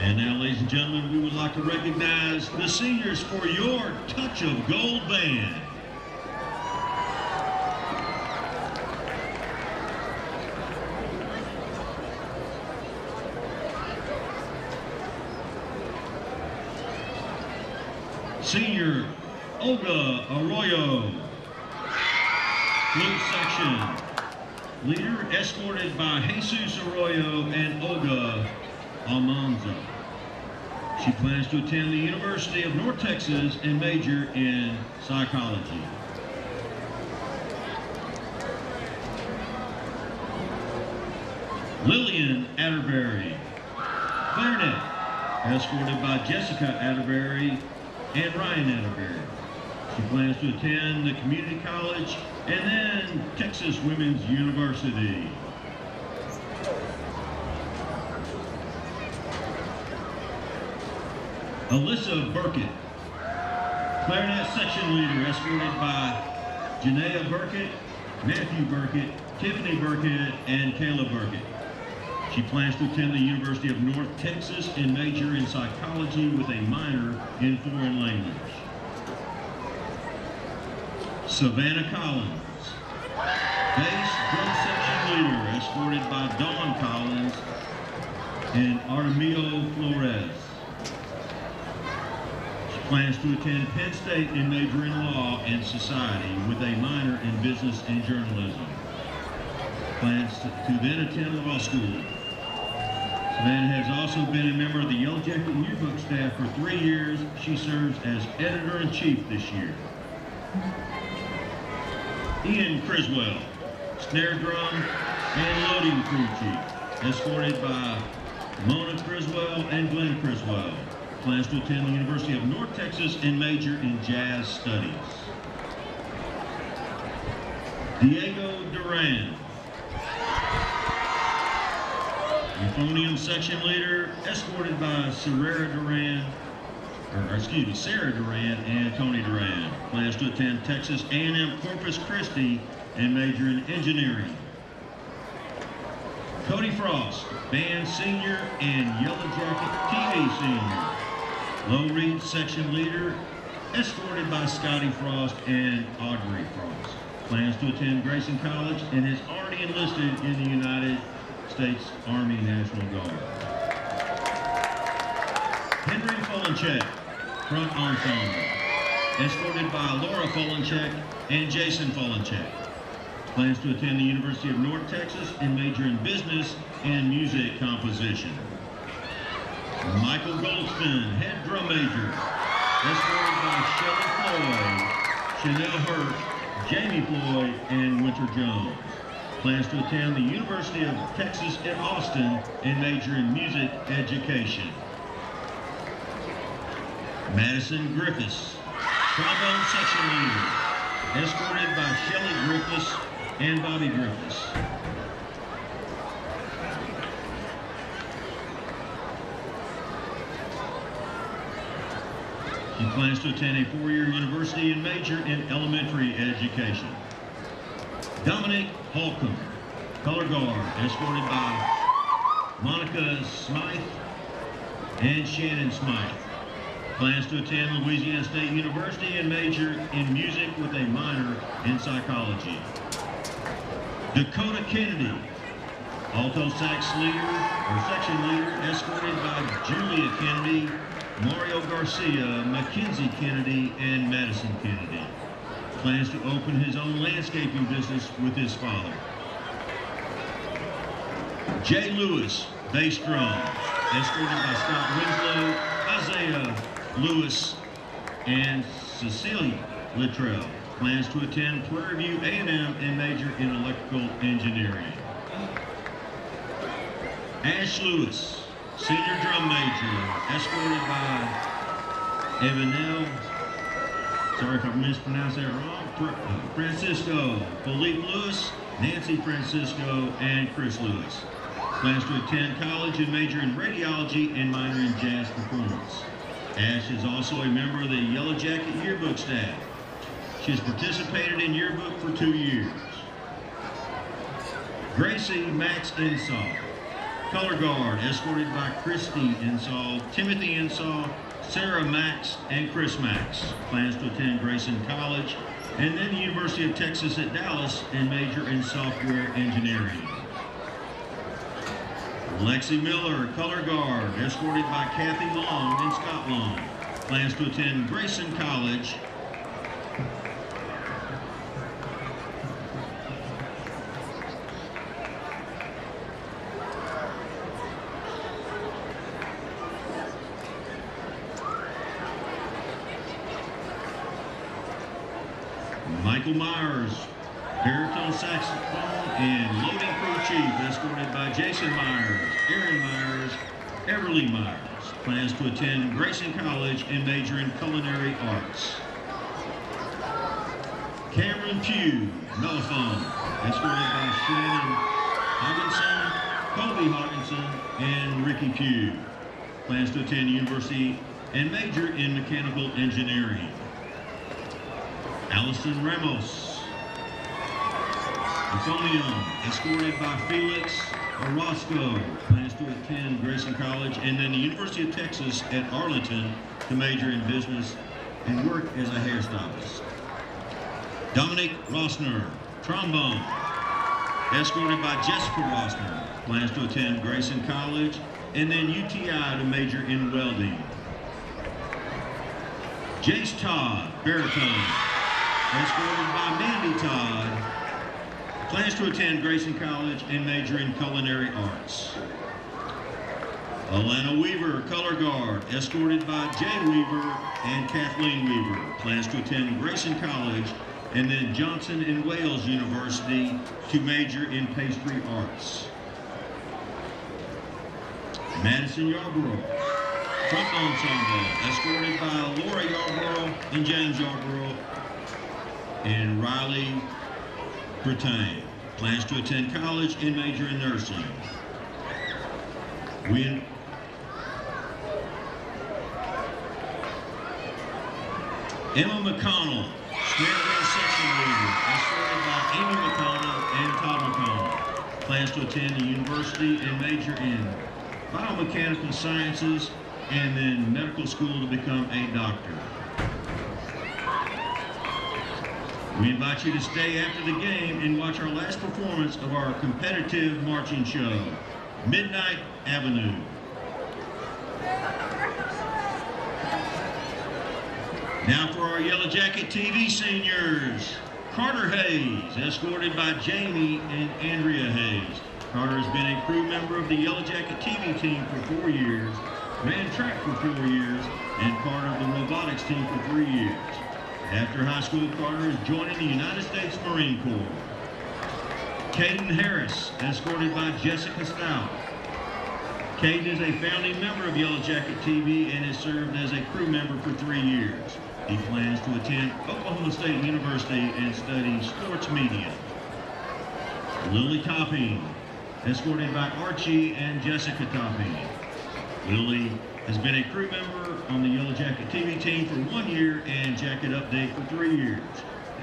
And now, ladies and gentlemen, we would like to recognize the seniors for your Touch of Gold band. Senior Olga Arroyo, flute section. Leader escorted by Jesus Arroyo and Olga Almanza. She plans to attend the University of North Texas and major in psychology. Lillian Atterbury, clarinet, escorted by Jessica Atterbury and Ryan Atterbury. She plans to attend the community college and then Texas Women's University. Alyssa Burkett, clarinet section leader, escorted by Janaea Burkett, Matthew Burkett, Tiffany Burkett, and Kayla Burkett. She plans to attend the University of North Texas and major in psychology with a minor in foreign language. Savannah Collins, bass drum section leader, escorted by Dawn Collins and Artemio Flores. Plans to attend Penn State and major in law and society with a minor in business and journalism. Plans to then attend law school. Savannah has also been a member of the Yellow Jacket yearbook staff for 3 years. She serves as editor-in-chief this year. Ian Criswell, snare drum and loading crew chief, escorted by Mona Criswell and Glenn Criswell. Plans to attend the University of North Texas and major in jazz studies. Diego Duran, euphonium section leader, escorted by Sarah Duran and Tony Duran. Plans to attend Texas A&M Corpus Christi and major in engineering. Cody Frost, band senior and Yellow Jacket TV senior. Low Reed section leader, escorted by Scotty Frost and Audrey Frost. Plans to attend Grayson College and is already enlisted in the United States Army National Guard. Henry Folenchek, front ensemble, escorted by Laura Folenchek and Jason Folenchek. Plans to attend the University of North Texas and major in business and music composition. Michael Goldston, head drum major, escorted by Shelley Floyd, Chanel Hurt, Jamie Floyd, and Winter Jones. Plans to attend the University of Texas at Austin and major in music education. Madison Griffiths, trombone section leader, escorted by Shelley Griffiths and Bobby Griffiths. He plans to attend a 4-year university and major in elementary education. Dominic Holcomb, color guard, escorted by Monica Smythe and Shannon Smythe. Plans to attend Louisiana State University and major in music with a minor in psychology. Dakota Kennedy, Alto sax leader, or section leader, escorted by Julia Kennedy, Mario Garcia, Mackenzie Kennedy, and Madison Kennedy. Plans to open his own landscaping business with his father. Jay Lewis, bass drum, escorted by Scott Winslow, Isaiah Lewis, and Cecilia Littrell. Plans to attend Prairie View A&M and major in electrical engineering. Ash Lewis, senior drum major, escorted by Evanel, sorry if I mispronounced that wrong, Francisco, Philippe Lewis, Nancy Francisco, and Chris Lewis. Plans to attend college and major in radiology and minor in jazz performance. Ash is also a member of the Yellow Jacket yearbook staff. She has participated in yearbook for 2 years. Gracie Max Insall, color guard, escorted by Christy Insall, Timothy Insall, Sarah Max, and Chris Max. Plans to attend Grayson College and then the University of Texas at Dallas and major in software engineering. Lexi Miller, color guard, escorted by Kathy Long and Scott Long. Plans to attend Grayson College. Michael Myers, baritone saxophone and loading crew chief, escorted by Jason Myers, Aaron Myers, Everly Myers. Plans to attend Grayson College and major in culinary arts. Cameron Pugh, mellophone, escorted by Shannon Hogginson, Kobe Hogginson, and Ricky Pugh. Plans to attend university and major in mechanical engineering. Allison Ramos, euphonium, escorted by Felix Orozco. Plans to attend Grayson College and then the University of Texas at Arlington to major in business and work as a hairstylist. Dominic Rossner, trombone, escorted by Jessica Rossner. Plans to attend Grayson College and then UTI to major in welding. Jace Todd, baritone, escorted by Mandy Todd. Plans to attend Grayson College and major in culinary arts. Alana Weaver, color guard, escorted by Jay Weaver and Kathleen Weaver. Plans to attend Grayson College and then Johnson and Wales University to major in pastry arts. Madison Yarborough, trumpet ensemble, escorted by Laura Yarborough and James Yarborough and Riley Brittain. Plans to attend college and major in nursing. Emma McConnell, snare drum section leader, escorted by Amy McConnell and Todd McConnell. Plans to attend the university and major in biomechanical sciences and then medical school to become a doctor. We invite you to stay after the game and watch our last performance of our competitive marching show, Midnight Avenue. Now for our Yellow Jacket TV seniors, Carter Hayes, escorted by Jamie and Andrea Hayes. Carter has been a crew member of the Yellow Jacket TV team for 4 years, ran track for 4 years, and part of the robotics team for 3 years. After high school, Carter is joining the United States Marine Corps. Caden Harris, escorted by Jessica Stout. Caden is a founding member of Yellow Jacket TV and has served as a crew member for 3 years. He plans to attend Oklahoma State University and study sports media. Lily Topping, escorted by Archie and Jessica Topping. Lily has been a crew member on the Yellow Jacket TV team for 1 year and Jacket Update for 3 years.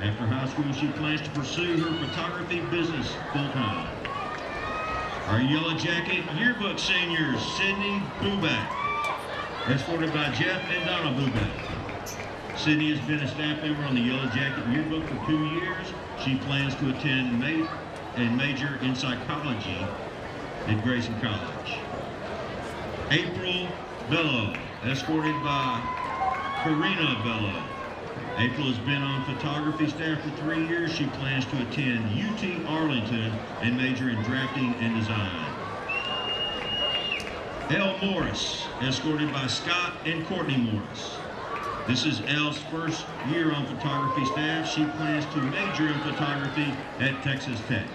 After high school, she plans to pursue her photography business full-time. Our Yellow Jacket yearbook seniors, Sydney Buback, escorted by Jeff and Donna Buback. Sydney has been a staff member on the Yellow Jacket yearbook for 2 years. She plans to attend a major in psychology at Grayson College. April Bello, escorted by Karina Bello. April has been on photography staff for 3 years. She plans to attend UT Arlington and major in drafting and design. Elle Morris, escorted by Scott and Courtney Morris. This is Elle's first year on photography staff. She plans to major in photography at Texas Tech.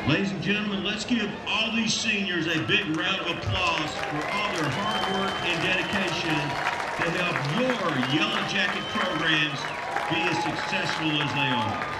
Ladies and gentlemen, let's give all these seniors a big round of applause for all their hard work and dedication to help your Yellow Jacket programs be as successful as they are.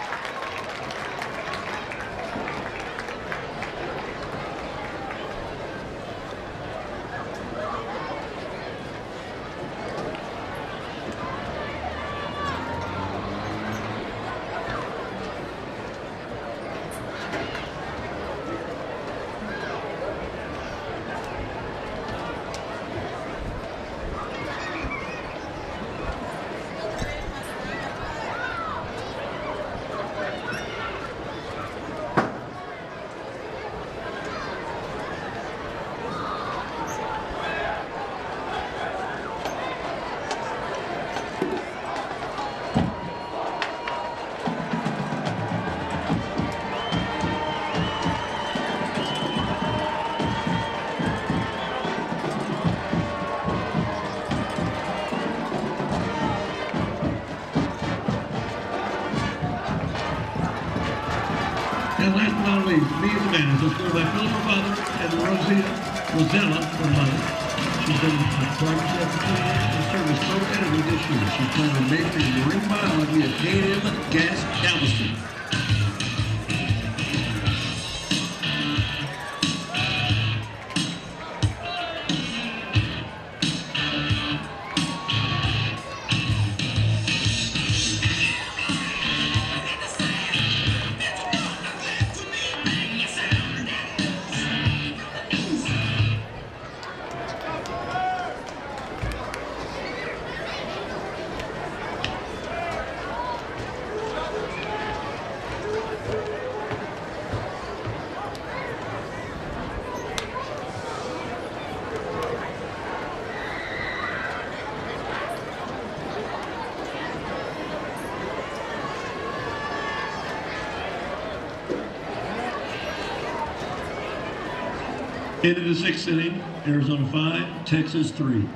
And last but not least, me and the band is scored by Philippa Mother and Rosella from Mother. She's been a partnership for 2 years and served as co-editor this year. She's planning to major in marine biology at A&M Gas Galveston. Into the 6th inning, Arizona 5, Texas 3.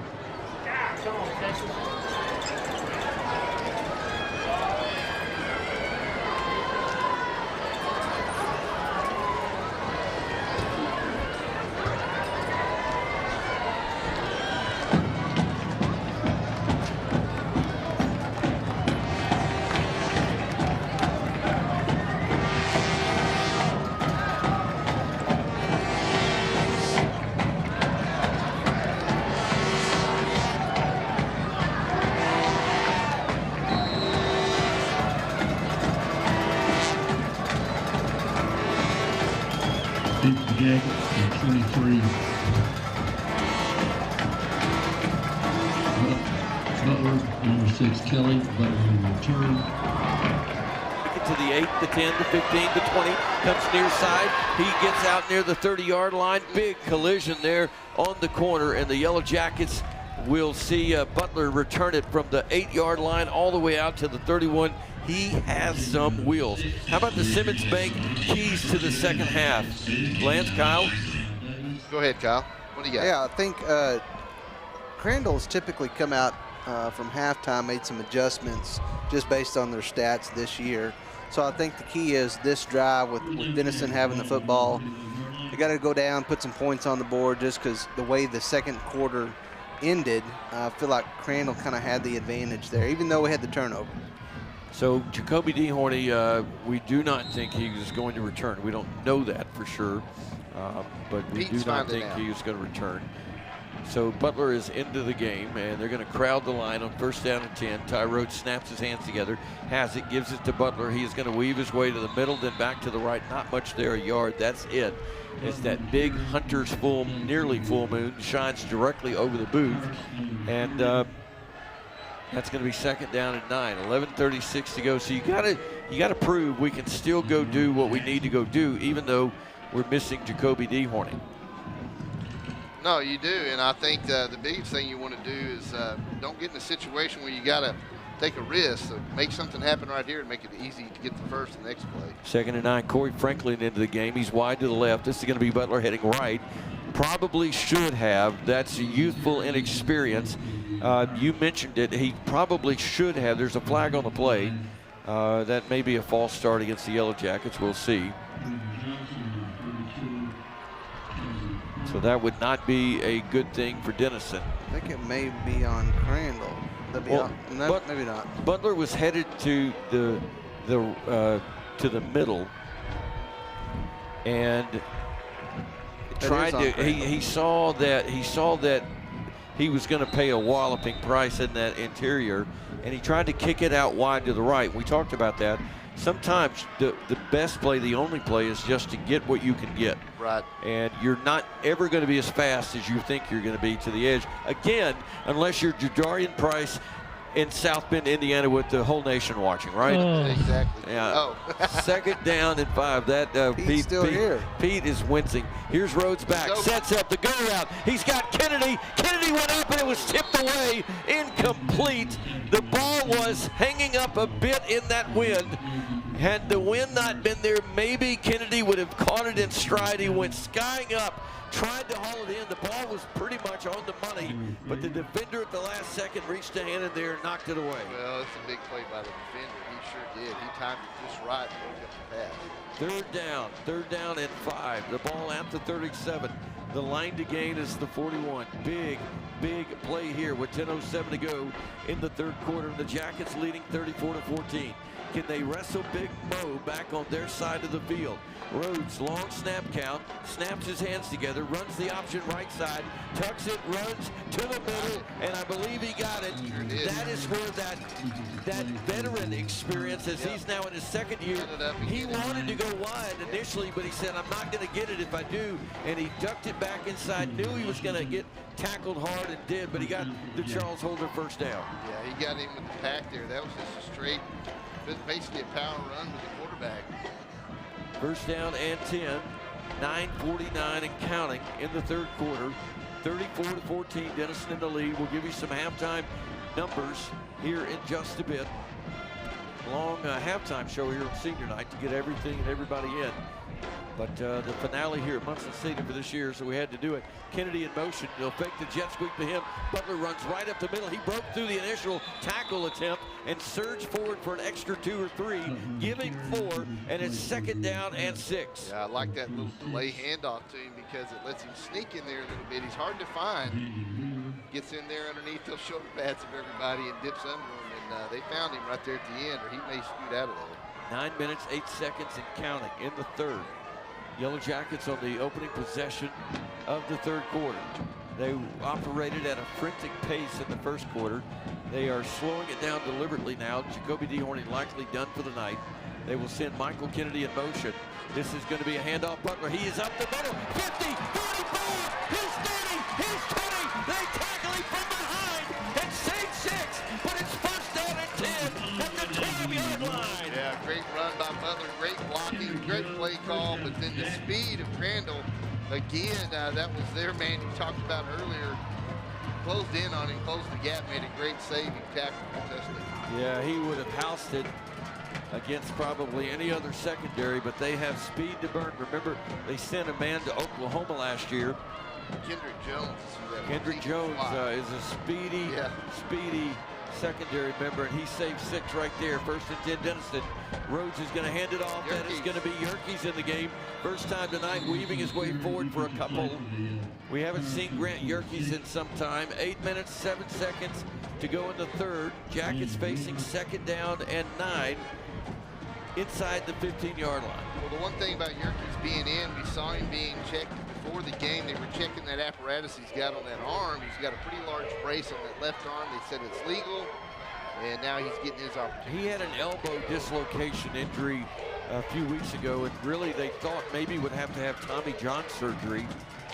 Jackets and 23. Butler, number 6, Kelly. Butler will return. To the 8, the 10, the 15, the 20, comes near side. He gets out near the 30-yard line. Big collision there on the corner, and the Yellow Jackets will see Butler return it from the 8-yard line all the way out to the 31. He has some wheels. How about the Simmons Bank keys to the second half? Lance, Kyle? Go ahead, Kyle. What do you got? Yeah, I think Crandall's typically come out from halftime, made some adjustments just based on their stats this year. So I think the key is this drive with Denison having the football. They got to go down, put some points on the board just because the way the second quarter ended, I feel like Crandall kind of had the advantage there, even though we had the turnover. So Jacoby DeHorny, we do not think he is going to return. We don't know that for sure, but we do not think he is going to return. So Butler is into the game, and they're going to crowd the line on 1st down and 10. Tyrode snaps his hands together, has it, gives it to Butler. He is going to weave his way to the middle, then back to the right. Not much there, a yard. That's it. It's that big Hunter's nearly full moon, shines directly over the booth. And That's going to be second down and 9. 11:36 to go. So you got to prove we can still go do what we need to go do, even though we're missing Jacoby DeHorny. No, you do, and I think the biggest thing you want to do is don't get in a situation where you got to take a risk. So make something happen right here and make it easy to get the first and next play. Second and 9. Corey Franklin into the game. He's wide to the left. This is going to be Butler heading right. Probably should have. That's youthful inexperience. You mentioned it. He probably should have. There's a flag on the play. That may be a false start against the Yellow Jackets. We'll see. So that would not be a good thing for Denison. I think it may be on Crandle. No, maybe not. Butler was headed to the middle and tried to. He saw that he was going to pay a walloping price in that interior, and he tried to kick it out wide to the right. We talked about that. Sometimes the best play, the only play, is just to get what you can get. Right. And you're not ever going to be as fast as you think you're going to be to the edge. Again, unless you're Jadarian Price in South Bend, Indiana, with the whole nation watching, right? Oh. Exactly. Yeah. Second down and 5. That Pete's still here. Pete is wincing. Here's Rhodes back. Sets up the go route. He's got Kennedy. Kennedy went up and it was tipped away. Incomplete. The ball was hanging up a bit in that wind. Had the wind not been there, maybe Kennedy would have caught it in stride. He went skying up, tried to haul it in. The ball was pretty much on the money, but the defender at the last second reached a hand in there and knocked it away. Well, it's a big play by the defender. He sure did. He timed it just right and broke up the pass. Third down and 5. The ball at the 37. The line to gain is the 41. Big play here with 10:07 to go in the third quarter. The Jackets leading 34-14. Can they wrestle Big Mo back on their side of the field? Rhodes, long snap count, snaps his hands together, runs the option right side, tucks it, runs to the middle, and I believe he got it. That is where that veteran experience, as he's now in his second year, he wanted to go wide initially, but he said, I'm not going to get it if I do, and he ducked it back inside, knew he was going to get tackled hard and did, but he got the Charles Holder first down. Yeah, he got him with the pack there. That was just a straight, basically a power run with the quarterback. First down and 10, 9:49 and counting in the third quarter. 34-14, Denison in the lead. We'll give you some halftime numbers here in just a bit. Long halftime show here on senior night to get everything and everybody in. But the finale here at Munson Stadium for this year, so we had to do it. Kennedy in motion. They'll fake the jet sweep to him. Butler runs right up the middle. He broke through the initial tackle attempt and surged forward for an extra 2 or 3, giving 4, and it's second down and 6. Yeah, I like that little delay handoff to him because it lets him sneak in there a little bit. He's hard to find. Gets in there underneath those shoulder pads of everybody and dips under him, and they found him right there at the end, or he may scoot out of there. 9 minutes, 8 seconds and counting in the third. Yellow Jackets on the opening possession of the third quarter. They operated at a frantic pace in the first quarter. They are slowing it down deliberately now. Jacoby DeHorny likely done for the night. They will send Michael Kennedy in motion. This is going to be a handoff. Butler, he is up the middle. 50, 45, he's 30, he's 20. They tackle him from behind and save 6, but it's first down and 10 at the 12-yard line. Yeah, great run by Butler, great blocking, great play call, but then the speed of Crandall, again, that was their man you talked about earlier. Closed in on him, closed the gap, made a great save, he tackled for a touchdown. Yeah, he would have housed it against probably any other secondary, but they have speed to burn. Remember, they sent a man to Oklahoma last year. Kendrick Jones is who that was. Kendrick Jones is a speedy secondary member, and he saved 6 right there. First and 10, Denison. Rhodes is going to hand it off. Yerkes. That is going to be Yerkes in the game. First time tonight, weaving his way forward for a couple. We haven't seen Grant Yerkes in some time. 8 minutes, 7 seconds to go in the third. Jackets facing second down and 9 inside the 15-yard line. Well, the one thing about Yerkes being in, we saw him being checked before the game. They were checking that apparatus he's got on that arm. He's got a pretty large brace on that left arm. They said it's legal, and now he's getting his opportunity. He had an elbow dislocation injury a few weeks ago, and really they thought maybe would have to have Tommy John surgery.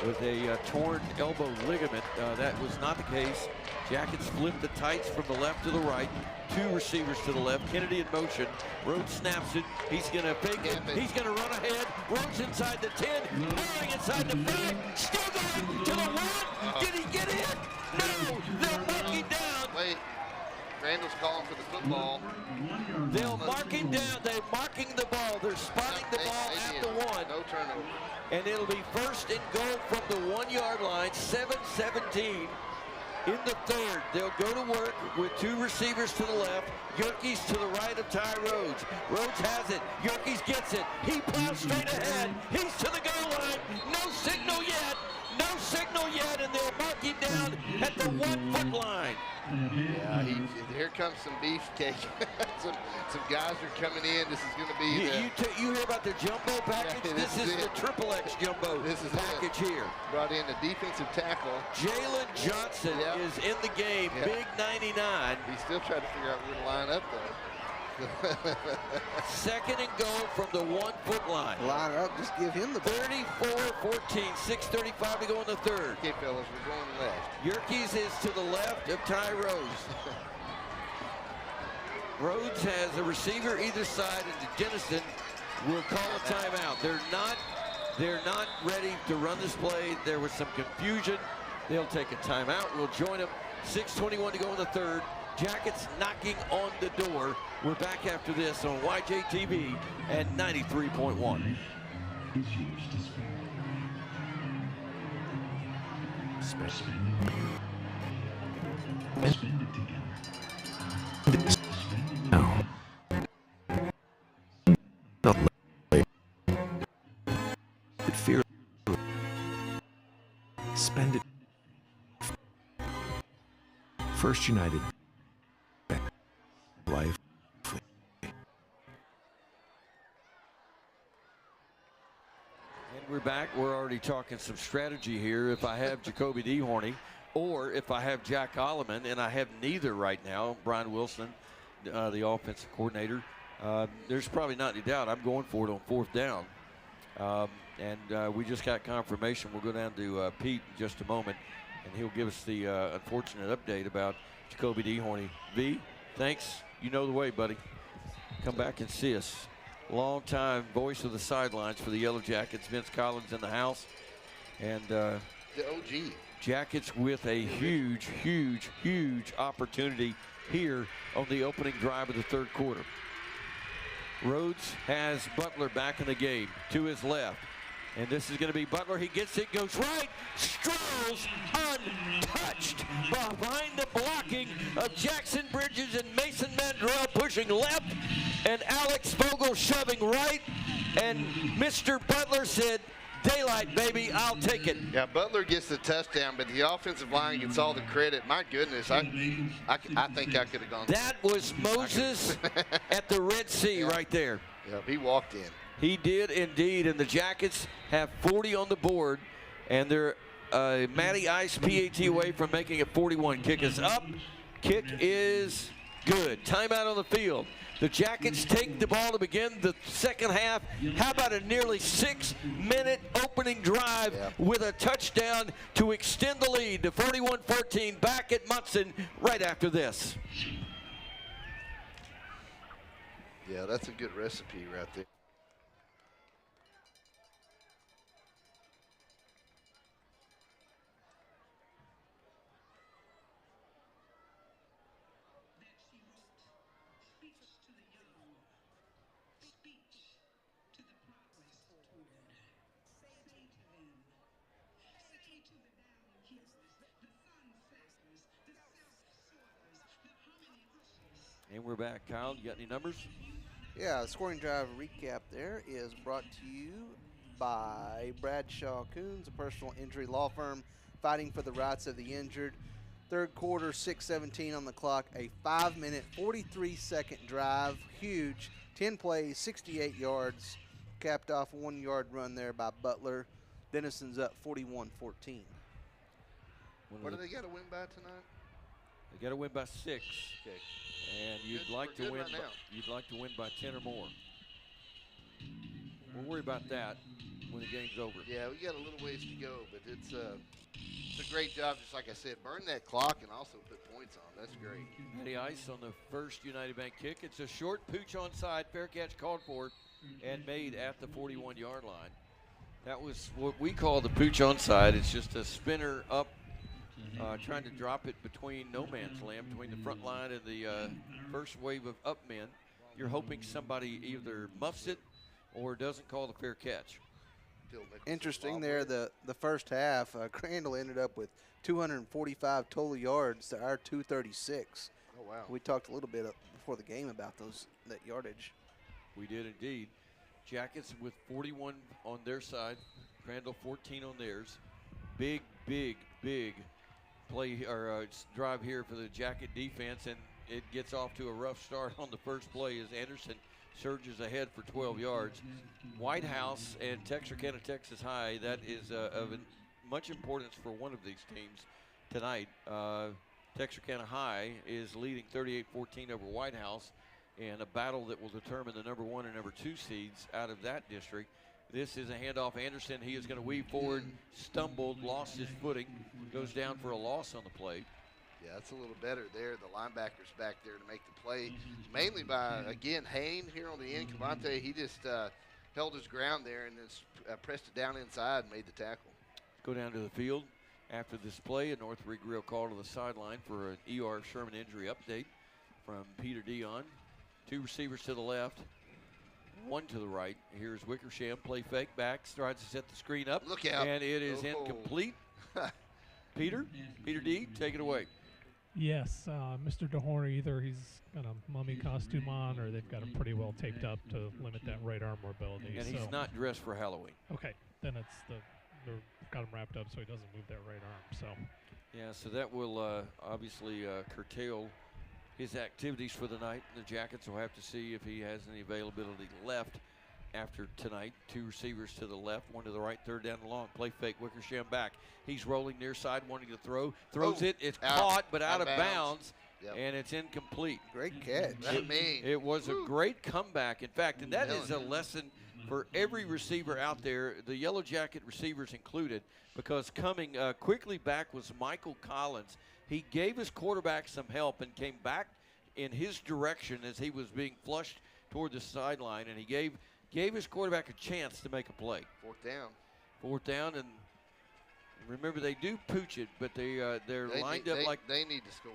with a torn elbow ligament. That was not the case. Jackets flipped the tights from the left to the right. 2 receivers to the left. Kennedy in motion. Rhodes snaps it. He's going to fake it. He's going to run ahead. Rhodes inside the 10. Powering inside the 5. Still going to the 1. Did he get in? No. They'll mark him down. Wait. Crandall's calling for the football. They'll mark him down. They're marking the ball. They're spotting the ball at the 1. No turnover. And it'll be first and goal from the 1-yard line. 7-17. In the 3rd, they'll go to work with 2 receivers to the left, Yerkes to the right of Ty Rhodes. Rhodes has it, Yerkes gets it, he plows straight ahead, he's to the goal line, no signal yet, and they'll mark him down at the 1-foot line. Yeah, here comes some beefcake. some guys are coming in. This is going to be you hear about the jumbo package? Yeah, this is the XXX jumbo package here. Brought in a defensive tackle. Jalen Johnson is in the game, big 99. He's still trying to figure out where to line up, though. 2nd and goal from the 1-foot line. Line up, just give him the ball. 34-14, 6:35 to go in the 3rd. Okay, fellas, we're going left. Yerkes is to the left of Ty Rhodes. Rhodes has a receiver either side, and Denison will call a timeout. They're not ready to run this play. There was some confusion. They'll take a timeout. We'll join them. 6:21 to go in the 3rd. Jackets knocking on the door. We're back after this on YJTV at 93.1. Fear. Spend it. First United. Life. And we're back. We're already talking some strategy here. If I have Jacoby DeHorney or if I have Jack Alleman, and I have neither right now, Brian Wilson, the offensive coordinator, there's probably not any doubt I'm going for it on 4th down. And we just got confirmation. We'll go down to Pete in just a moment, and he'll give us the unfortunate update about Jacoby DeHorney. V, thanks. You know the way, buddy. Come back and see us. Long-time voice of the sidelines for the Yellow Jackets. Vince Collins in the house. And the OG. Jackets with a huge, huge, huge opportunity here on the opening drive of the 3rd quarter. Rhodes has Butler back in the game to his left. And this is going to be Butler. He gets it, goes right, strolls untouched behind the blocking of Jackson Bridges and Mason Mandrell pushing left, and Alex Vogel shoving right. And Mr. Butler said, daylight, baby, I'll take it. Yeah, Butler gets the touchdown, but the offensive line gets all the credit. My goodness, I think I could have gone. That was Moses at the Red Sea right there. Yep, he walked in. He did indeed, and the Jackets have 40 on the board, and they're Matty Ice PAT away from making it 41. Kick is up. Kick is good. Timeout on the field. The Jackets take the ball to begin the 2nd half. How about a nearly 6-minute opening drive with a touchdown to extend the lead to 41-14 back at Munson right after this. Yeah, that's a good recipe right there. And we're back. Kyle, you got any numbers? Yeah, the scoring drive recap there is brought to you by Bradshaw Coons, a personal injury law firm fighting for the rights of the injured. 3rd quarter, 6:17 on the clock, a 5-minute, 43-second drive, huge, 10 plays, 68 yards, capped off a 1-yard run there by Butler. Denison's up 41-14. What do they got to win by tonight? They got to win by 6. Okay. And you'd like to win by 10 or more. We'll worry about that when the game's over. Yeah, we got a little ways to go, but it's a great job, just like I said. Burn that clock and also put points on. That's great. Matty Ice on the first United Bank kick. It's a short pooch onside. Fair catch called for and made at the 41-yard line. That was what we call the pooch onside. It's just a spinner up, trying to drop it between no man's land, between the front line and the first wave of up men. You're hoping somebody either muffs it or doesn't call the fair catch. Interesting there, the first half, Crandall ended up with 245 total yards to our 236. Oh, wow. We talked a little bit before the game about that yardage. We did indeed. Jackets with 41 on their side, Crandall 14 on theirs. Big play or drive here for the Jacket defense, and it gets off to a rough start on the first play as Anderson surges ahead for 12 yards. White House and Texarkana, Texas High, that is of much importance for one of these teams tonight. Texarkana High is leading 38-14 over White House in a battle that will determine the number 1 and number 2 seeds out of that district. This is a handoff. Anderson, he is going to weave forward, stumbled, lost his footing, goes down for a loss on the play. Yeah, that's a little better there. The linebacker's back there to make the play, mainly by, again, Hain here on the end. Cavante, he just held his ground there and then pressed it down inside and made the tackle. Go down to the field. After this play, a North Rig Grill call to the sideline for an E.R. Sherman injury update from Peter Dion. 2 receivers to the left, 1 to the right. Here's Wickersham, play fake, back, tries to set the screen up. Look out. And it is incomplete. Peter D, take it away. Yes, Mr. DeHorn, either he's got a mummy costume on or they've got him pretty well taped up to limit that right arm mobility. And he's not dressed for Halloween. Okay, then they've got him wrapped up so he doesn't move that right arm. So. Yeah, so that will obviously curtail his activities for the night. The Jackets will have to see if he has any availability left after tonight. 2 receivers to the left, 1 to the right, 3rd down and long. Play fake, Wickersham back. He's rolling near side, wanting to throw. Throws it. It's caught, but out of bounds. Yep. And it's incomplete. Great catch. It was a great comeback, in fact, and that is a lesson for every receiver out there, the Yellow Jacket receivers included, because coming quickly back was Michael Collins. He gave his quarterback some help and came back in his direction as he was being flushed toward the sideline, and he gave his quarterback a chance to make a play. 4th down. 4th down, and remember, they do pooch it, but they're lined up like they need to score.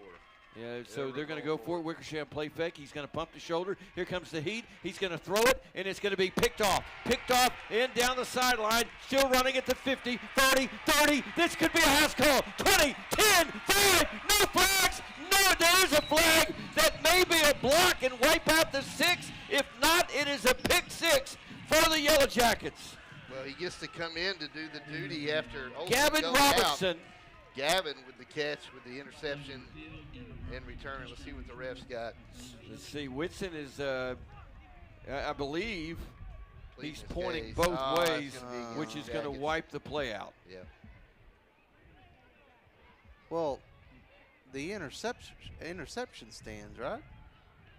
Yeah, so they're going to go for it. Wickersham play fake. He's going to pump the shoulder. Here comes the heat. He's going to throw it, and it's going to be picked off. Picked off and down the sideline. Still running at the 50, 30, 30. This could be a house call. 20, 10, 5. No flags. No, there is a flag. That may be a block and wipe out the 6. If not, it is a pick 6 for the Yellow Jackets. Well, he gets to come in to do the duty after Gavin Robertson. Out. Gavin with the catch, with the interception and return. Let's see what the refs got. Let's see. Whitson is, I believe, he's pointing case. both ways, which is going to wipe the play out. Yeah. Well, the interception stands, right?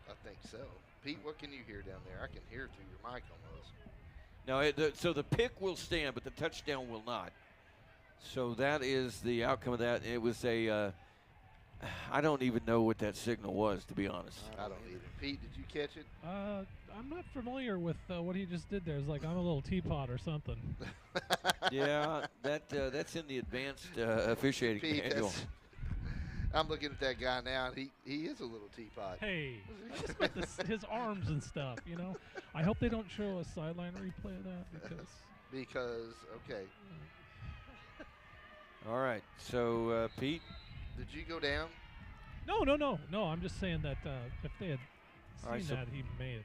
I think so. Pete, what can you hear down there? I can hear through your mic almost. No, so the pick will stand, but the touchdown will not. So that is the outcome of that. It was I don't even know what that signal was, to be honest. I don't either. Pete, did you catch it? I'm not familiar with what he just did there. It's like I'm a little teapot or something. Yeah, that's in the advanced officiating Pete, manual. I'm looking at that guy now, and he is a little teapot. Hey, just with his arms and stuff, you know. I hope they don't show a sideline replay of that because okay. All right, so Pete, did you go down? No. I'm just saying that if they had seen that, he may have.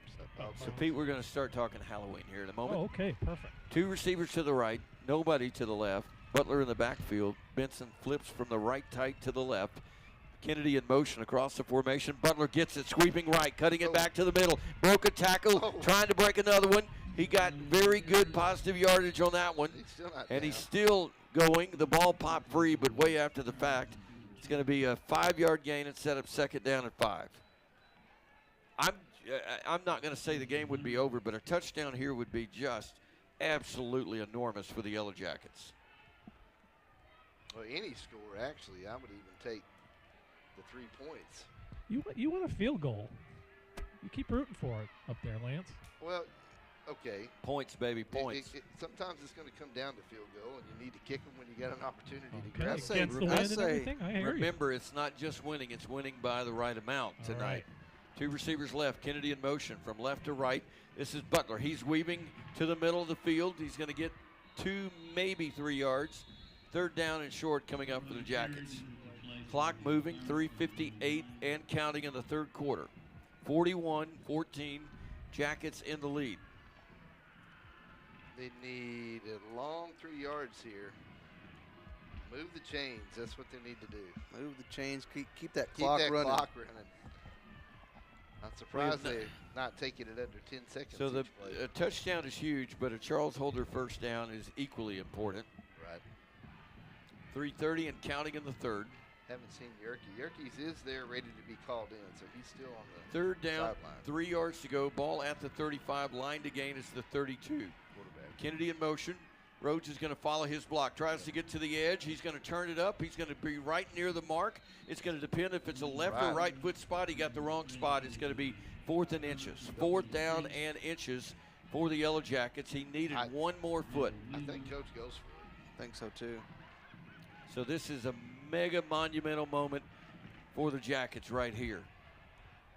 So Pete, we're going to start talking Halloween here in a moment. Oh, okay, perfect. 2 receivers to the right, nobody to the left. Butler in the backfield. Benson flips from the right tight to the left. Kennedy in motion across the formation. Butler gets it, sweeping right, cutting it back to the middle. Broke a tackle, trying to break another one. He got very good positive yardage on that one. He's still going. The ball popped free, but way after the fact. It's going to be a 5-yard gain and set up 2nd down at 5. I'm not going to say the game would be over, but a touchdown here would be just absolutely enormous for the Yellow Jackets. Well, any score, actually. I would even take the 3 points. You want a field goal. You keep rooting for it up there, Lance. Well, okay. Points, baby, points. Sometimes it's going to come down to field goal, and you need to kick them when you got an opportunity to Okay, grab against them. the wind and everything. I hear Remember, it's not just winning, it's winning by the right amount tonight. right. 2 receivers left, Kennedy in motion from left to right. This is Butler. He's weaving to the middle of the field. He's going to get 2, maybe 3 yards. 3rd down and short coming up for the Jackets. Clock moving, 3:58 and counting in the 3rd quarter. 41-14, Jackets in the lead. They need a long 3 yards here. Move the chains. That's what they need to do. Move the chains. Keep that clock running. Clock running. Not surprised they're not taking it under 10 seconds. So the each play. touchdown is huge, but a Charles Holder first down is equally important. Right. 3:30 and counting in the 3rd. Haven't seen Yerke. Yerke's is there ready to be called in, so he's still on the 3rd down, sideline. 3 yards to go. Ball at the 35. Line to gain is the 32. Quarterback. Kennedy in motion. Rhodes is going to follow his block. Tries to get to the edge. He's going to turn it up. He's going to be right near the mark. It's going to depend if it's a left or right foot spot. He got the wrong spot. It's going to be 4th and inches. 4th down and inches for the Yellow Jackets. He needed one more foot. I think Coach goes for it. I think so, too. So this is a mega monumental moment for the Jackets right here.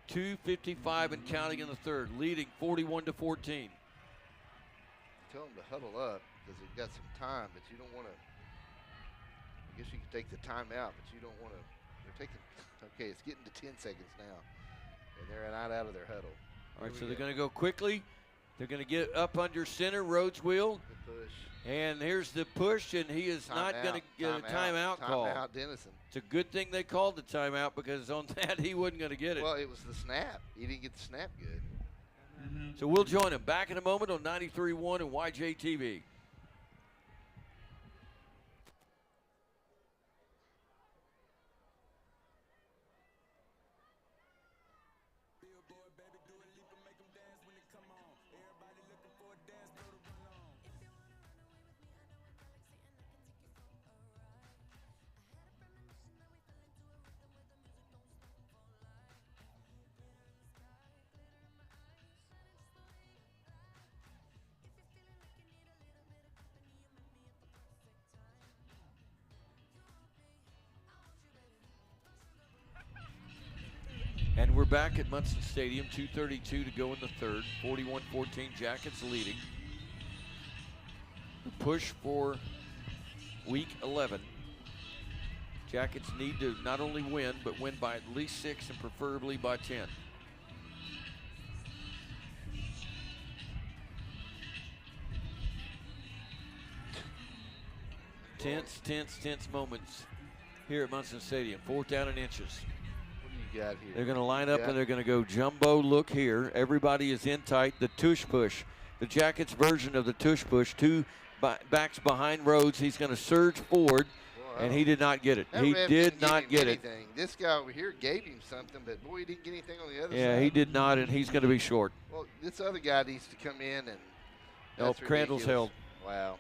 2:55 and counting in the 3rd, leading 41-14. Tell them to huddle up because they've got some time, but you don't want to. I guess you could take the timeout, but you don't want to. They're taking. Okay, it's getting to 10 seconds now, and they're not out of their huddle. All right, so they're going to go quickly. They're going to get up under center. Rhodes will. The push. And here's the push, and he is not going to get a timeout call. Timeout, Denison. It's a good thing they called the timeout because on that he wasn't going to get it. Well, it was the snap. He didn't get the snap good. So we'll join him back in a moment on 93.1 and YJTV. And we're back at Munson Stadium, 2:32 to go in the 3rd, 41-14, Jackets leading. The push for week 11. Jackets need to not only win, but win by at least 6 and preferably by 10. Tense moments here at Munson Stadium. 4th down and inches. You got here. They're going to line up and they're going to go jumbo look here. Everybody is in tight. The tush push, the Jackets version of the tush push. 2 backs behind Rhodes. He's going to surge forward, and he did not get it. He did not get it. This guy over here gave him something, but boy, he didn't get anything on the other side. Yeah, he did not, and he's going to be short. Well, this other guy needs to come in and. Nope, Crandall's held. Wow.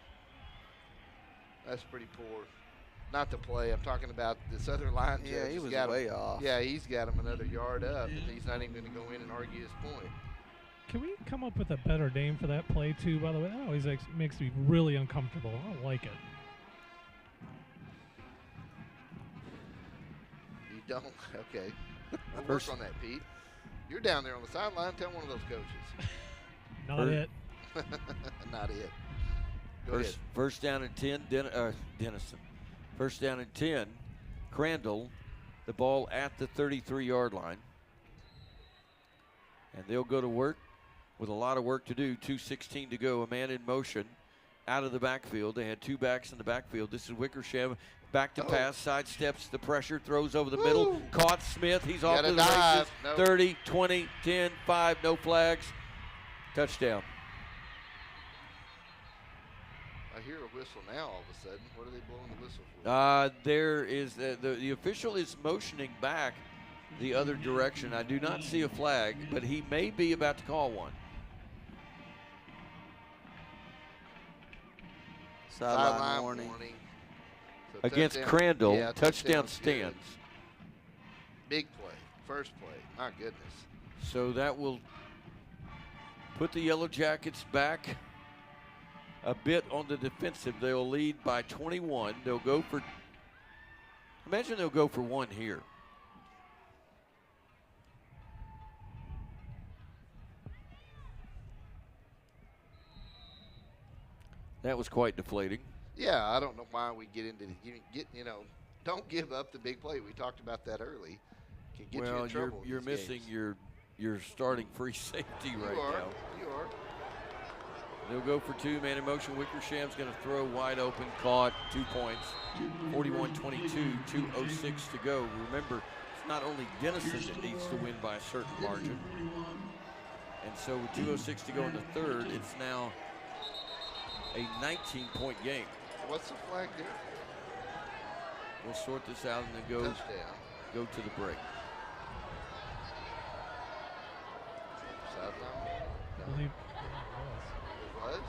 That's pretty poor. Not the play. I'm talking about this other line judge. Yeah, he was way off. Yeah, he's got him another yard up, and he's not even going to go in and argue his point. Can we come up with a better name for that play, too, by the way? That always makes me really uncomfortable. I don't like it. You don't? Okay. We'll work on that, Pete. You're down there on the sideline. Tell one of those coaches. Not it. Not it. Go ahead. First down and 10, Denison. First down and 10, Crandle, the ball at the 33-yard line. And they'll go to work with a lot of work to do. 2:16 to go, a man in motion out of the backfield. They had 2 backs in the backfield. This is Wickersham, back to pass, sidesteps the pressure, throws over the middle. Caught Smith, he's off to the races. 30, 20, 10, 5, no flags. Touchdown. I hear a whistle now all of a sudden. What are they blowing the whistle for? There is the official is motioning back the other direction. I do not see a flag, but he may be about to call one. Sideline warning. So Against touchdown- Crandall, yeah, touchdown touchdown's good. stands. Big play, first play. My goodness. So that will put the Yellow Jackets back a bit on the defensive. They'll lead by 21. They'll go for, imagine they'll go for one here. That was quite deflating. Yeah, I don't know why we get into don't give up the big play. We talked about that early. Can get you in trouble. in you're these missing games. your starting free safety right now. You are. They'll go for two, man in motion. Wickersham's going to throw wide open, caught, 2 points. 41-22, 2:06 to go. Remember, it's not only Denison that needs to win by a certain margin. And so with 2:06 to go in the third, it's now a 19-point game. What's the flag there? We'll sort this out and then go to the break. Sideline? I believe It was?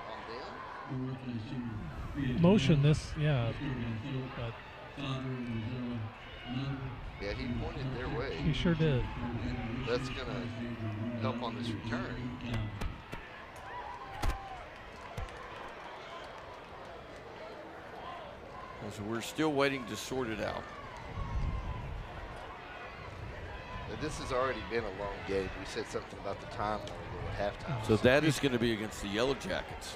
On them? motion this, yeah. But Yeah, he pointed their way. he sure did. That's going to help on this return. So we're still waiting to sort it out. This has already been a long game. We said something about the time limit at halftime. So that is going to be against the Yellow Jackets.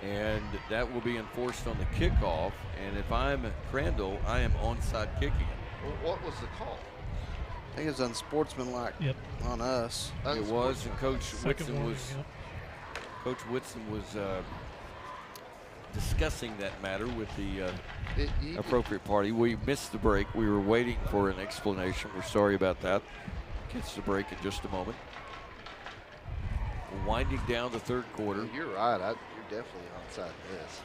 And that will be enforced on the kickoff. And if I'm Crandall, I am onside kicking it. Well, what was the call? I think it was unsportsmanlike on us. It was, and Coach Second Whitson warning, was yep. Coach Whitson was discussing that matter with the appropriate party. We missed the break. We were waiting for an explanation. We're sorry about that. Gets the break in just a moment. We're winding down the third quarter. You're right. You're definitely onside this.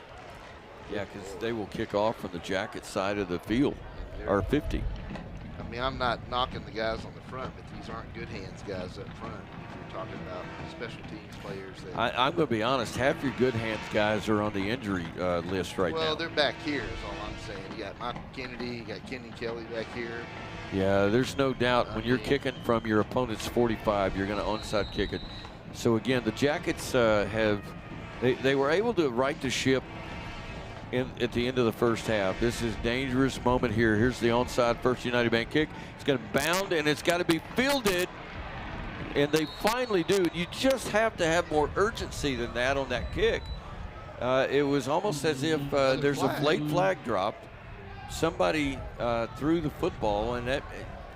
Yeah, because they will kick off from the Jacket side of the field, or 50. I mean, I'm not knocking the guys on the front, but these aren't good hands guys up front. If you're talking about special teams players. I'm going to be honest. Half your good hands guys are on the injury list right now. Well, they're back here is all I'm saying. You got Michael Kennedy, you got Kenny Kelly back here. Yeah, there's no doubt when you're kicking from your opponent's 45, you're going to onside kick it. So again, the Jackets they were able to right the ship at the end of the first half. This is a dangerous moment here. Here's the onside First United Bank kick. It's going to bound and it's got to be fielded. And they finally do. You just have to have more urgency than that on that kick. It was almost as if there's a late flag dropped. Somebody threw the football, and that.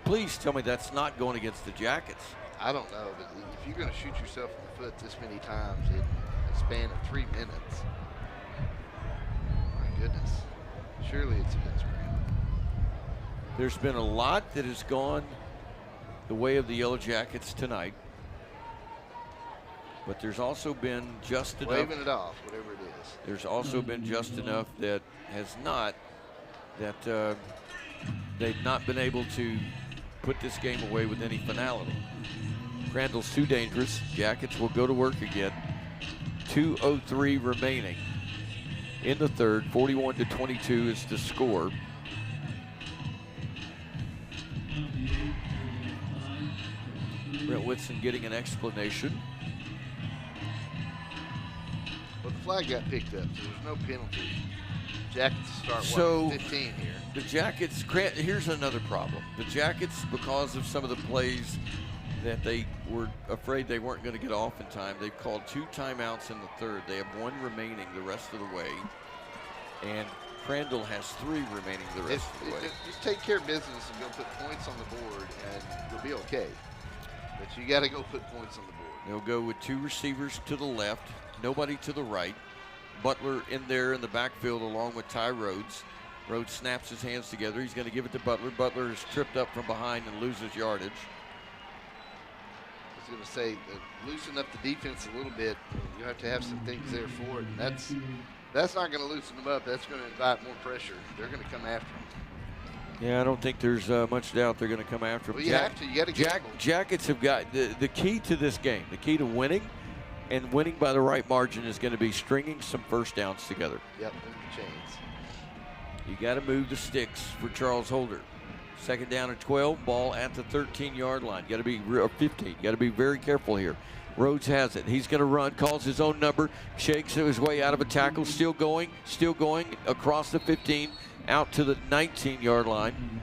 Please tell me that's not going against the Jackets. I don't know, but if you're going to shoot yourself in the foot this many times in a span of 3 minutes, my goodness, surely it's against Crandall. There's been a lot that has gone the way of the Yellow Jackets tonight, but there's also been just enough. Waving it off, whatever it is. There's also been just enough that has not, that they've not been able to put this game away with any finality. Crandall's too dangerous. Jackets will go to work again. 2:03 remaining in the third. 41-22 is the score. Brent Whitson getting an explanation. Well, the flag got picked up, so there's no penalty. Jackets start So 15 here. The Jackets, here's another problem. The Jackets, because of some of the plays that they were afraid they weren't going to get off in time, they've called 2 timeouts in the third. They have 1 remaining the rest of the way. And Crandall has 3 remaining the rest of the way. Just take care of business and go put points on the board, and you'll be okay. But you got to go put points on the board. They'll go with 2 receivers to the left, nobody to the right. Butler in there in the backfield along with Ty Rhodes. Rhodes snaps his hands together. He's going to give it to Butler. Butler is tripped up from behind and loses yardage. I was going to say, loosen up the defense a little bit. You have to have some things there for it, and that's not going to loosen them up. That's going to invite more pressure. They're going to come after them. Yeah, I don't think there's much doubt they're going to come after him. Well, you have to. You got to Jackets have got the key to this game. The key to winning And winning by the right margin is going to be stringing some first downs together. Yep, move the chains. You got to move the sticks for Charles Holder. Second down at 12, ball at the 13-yard line. Got to be 15. Got to be very careful here. Rhodes has it. He's going to run, calls his own number, shakes his way out of a tackle, still going across the 15, out to the 19-yard line.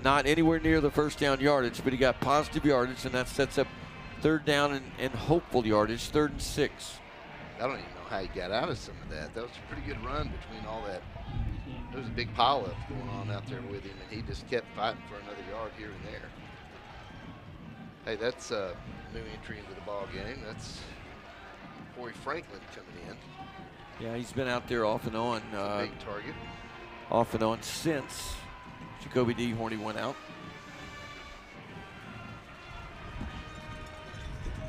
Not anywhere near the first down yardage, but he got positive yardage, and that sets up third down and hopeful yardage, 3rd and 6. I don't even know how he got out of some of that. That was a pretty good run between all that. There was a big pileup going on out there with him, and he just kept fighting for another yard here and there. Hey, that's a new entry into the ball game. That's Corey Franklin coming in. Yeah, he's been out there off and on. Big target. Off and on since Jacoby DeHorny went out.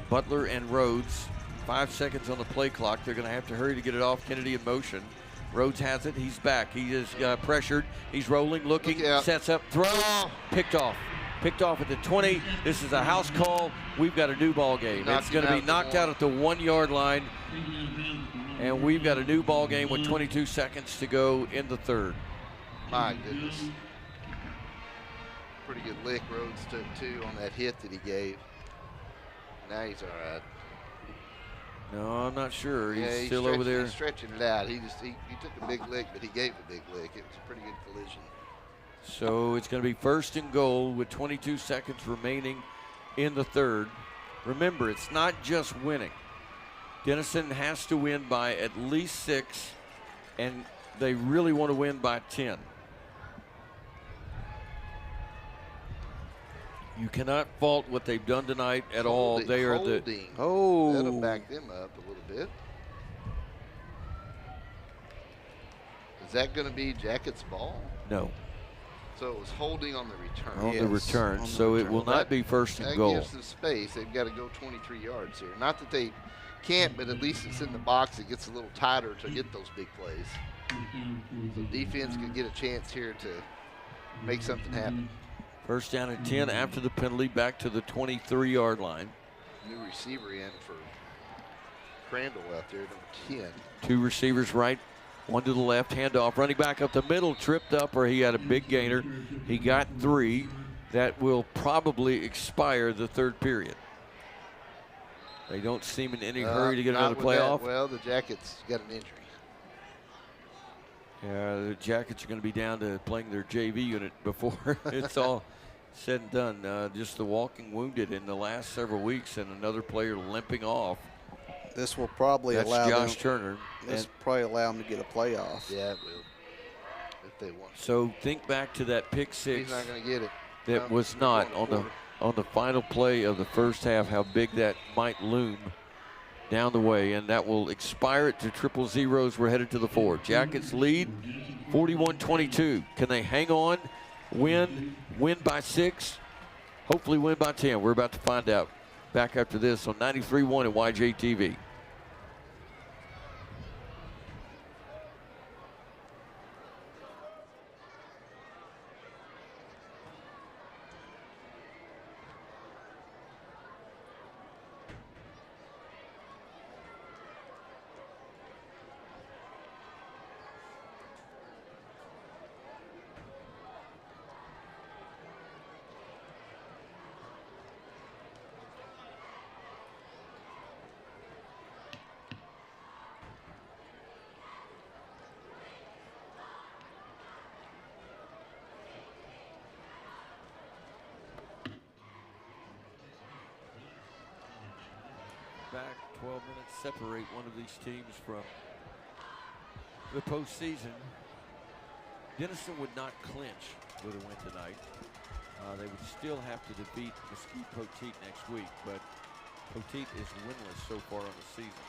Butler and Rhodes, 5 seconds on the play clock. They're going to have to hurry to get it off. Kennedy in motion. Rhodes has it. He's back. He is pressured. He's rolling, looking, sets up, throw, picked off. Picked off at the 20. This is a house call. We've got a new ball game. It's going to be knocked out at the 1-yard line. And we've got a new ball game with 22 seconds to go in the third. My goodness. Pretty good lick Rhodes took too on that hit that he gave. Now he's all right. No, I'm not sure. He's still stretching, over there. He's stretching it out. He took a big lick, but he gave a big lick. It was a pretty good collision. So it's going to be 1st and goal with 22 seconds remaining in the third. Remember, it's not just winning. Denison has to win by at least 6, and they really want to win by 10. You cannot fault what they've done tonight at all. They are holding. That'll back them up a little bit. Is that going to be Jackets' ball? No. So it was holding on the return. On the return, so it will not be 1st and goal. That gives them space. They've got to go 23 yards here. Not that they can't, but at least it's in the box. It gets a little tighter to get those big plays. So defense could get a chance here to make something happen. 1st down and 10 after the penalty, back to the 23-yard line. New receiver in for Crandall out there, number 10. 2 receivers right, 1 to the left, handoff, running back up the middle, tripped up, or he had a big gainer. He got 3. That will probably expire the third period. They don't seem in any hurry to get another play off. Well, the Jackets got an injury. Yeah, the Jackets are going to be down to playing their JV unit before it's all said and done. Just the walking wounded in the last several weeks, and another player limping off. This will probably allow Josh Turner. This will probably allow them to get a playoff. Yeah, it will, if they want. So think back to that pick 6. He's not going to get it. That was not on the final play of the first half. How big that might loom down the way, and that will expire it to 000. We're headed to the 4. Jackets lead 41-22. Can they hang on, win by 6? Hopefully win by 10. We're about to find out. Back after this on 93.1 and YJTV. Back 12 minutes separate one of these teams from the postseason. Denison would not clinch with a win tonight. They would still have to defeat Mesquite Poteet next week, but Poteet is winless so far on the season.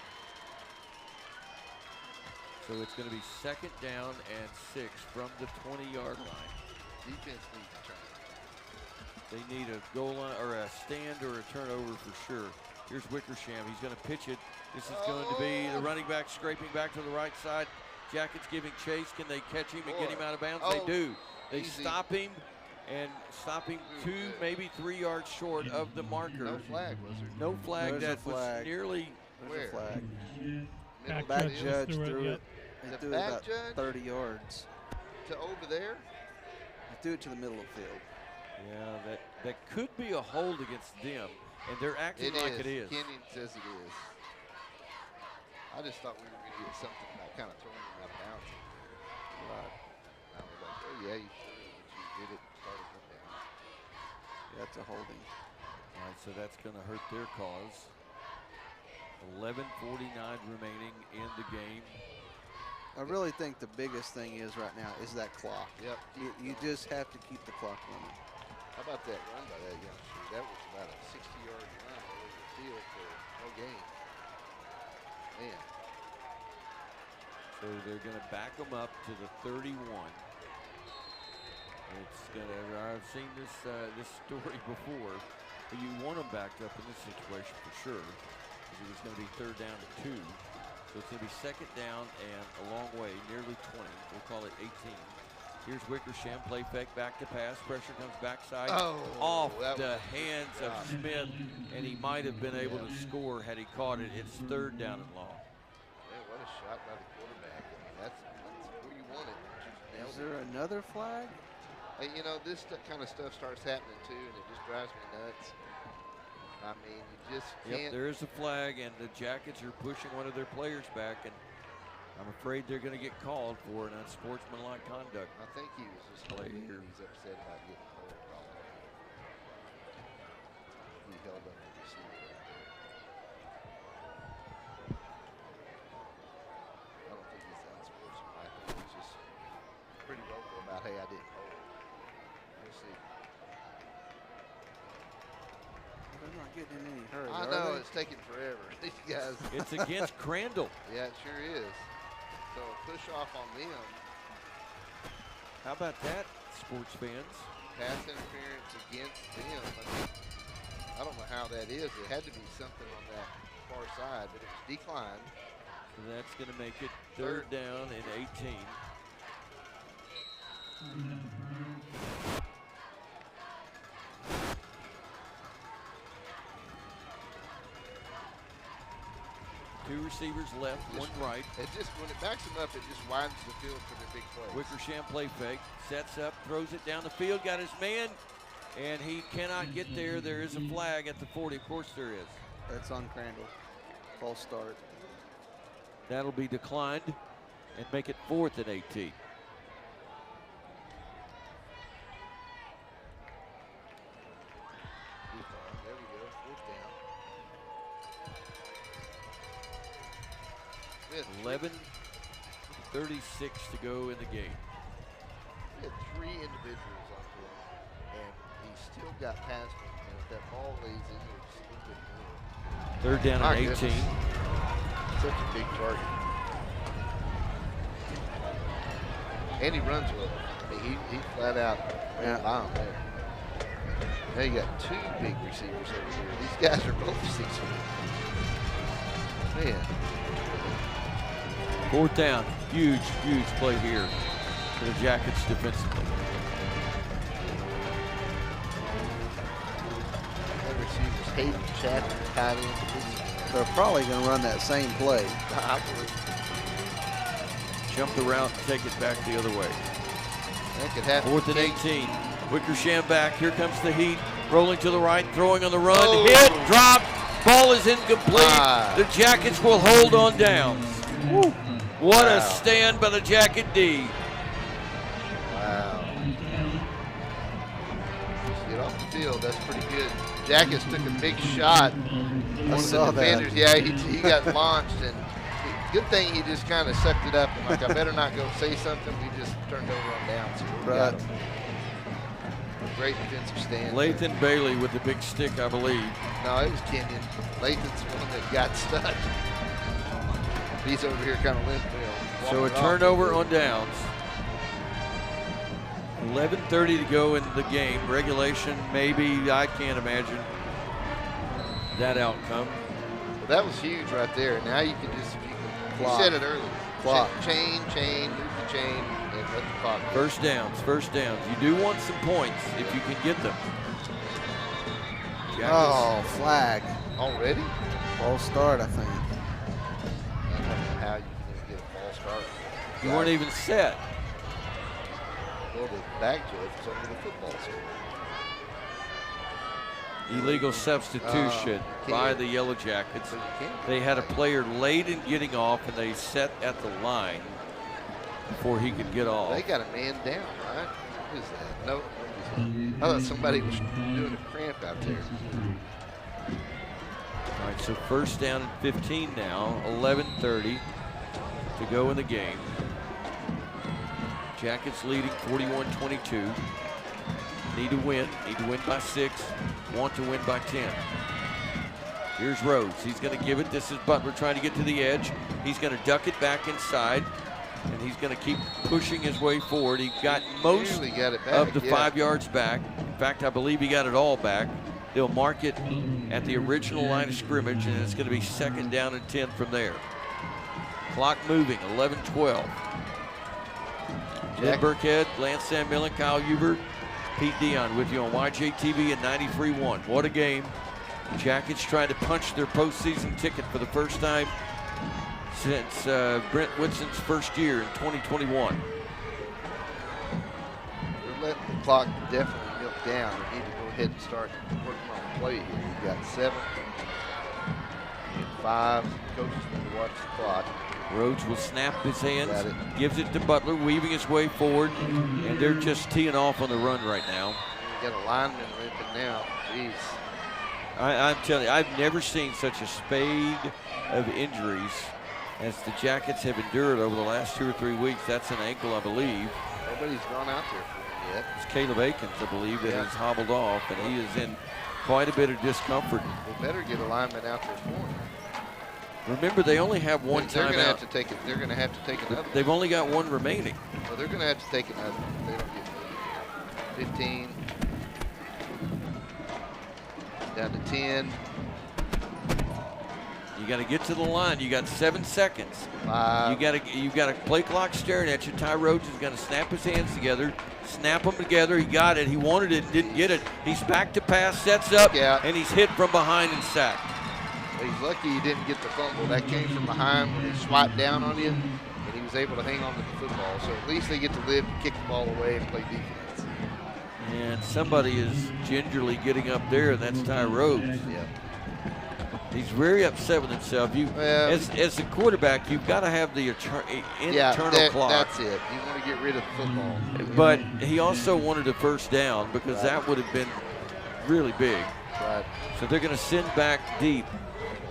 So it's going to be 2nd down and 6 from the 20-yard line. Defense needs a turn. They need a goal line or a stand or a turnover for sure. Here's Wickersham. He's going to pitch it. This is going to be the running back scraping back to the right side. Jackets giving chase. Can they catch him and get him out of bounds? They do. They stop him and stop him 2, maybe 3 yards short of the marker. No flag, was there? No flag. There's That a flag. was nearly There's Where? a flag. Back Back judge judge threw it, threw yep. it. He The threw it back about judge? 30 yards. To over there? He threw it to the middle of the field. Yeah, that could be a hold against them, and they're acting like it is. Kenyon says it is. I just thought we were going to get something about kind of throwing them out of bounds. Right. I was like, oh yeah, you should, but you did it and started them down. Yeah, that's a holding. All right, so that's going to hurt their cause. 11:49 remaining in the game. I really think the biggest thing is right now is that clock. Yep. You just have to keep the clock running. How about that run by that youngster? That was about a 60-yard run all over the field for no gain. Man. So they're going to back them up to the 31. It's going to. I've seen this story before. But you want them backed up in this situation for sure, because it was going to be 3rd down and 2. So it's going to be 2nd down and a long way, nearly 20. We'll call it 18. Here's Wickersham, play fake, back to pass. Pressure comes backside, off the hands of Smith, and he might have been able to score had he caught it. It's 3rd down and long. Man, what a shot by the quarterback. I mean, that's where you want it. Is there another flag? Hey, you know, this kind of stuff starts happening too, and it just drives me nuts. I mean, you just can't. Yep, there is a flag, and the Jackets are pushing one of their players back, and I'm afraid they're going to get called for an unsportsmanlike conduct. I think he was just holding. He's upset about getting hold probably. He held up the receiver right there. I don't think he's unsportsmanlike. I think he's just pretty vocal about, hey, I didn't hold. We'll see. They're not getting in any hurry. I know, it's taking forever. These guys. It's against Crandle. Yeah, it sure is. So a push off on them. How about that, sports fans? Pass interference against them. I don't know how that is. It had to be something on that far side, but it was declined. So that's going to make it 3rd down and 18. Two receivers left, one right. It just, when it backs them up, it just widens the field for the big plays. Wickersham play fake, sets up, throws it down the field, got his man, and he cannot get there. There is a flag at the 40. Of course there is. That's on Crandall. False start. That'll be declined and make it 4th and 18. There we go, 4th down. 11:36 to go in the game. We had 3 individuals on him, and he still got past him. And if that ball lays in there just a little bit more. 3rd down and 18. Goodness. Such a big target. And he runs with it. I mean, he flat out ran by him there. Now you got 2 big receivers over here. These guys are both 6 feet. Man. 4th down, huge play here for the Jackets defensively. That receiver's Hayden Chapman tied in. They're probably going to run that same play. I believe. Jump the route and take it back the other way. That could happen. 4th and 18. Wickersham back. Here comes the heat. Rolling to the right, throwing on the run. Oh. Hit, drop. Ball is incomplete. The Jackets will hold on downs. Woo. What a stand by the Jacket D. Wow. Just get off the field. That's pretty good. Jackets took a big shot. One of the defenders, yeah, he got launched, and good thing he just kind of sucked it up and like, I better not go say something. We just turned over on downs. Got him. Great defensive stand. Lathan Bailey with the big stick, I believe. No, it was Kenyon. Lathan's the one that got stuck. He's over here kind of limping. So a turnover on downs. 11:30 to go in the game. Regulation, maybe. I can't imagine that outcome. Well, that was huge right there. Now you can just, you said it earlier. Clock. Chain, move the chain, and let the clock go. First downs. You do want some points if you can get them. Oh, flag. Already? False start, I think. start. You weren't even set. Well, the back judge was over the football score. Illegal substitution by the Yellow Jackets. They had a player late in getting off, and they set at the line before he could get off. They got a man down, right? Who's that? No. I thought somebody was doing a cramp out there. All right, so first down and 15 now, 11:30 to go in the game. Jackets leading 41-22. Need to win by 6, want to win by 10. Here's Rhodes, he's gonna give it. This is Butler trying to get to the edge. He's gonna duck it back inside, and he's gonna keep pushing his way forward. He got most of the 5 yards back. In fact, I believe he got it all back. They'll mark it at the original line of scrimmage, and it's gonna be 2nd down and 10 from there. Clock moving, 11-12. Ned Burkhead, Lance Sam Millen, Kyle Hubert, Pete Dion with you on YJTV and 93.1. What a game. Jackets trying to punch their postseason ticket for the first time since Brent Whitson's first year in 2021. They're letting the clock definitely milk down. They need to go ahead and start working on the play here. You've got 7 and 5. Coaches need to watch the clock. Rhodes will snap his hands, gives it to Butler, weaving his way forward, and they're just teeing off on the run right now. You got a lineman limping now. Jeez. I'm telling you, I've never seen such a spade of injuries as the Jackets have endured over the last 2 or 3 weeks. That's an ankle, I believe. Nobody's gone out there for him yet. It's Caleb Akins, I believe, that has hobbled off, and he is in quite a bit of discomfort. They better get a lineman out there for him. Remember, they only have one timeout. They're going to have to take it. They're going to have to take another. They've only got one remaining. Well, they're going to have to take another. They don't get 15 down to 10. You got to get to the line. You got 7 seconds. 5. You got a play clock staring at you. Ty Rhodes is going to snap his hands together, snap them together. He got it. He wanted it, didn't get it. He's back to pass, sets up, and he's hit from behind and sacked. He's lucky he didn't get the fumble. That came from behind when he swiped down on you, and he was able to hang on to the football. So at least they get to live and kick the ball away and play defense. And somebody is gingerly getting up there, and that's Ty Rhodes. Yeah. He's very upset with himself. As a quarterback, you've got to have the internal clock. That's it. You want to get rid of the football. But he also wanted a first down because that would have been really big. Right. So they're going to send back deep.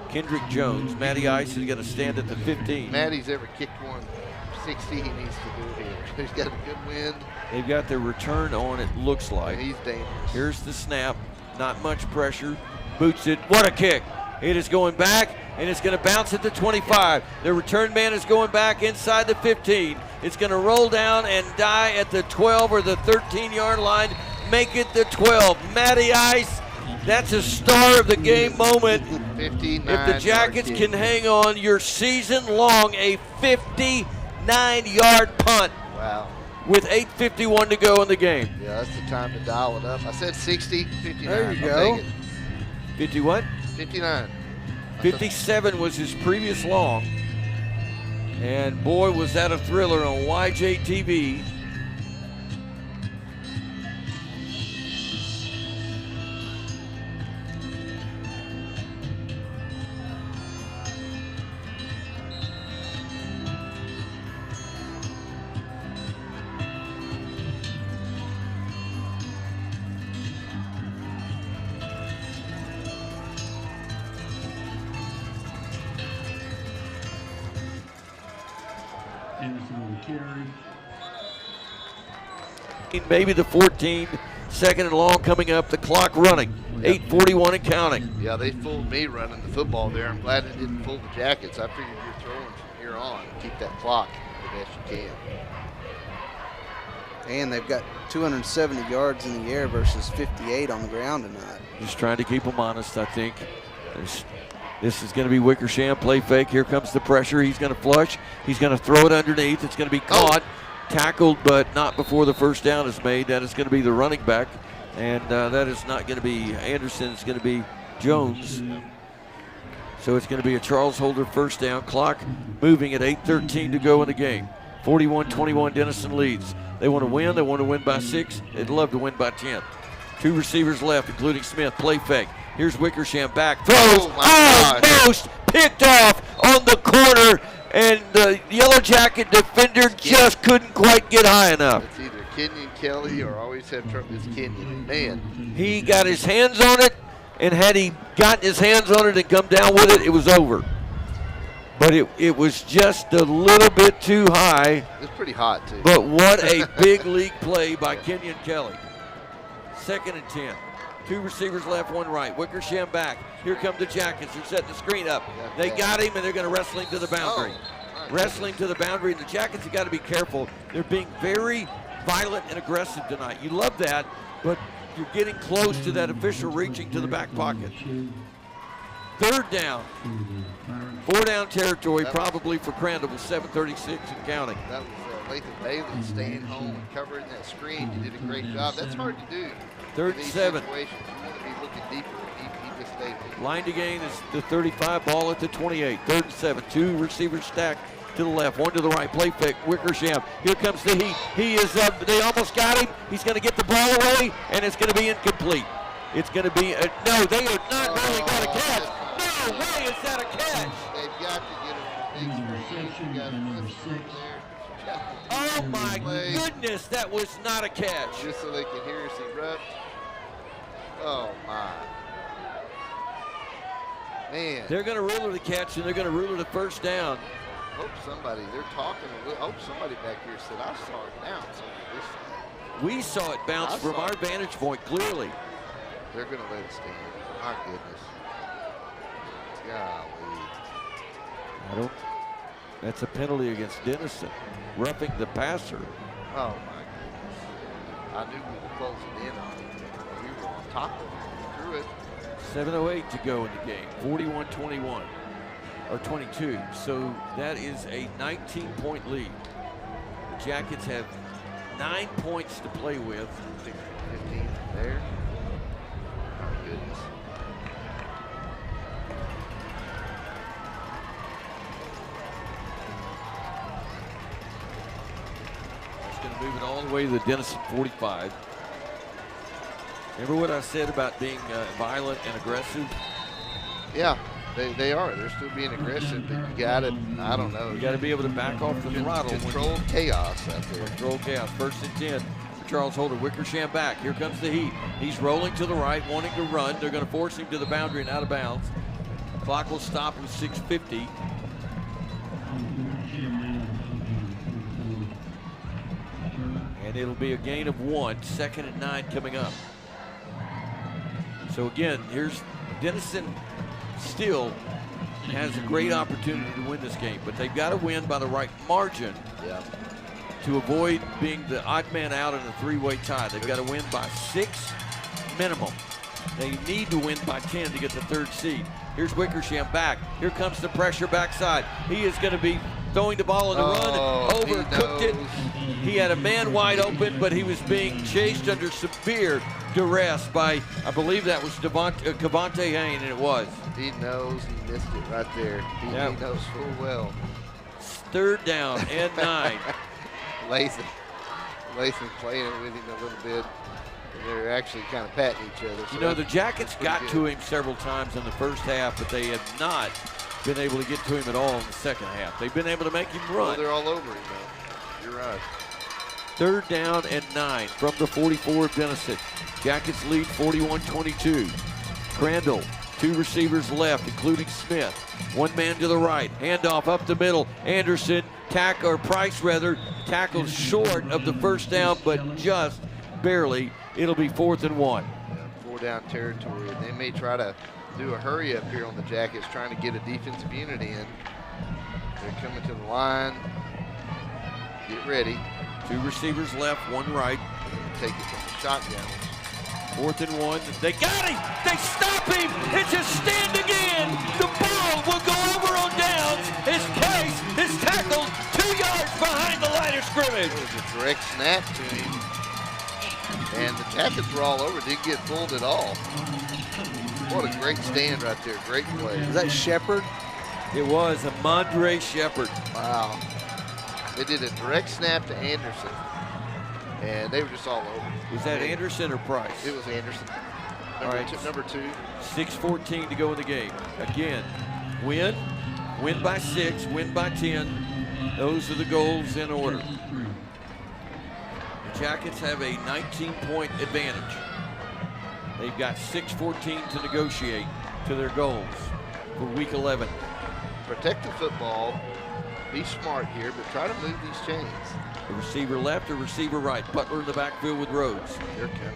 Kendrick Jones. Matty Ice is going to stand at the 15. Matty's ever kicked 160. He needs to do it here. He's got a good wind. They've got their return on, it looks like. He's dangerous. Here's the snap. Not much pressure. Boots it. What a kick. It is going back, and it's going to bounce at the 25. The return man is going back inside the 15. It's going to roll down and die at the 12 or the 13-yard line. Make it the 12. Matty Ice. That's a star of the game moment. 59 if the Jackets can hang on, your season long, a 59-yard punt. Wow. With 8:51 to go in the game. Yeah, that's the time to dial it up. I said 60, 59. There you I'll go. take it. 50 what? 59. 57 was his previous long. And boy, was that a thriller on YJTV. Maybe the 14, 2nd and long coming up, the clock running, 8:41 and counting. Yeah, they fooled me running the football there. I'm glad they didn't fool the Jackets. I figured you're throwing from here on. Keep that clock the best you can. And they've got 270 yards in the air versus 58 on the ground tonight. Just trying to keep them honest, I think. This is going to be Wickersham, play fake. Here comes the pressure. He's going to flush. He's going to throw it underneath. It's going to be caught. Tackled, but not before the first down is made. That is going to be the running back, and that is not going to be Anderson. It's going to be Jones. So it's going to be a Charles Holder first down. Clock moving at 8:13 to go in the game. 41-21, Denison leads. They want to win. They want to win by 6. They'd love to win by 10. 2 receivers left, including Smith. Play fake. Here's Wickersham back. Throws. Almost picked off on the corner, and the Yellow Jacket defender just couldn't quite get high enough. It's either Kenyon Kelly or always have trouble. It's Kenyon. Man. He got his hands on it, and had he gotten his hands on it and come down with it, it was over. But it was just a little bit too high. It's pretty hot, too. But what a big league play by Kenyon Kelly. 2nd and 10. 2 receivers left, 1 right. Wickersham back. Here come the Jackets. They're setting the screen up. They got him, and they're going to wrestle him to the boundary. Wrestling to the boundary, and the Jackets have got to be careful. They're being very violent and aggressive tonight. You love that, but you're getting close to that official reaching to the back pocket. 3rd down. 4 down territory, probably for Crandall with 7:36 and counting. That was Lathan Bailey staying home and covering that screen. You did a great job. That's hard to do. 3rd and 7. You want to be looking deeper. He just stayed there. Line to gain is the 35, ball at the 28. 3rd and 7. 2 receivers stacked to the left, 1 to the right. Play fake, Wickersham. Here comes the heat. He is up. They almost got him. He's going to get the ball away, and it's going to be incomplete. It's going to be no. They are not really going to catch. No way is that a catch. They've got to get it. Oh my goodness, that was not a catch. Just so they can hear us erupt. Oh my. Man. They're going to rule the catch, and they're going to rule the first down. Hope somebody, they're talking. Hope somebody back here said, I saw it bounce over this side. We saw it bounce from our vantage point clearly. They're going to let it stand. My goodness. Golly. That's a penalty against Denison. Roughing the passer. Oh my goodness. I knew we were closing in on it. We were on top of it. Threw it. 7:08 to go in the game. 41-21. Or 22. So that is a 19-point lead. The Jackets have 9 points to play with. 15 there. Oh goodness. Move it all the way to the Denison 45. Remember what I said about being violent and aggressive? Yeah, they are. They're still being aggressive, but you got to, I don't know. You got to be able to back off the throttle. Control chaos out there. Control chaos. 1st and 10 for Charles Holder. Wickersham back. Here comes the heat. He's rolling to the right, wanting to run. They're going to force him to the boundary and out of bounds. Clock will stop with 6:50. And it'll be a gain of 1. 2nd and 9 coming up. So again, here's Denison still has a great opportunity to win this game, but they've got to win by the right margin to avoid being the odd man out in a 3-way tie. They've got to win by 6 minimum. They need to win by 10 to get the 3rd seed. Here's Wickersham back. Here comes the pressure backside. He is going to be throwing the ball on the run and overcooked it. He had a man wide open, but he was being chased under severe duress by, I believe that was Cavante Hain, and it was. He knows he missed it right there. He knows full well. 3rd down and 9. Lathan playing it with him a little bit. And they're actually kind of patting each other. So you know, the Jackets got to him several times in the first half, but they have not been able to get to him at all in the second half. They've been able to make him run. Well, they're all over him, though. You're right. 3rd down and 9 from the 44 of Denison. Jackets lead 41-22. Crandle, 2 receivers left, including Smith. 1 man to the right. Handoff up the middle. Anderson, Price tackles short of the first down, but just barely. It'll be 4th and 1. 4 down territory. They may try to do a hurry up here on the Jackets, trying to get a defensive unit in. They're coming to the line. Get ready. 2 receivers left, 1 right. Take it from the shotgun. 4th and 1. They got him. They stop him. It's a stand again. The ball will go over on downs. His Case is tackled 2 yards behind the line of scrimmage. It was a direct snap to him. And the Jackets were all over. Didn't get fooled at all. What a great stand right there. Great play. Is that Shepard? It was a Mondre Shepard. Wow. They did a direct snap to Anderson. And they were just all over. Was that Anderson or Price? It was Anderson. All right. Number 2. 6:14 to go in the game. Again, win by 6, win by 10. Those are the goals in order. The Jackets have a 19-point advantage. They've got 6:14 to negotiate to their goals for week 11. Protect the football. Be smart here, but try to move these chains. The receiver left or receiver right. Butler in the backfield with Rhodes. They're coming.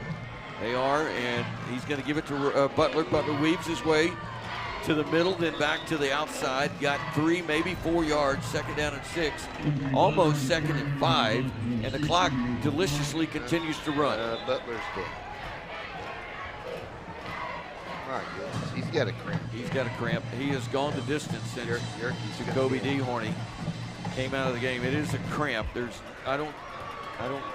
They are, and he's going to give it to Butler. Butler weaves his way to the middle, then back to the outside. Got 3, maybe 4 yards. 2nd down and 6. Almost 2nd and 5. And the clock deliciously continues to run. Butler's dead. My goodness, he's got a cramp. He's got a cramp. He has gone the distance since Jacoby DeHorny came out of the game. It is a cramp. I don't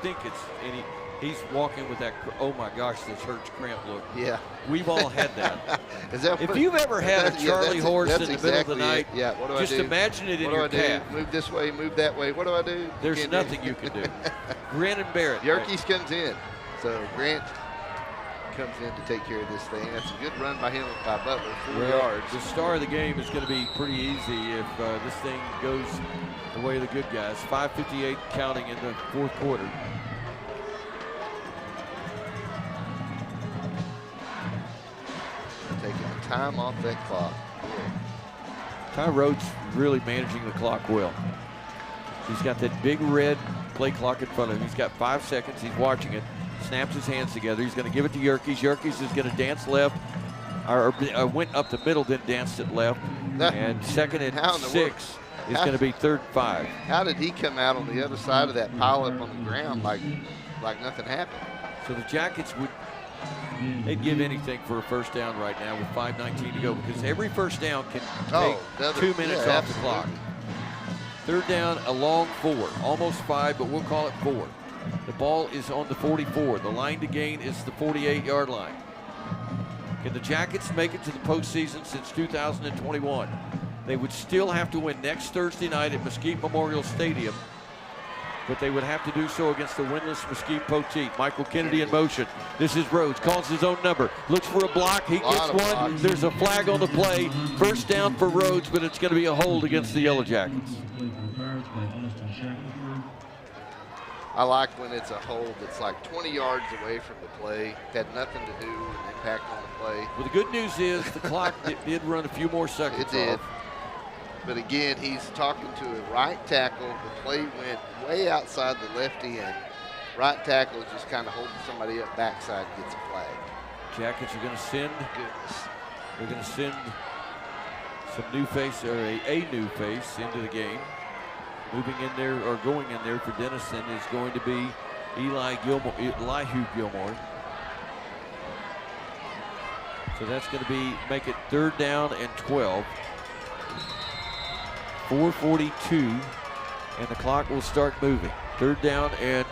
think it's any. He's walking with that. Oh my gosh, this hurts cramp look. Yeah, we've all had that. If you've ever had a Charlie horse in the middle of the night, what do just I do? imagine it in your What do I calf. do? Move this way, move that way. What do I do? There's nothing you can do. Grin and bear it. Yerkes comes in, so Grant comes in to take care of this thing. That's a good run by him, by Butler, 4 yards. The star of the game is going to be pretty easy if this thing goes the way of the good guys. 5:58 counting in the 4th quarter. Taking the time off that clock. Ty Rhodes really managing the clock well. He's got that big red play clock in front of him. He's got 5 seconds. He's watching it. Snaps his hands together. He's going to give it to Yerkes. Yerkes is going to dance left, or went up the middle, then danced it left. And 2nd and 6 is going to be 3rd and 5. How did he come out on the other side of that pileup on the ground like nothing happened? So the Jackets they'd give anything for a first down right now with 5:19 to go, because every first down can take 2 minutes off the clock. 3rd down, a long 4, almost 5, but we'll call it 4. The ball is on the 44. The line to gain is the 48-yard line. Can the Jackets make it to the postseason since 2021? They would still have to win next Thursday night at Mesquite Memorial Stadium, but they would have to do so against the winless Mesquite Poteet. Michael Kennedy in motion. This is Rhodes, calls his own number, looks for a block, he gets one. There's a flag on the play. First down for Rhodes, but it's going to be a hold against the Yellow Jackets. I like when it's a hold that's like 20 yards away from the play. Had nothing to do with an impact on the play. Well, the good news is the clock did run a few more seconds. It did. Off. But again, he's talking to a right tackle. The play went way outside the lefty end. Right tackle is just kind of holding somebody up backside, gets a flag. Jackets are going to send. Goodness. They're going to send some new face, or a new face into the game. Moving in there, or going in there for Denison, is going to be Elihu Gilmore. So that's going to make it 3rd down and 12. 4:42, and the clock will start moving. 3rd down and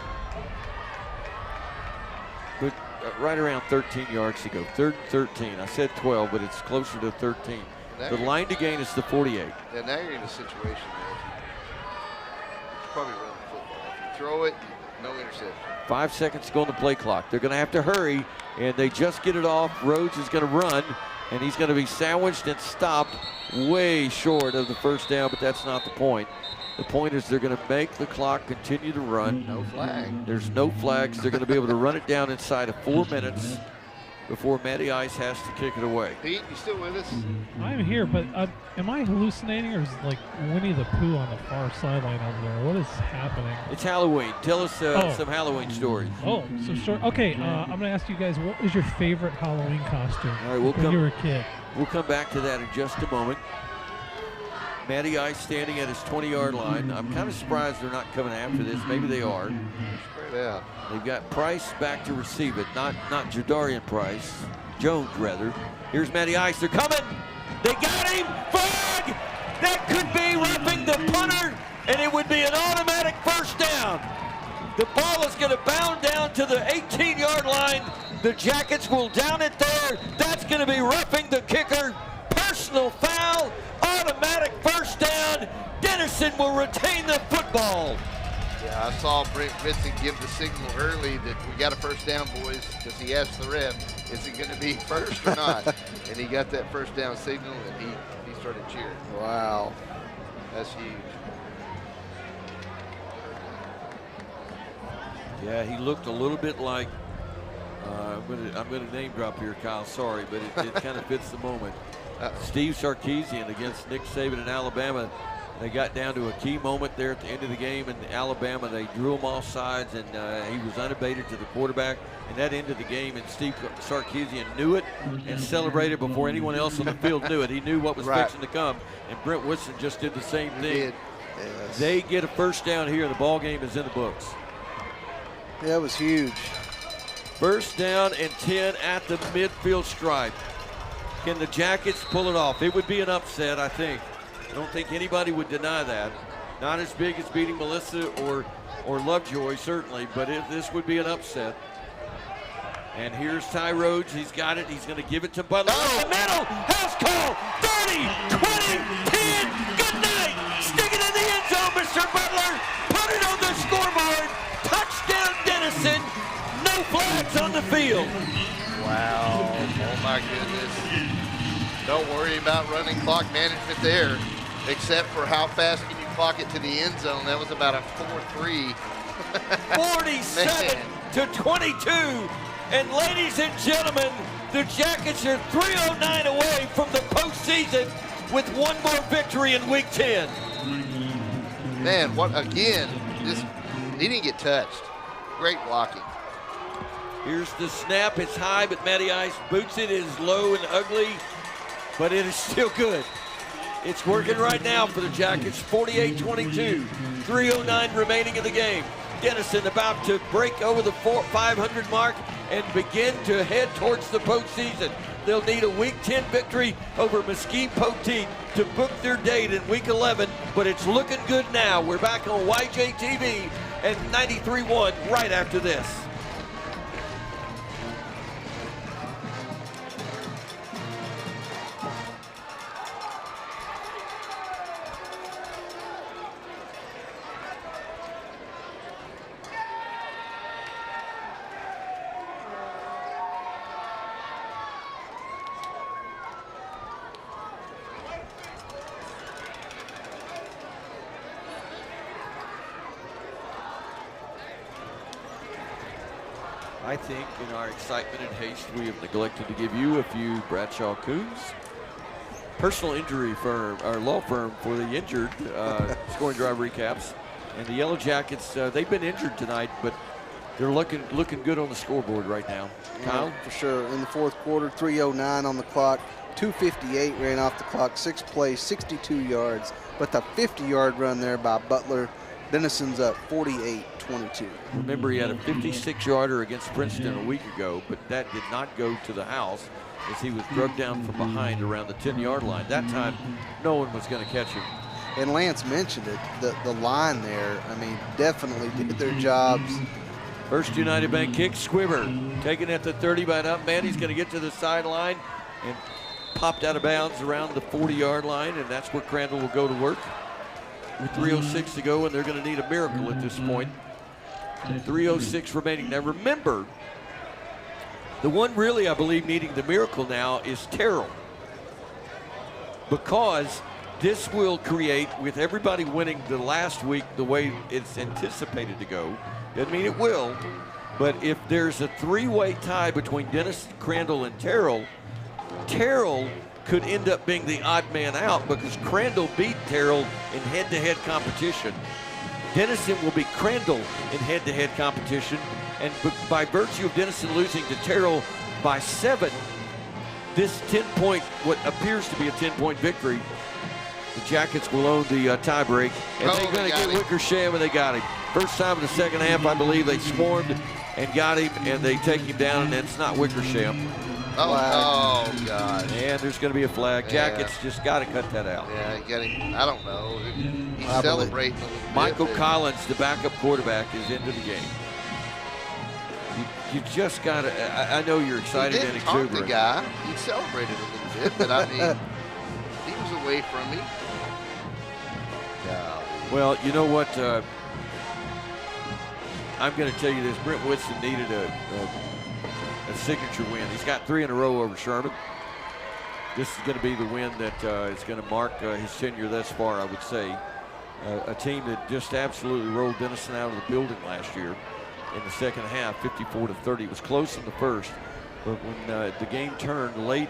right around 13 yards to go. 3rd and 13. I said 12, but it's closer to 13. The line to gain is the 48. And now you're in a situation where you probably run the football. If you throw it, no interception. 5 seconds to go on the play clock. They're going to have to hurry, and they just get it off. Rhodes is going to run, and he's going to be sandwiched and stopped way short of the first down, but that's not the point. The point is they're going to make the clock continue to run. No flag. There's no flags. They're going to be able to run it down inside of 4 minutes before Matty Ice has to kick it away. Pete, you still with us? I'm here, but am I hallucinating, or is like Winnie the Pooh on the far sideline over there? What is happening? It's Halloween. Tell us some Halloween stories. Oh, so short. Okay, I'm going to ask you guys, what was your favorite Halloween costume when you were a kid? We'll come back to that in just a moment. Matty Ice standing at his 20-yard line. I'm kind of surprised they're not coming after this. Maybe they are. Straight out. They've got Price back to receive it, not Jadarian Price, Jones rather. Here's Matty Ice. They're coming. They got him. Flag! That could be roughing the punter, and it would be an automatic first down. The ball is going to bound down to the 18-yard line. The Jackets will down it there. That's going to be roughing the kicker. Personal foul, automatic first down. Denison will retain the football. Yeah, I saw Brent Vincent give the signal early that we got a first down, boys, because he asked the ref, is it going to be first or not? And he got that first down signal, and he started cheering. Wow. That's huge. Yeah, he looked a little bit like, I'm gonna name drop here, Kyle, sorry, but it kind of fits the moment. Steve Sarkisian against Nick Saban in Alabama. They got down to a key moment there at the end of the game in Alabama. They drew him off sides, and he was unabated to the quarterback. And that ended the game, and Steve Sarkisian knew it and celebrated before anyone else on the field knew it. He knew what was fixing to come, and Brent Woodson just did the same thing. Yes. They get a first down here, and the ball game is in the books. Yeah, it was huge. First down and 10 at the midfield stripe. Can the Jackets pull it off? It would be an upset, I think. I don't think anybody would deny that. Not as big as beating Melissa or Lovejoy, certainly, but this would be an upset. And here's Ty Rhodes. He's got it. He's going to give it to Butler. Oh, the middle. House call. 30, 20, 10. Good night. Stick it in the end zone, Mr. Butler. Put it on the scoreboard. Touchdown, Denison. No flags on the field. Wow. Oh, my goodness. Don't worry about running clock management there, except for how fast can you clock it to the end zone. That was about a 4-3. 47 to 22. And ladies and gentlemen, the Jackets are 309 away from the postseason with one more victory in Week 10. Man, what again? He didn't get touched. Great blocking. Here's the snap. It's high, but Matty Ice boots it. It is low and ugly, but it is still good. It's working right now for the Jackets. 48-22. 3:09 remaining in the game. Denison about to break over the 500 mark and begin to head towards the postseason. They'll need a Week 10 victory over Mesquite Poteet to book their date in Week 11, but it's looking good now. We're back on YJTV and 93.1 right after this. I think in our excitement and haste, we have neglected to give you a few Bradshaw Coons personal injury firm, our law firm for the injured scoring drive recaps. And the Yellow Jackets, they've been injured tonight, but they're looking good on the scoreboard right now. Kyle? For sure. In the fourth quarter, 3:09 on the clock, 2:58 ran off the clock, 6 plays, 62 yards. But the 50-yard run there by Butler, Denison's up 48-22. Remember, he had a 56-yarder against Princeton a week ago, but that did not go to the house as he was drugged down from behind around the 10-yard line. That time, no one was going to catch him. And Lance mentioned it, the line there, I mean, definitely did their jobs. First United Bank kick, Squibber taken at the 30 by an up man. He's going to get to the sideline and popped out of bounds around the 40-yard line, and that's where Crandle will go to work. With 3:06 to go, and they're going to need a miracle at this point. 3:06 remaining. Now remember, the one really I believe needing the miracle now is Terrell, because this will create, with everybody winning the last week the way it's anticipated to go, doesn't mean it will, but if there's a three-way tie between Dennis, Crandle, and Terrell could end up being the odd man out because Crandle beat Terrell in head-to-head competition. Denison will beat Crandle in head-to-head competition, and by virtue of Denison losing to Terrell by 7, this 10-point, what appears to be a 10-point victory, the Jackets will own the tie break, and they're going to get Wickersham, and they got him. First time in the second half, I believe, they swarmed and got him, and they take him down, and it's not Wickersham. Oh, God. And there's going to be a flag. Jackets just got to cut that out. Yeah, you got him. I don't know. He's celebrating a little bit. Michael Collins, the backup quarterback, is into the game. You just got to. I know you're excited and exuberant. The guy, he celebrated a little bit, but I mean, he was away from me. Yeah. Well, you know what? I'm going to tell you this. Brent Whitson needed a signature win. He's got 3 in a row over Sherman. This is going to be the win that is going to mark his tenure thus far, I would say. A team that just absolutely rolled Denison out of the building last year in the second half, 54-30. It was close in the first, but when the game turned late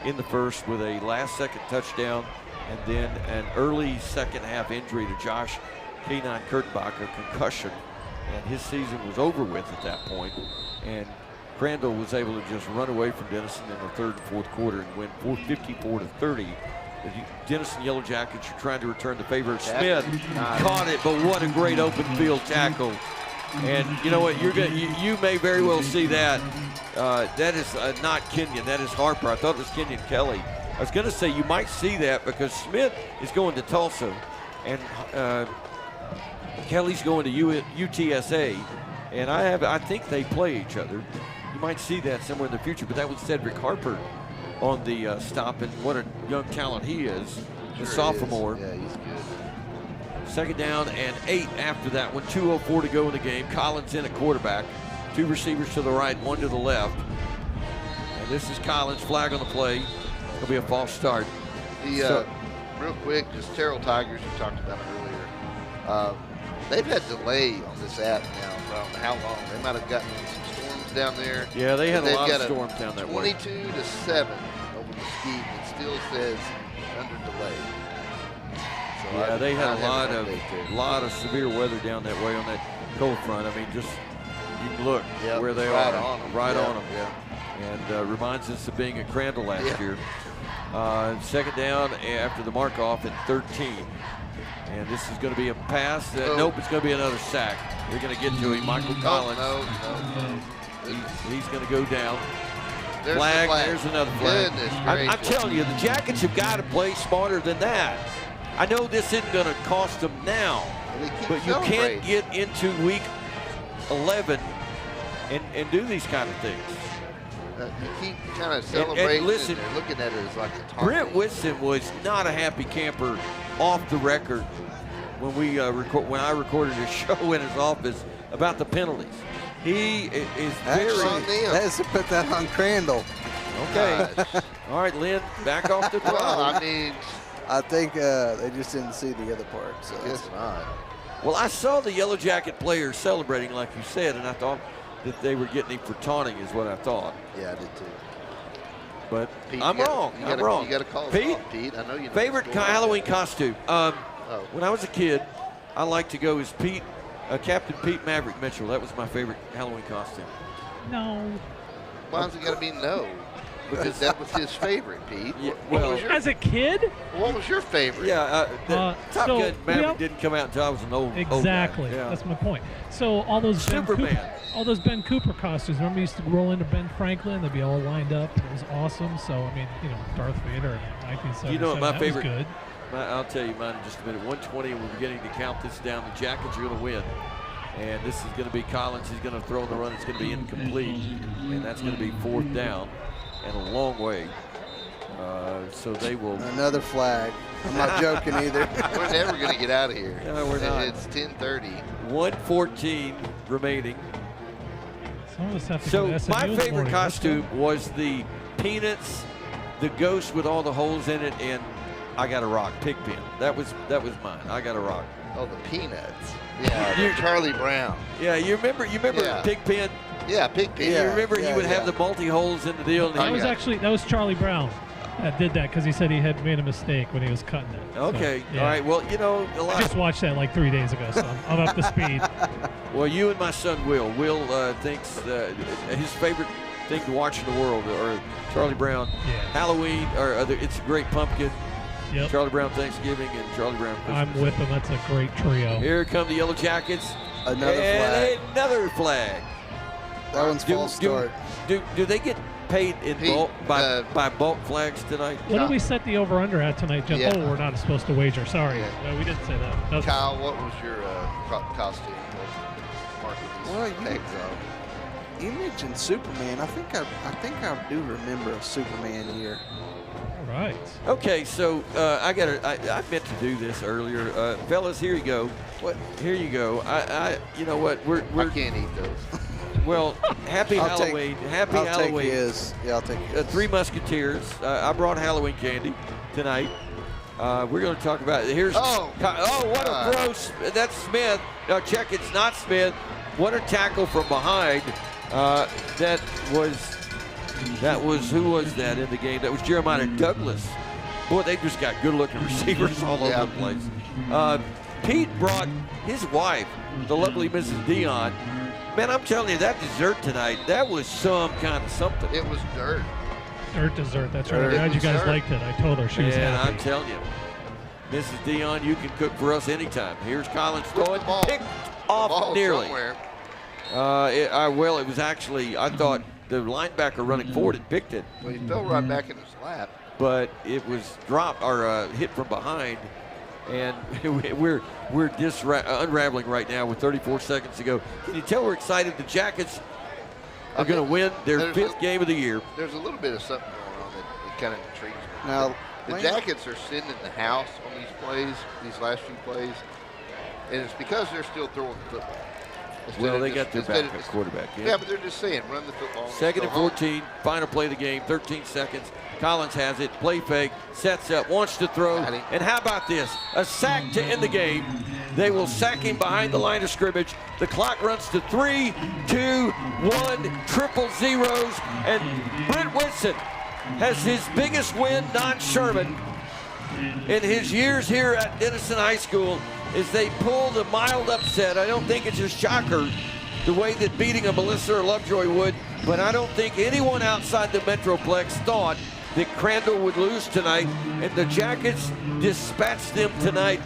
in the first with a last-second touchdown and then an early second-half injury to Josh K9 Kurtenbach, a concussion, and his season was over with at that point. And Crandall was able to just run away from Denison in the third and fourth quarter and win 54-30. The Denison Yellow Jackets are trying to return the favor. Smith caught it, but what a great open field tackle. And you know what? You may very well see that. That is not Kenyon. That is Harper. I thought it was Kenyon Kelly. I was going to say you might see that because Smith is going to Tulsa, and Kelly's going to UTSA, and I think they play each other. You might see that somewhere in the future, but that was Cedric Harper on the stop, and what a young talent he is, the sophomore. Yeah, he's good. Second down and 8 after that one. 2:04 to go in the game. Collins in at quarterback. 2 receivers to the right, 1 to the left. And this is Collins, flag on the play. It'll be a false start. Real quick, just Terrell Tigers, you talked about earlier. They've had delay on this app now for I don't know how long. They might have gotten some storms down there. Yeah, they had a lot of storms down that way. 22-7 over Mesquite. It still says under delay. So yeah, they had a lot of severe weather down that way on that cold front. I mean, just you can look where they are, right on them. Yeah. And reminds us of being at Crandle last year. Second down after the mark off at 13. And this is going to be a pass. Nope, it's going to be another sack. They're going to get to him. Michael Collins. No. He's going to go down. There's Flag. There's another flag. I'm telling you, the Jackets have got to play smarter than that. I know this isn't going to cost them now, but you can't get into week 11 and do these kind of things. You keep kind of celebrating, and listen, and they're looking at it as like a target. Brent Whitson was not a happy camper off the record when when I recorded a show in his office about the penalties. He is very. Let's put that on Crandall. Okay. All right, Lynn, back off the throttle. Well, I mean, I think they just didn't see the other part. So I guess not. Well, I saw the Yellow Jacket players celebrating, like you said, and I thought that they were getting him for taunting, is what I thought. Yeah, I did too. But Pete, I'm wrong. I'm wrong. You got to call Pete, it off, Pete. I know you know favorite Halloween costume. When I was a kid, I liked to go as Captain Pete Maverick Mitchell. That was my favorite Halloween costume. No. Why's it got to be no? Because that was his favorite, Pete. Yeah, well, as a kid? What was your favorite? Yeah, Top Gun Maverick didn't come out until I was an old Exactly. Old guy. Yeah. That's my point. So all those Ben Cooper costumes. Remember, we used to roll into Ben Franklin. They'd be all lined up. It was awesome. So I mean, Darth Vader in 1977. You know what my favorite? Was good. I'll tell you mine in just a minute. 120, and we're beginning to count this down. The Jackets are going to win. And this is going to be Collins. He's going to throw in the run. It's going to be incomplete. And that's going to be 4th down and a long way. So they will. Another flag. I'm not joking either. We're never going to get out of here. No, we're not. It's 10:30. 1:14 remaining. So my favorite costume was the Peanuts, the ghost with all the holes in it, and I Got a Rock, Pigpen. That was mine. I Got a Rock. Oh, the Peanuts. Yeah, Charlie Brown. Yeah, you remember Pigpen? Yeah, Pigpen. You remember he would have the multi-holes in the deal? That was Charlie Brown that did that because he said he had made a mistake when he was cutting it. Okay, so, all right. Well, I just watched that like 3 days ago, so I'm up to speed. Well, you and my son Will thinks his favorite thing to watch in the world are Charlie Brown, Halloween, or It's a Great Pumpkin. Yep. Charlie Brown Thanksgiving and Charlie Brown Christmas. I'm with them. That's a great trio. Here come the Yellow Jackets. Another flag. Another flag. That one's false start. Do they get paid in bulk by bulk flags tonight? What did we set the over-under at tonight, Jeff? Yeah. Oh, we're not supposed to wager. Sorry. Yeah. No, we didn't say that. No. Kyle, what was your costume? Marking these Well, pegs on? You mentioned Superman. I think I do remember a Superman year. All right. Okay, so I meant to do this earlier, fellas. Here you go. What? Here you go. You know what? I can't eat those. Well, happy Halloween. Happy I'll Halloween. Take his. Yeah, I'll take his. Three Musketeers. I brought Halloween candy tonight. We're going to talk about it. Here's what a gross. That's Smith. No, check. It's not Smith. What a tackle from behind. That was who was that in the game? That was Jeremiah Douglas. Boy, they just got good-looking receivers all over the place. Pete brought his wife, the lovely Mrs. Dion. Man, I'm telling you, that dessert tonight, that was some kind of something. It was dirt. Dirt dessert. That's right. I'm glad you guys liked it. I told her she was happy. I'm telling you, Mrs. Dion, you can cook for us anytime. Here's Collins throwing, picked off nearly. Well, it was actually, I thought the linebacker running forward had picked it. Well, he fell right back in his lap. But it was dropped or hit from behind, and we're unraveling right now with 34 seconds to go. Can you tell we're excited? The Jackets are going to win their fifth game of the year. There's a little bit of something going on that kind of intrigues me. Now, the Jackets are sitting in the house on these plays, these last few plays, and it's because they're still throwing the football. Well, they got their backup quarterback. Yeah, but they're just saying, run the football. Second and 14, final play of the game, 13 seconds. Collins has it, play fake, sets up, wants to throw. And how about this? A sack to end the game. They will sack him behind the line of scrimmage. The clock runs to 3, 2, 1, triple zeros. And Brent Whitson has his biggest win, non-Sherman, in his years here at Denison High School, as they pull the mild upset. I don't think it's a shocker the way that beating a Melissa or Lovejoy would, but I don't think anyone outside the Metroplex thought that Crandall would lose tonight, and the Jackets dispatched them tonight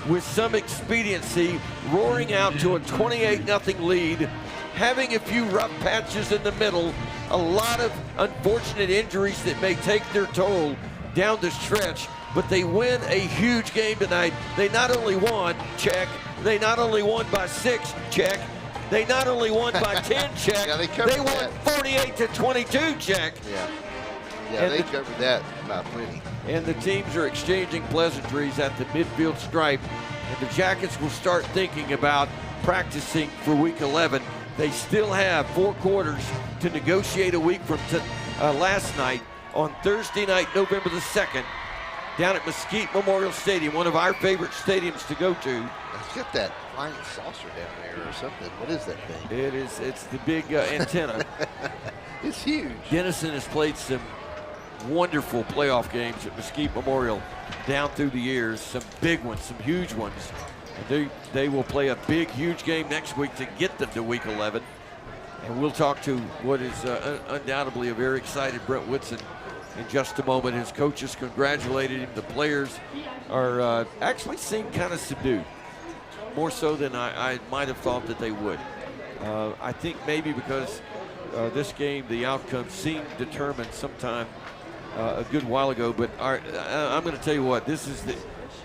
with some expediency, roaring out to a 28-0 lead, having a few rough patches in the middle, a lot of unfortunate injuries that may take their toll down the stretch, but they win a huge game tonight. They not only won, check, they not only won by 6, check, they not only won by 10, check, yeah, they won 48-22, check. Yeah, they covered that about plenty. And the teams are exchanging pleasantries at the midfield stripe, and the Jackets will start thinking about practicing for week 11. They still have 4 quarters to negotiate a week from last night on Thursday night, November the 2nd, down at Mesquite Memorial Stadium, one of our favorite stadiums to go to. Let's get that flying saucer down there or something. What is that thing? It's the big antenna. It's huge. Denison has played some wonderful playoff games at Mesquite Memorial down through the years, some big ones, some huge ones. And they will play a big, huge game next week to get them to week 11. And we'll talk to what is undoubtedly a very excited Brent Whitson in just a moment. His coaches congratulated him. The players are actually seem kind of subdued, more so than I might have thought that they would. I think maybe because this game, the outcome seemed determined sometime a good while ago. But I'm going to tell you what, this is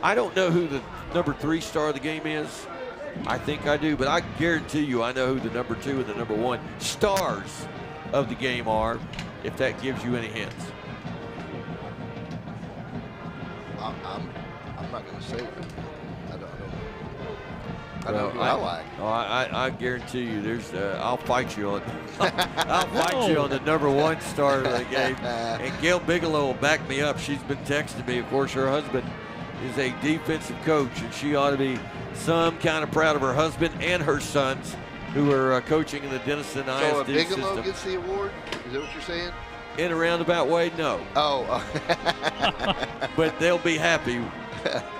I don't know who the number 3 star of the game is. I think I do, but I guarantee you I know who the number 2 and the number 1 stars of the game are, if that gives you any hints. I'm not going to say it. I don't know who I like. Oh, I guarantee you, there's. I'll fight you on. I'll fight you on the number 1 star of the game. And Gail Bigelow will back me up. She's been texting me. Of course, her husband is a defensive coach, and she ought to be some kind of proud of her husband and her sons, who are coaching in the Denison ISD system. So Bigelow gets the award? Is that what you're saying? In a roundabout way, no. Oh. But they'll be happy.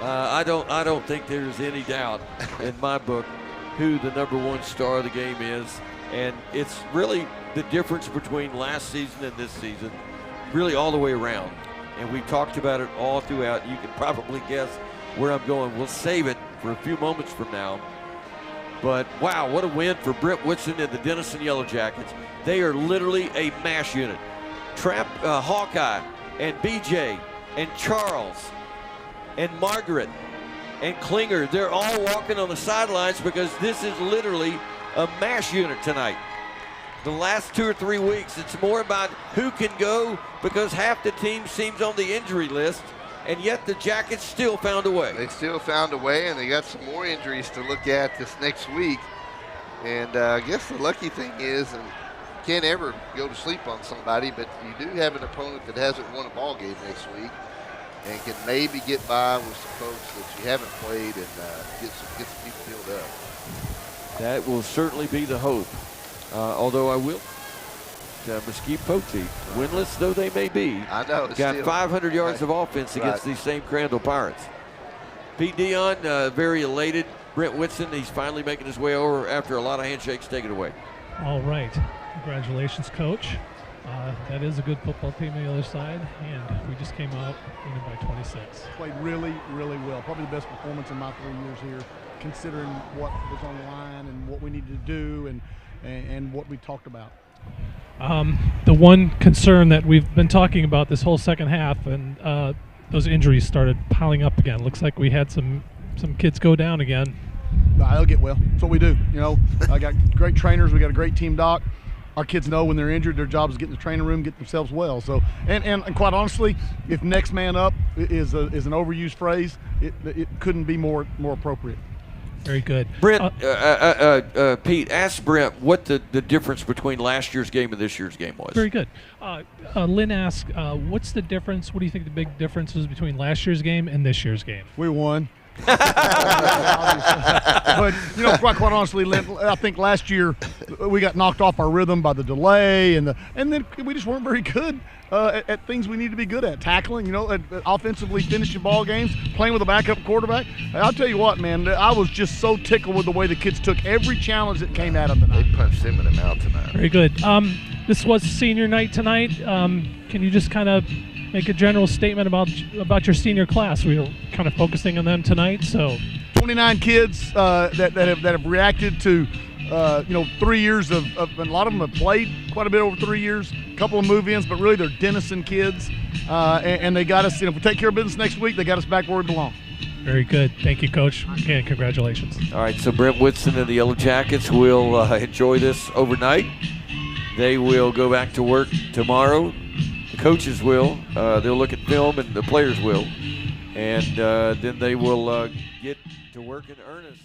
I don't think there's any doubt in my book who the number 1 star of the game is, and it's really the difference between last season and this season, really all the way around. And we talked about it all throughout. You can probably guess where I'm going. We'll save it for a few moments from now. But wow, what a win for Brent Whitson and the Denison Yellow Jackets. They are literally a mash unit. Hawkeye and BJ and Charles and Margaret and Klinger, they're all walking on the sidelines because this is literally a mash unit tonight. The last 2 or 3 weeks, it's more about who can go because half the team seems on the injury list, and yet the Jackets still found a way. They still found a way, and they got some more injuries to look at this next week. And I guess the lucky thing is, and you can't ever go to sleep on somebody, but you do have an opponent that hasn't won a ball game next week and can maybe get by with some folks that you haven't played and get some people filled up. That will certainly be the hope. Although I will, Mesquite Poteet, winless though they may be, I know, got still 500 yards of offense against these same Crandall Pirates. Pete Dion, very elated. Brent Whitson, he's finally making his way over after a lot of handshakes. Take it away. All right. Congratulations, Coach. That is a good football team on the other side, and we just came out winning by 26. Played really, really well. Probably the best performance in my 3 years here, considering what was on the line and what we needed to do and what we talked about. The one concern that we've been talking about this whole second half, and those injuries started piling up again. Looks like we had some kids go down again. Nah, they'll get well. That's what we do. You know, I got great trainers. We got a great team doc. Our kids know when they're injured, their job is get in the training room, get themselves well. So, and quite honestly, if next man up is an overused phrase, it couldn't be more appropriate. Very good. Brent, Pete, ask Brent what the difference between last year's game and this year's game was. Very good. Lynn asked, what's the difference? What do you think the big difference is between last year's game and this year's game? We won. But, you know, quite honestly, Lynn, I think last year we got knocked off our rhythm by the delay, and then we just weren't very good at things we need to be good at. Tackling, you know, offensively finishing ball games, playing with a backup quarterback. I'll tell you what, man, I was just so tickled with the way the kids took every challenge that came at them tonight. They punched him in the mouth tonight. Very good. This was senior night tonight. Can you just kind of make a general statement about your senior class? We were kind of focusing on them tonight. So 29 kids that have reacted to 3 years of a lot of them have played quite a bit over 3 years, a couple of move-ins, but really they're Denison kids, and they got us, if we take care of business next week, they got us back where we belong. Very good. Thank you, Coach. Again, congratulations. All right, so Brent Whitson and the Yellow Jackets will enjoy this overnight. They will go back to work tomorrow. The coaches will. They'll look at film, and the players will. And then they will get to work in earnest.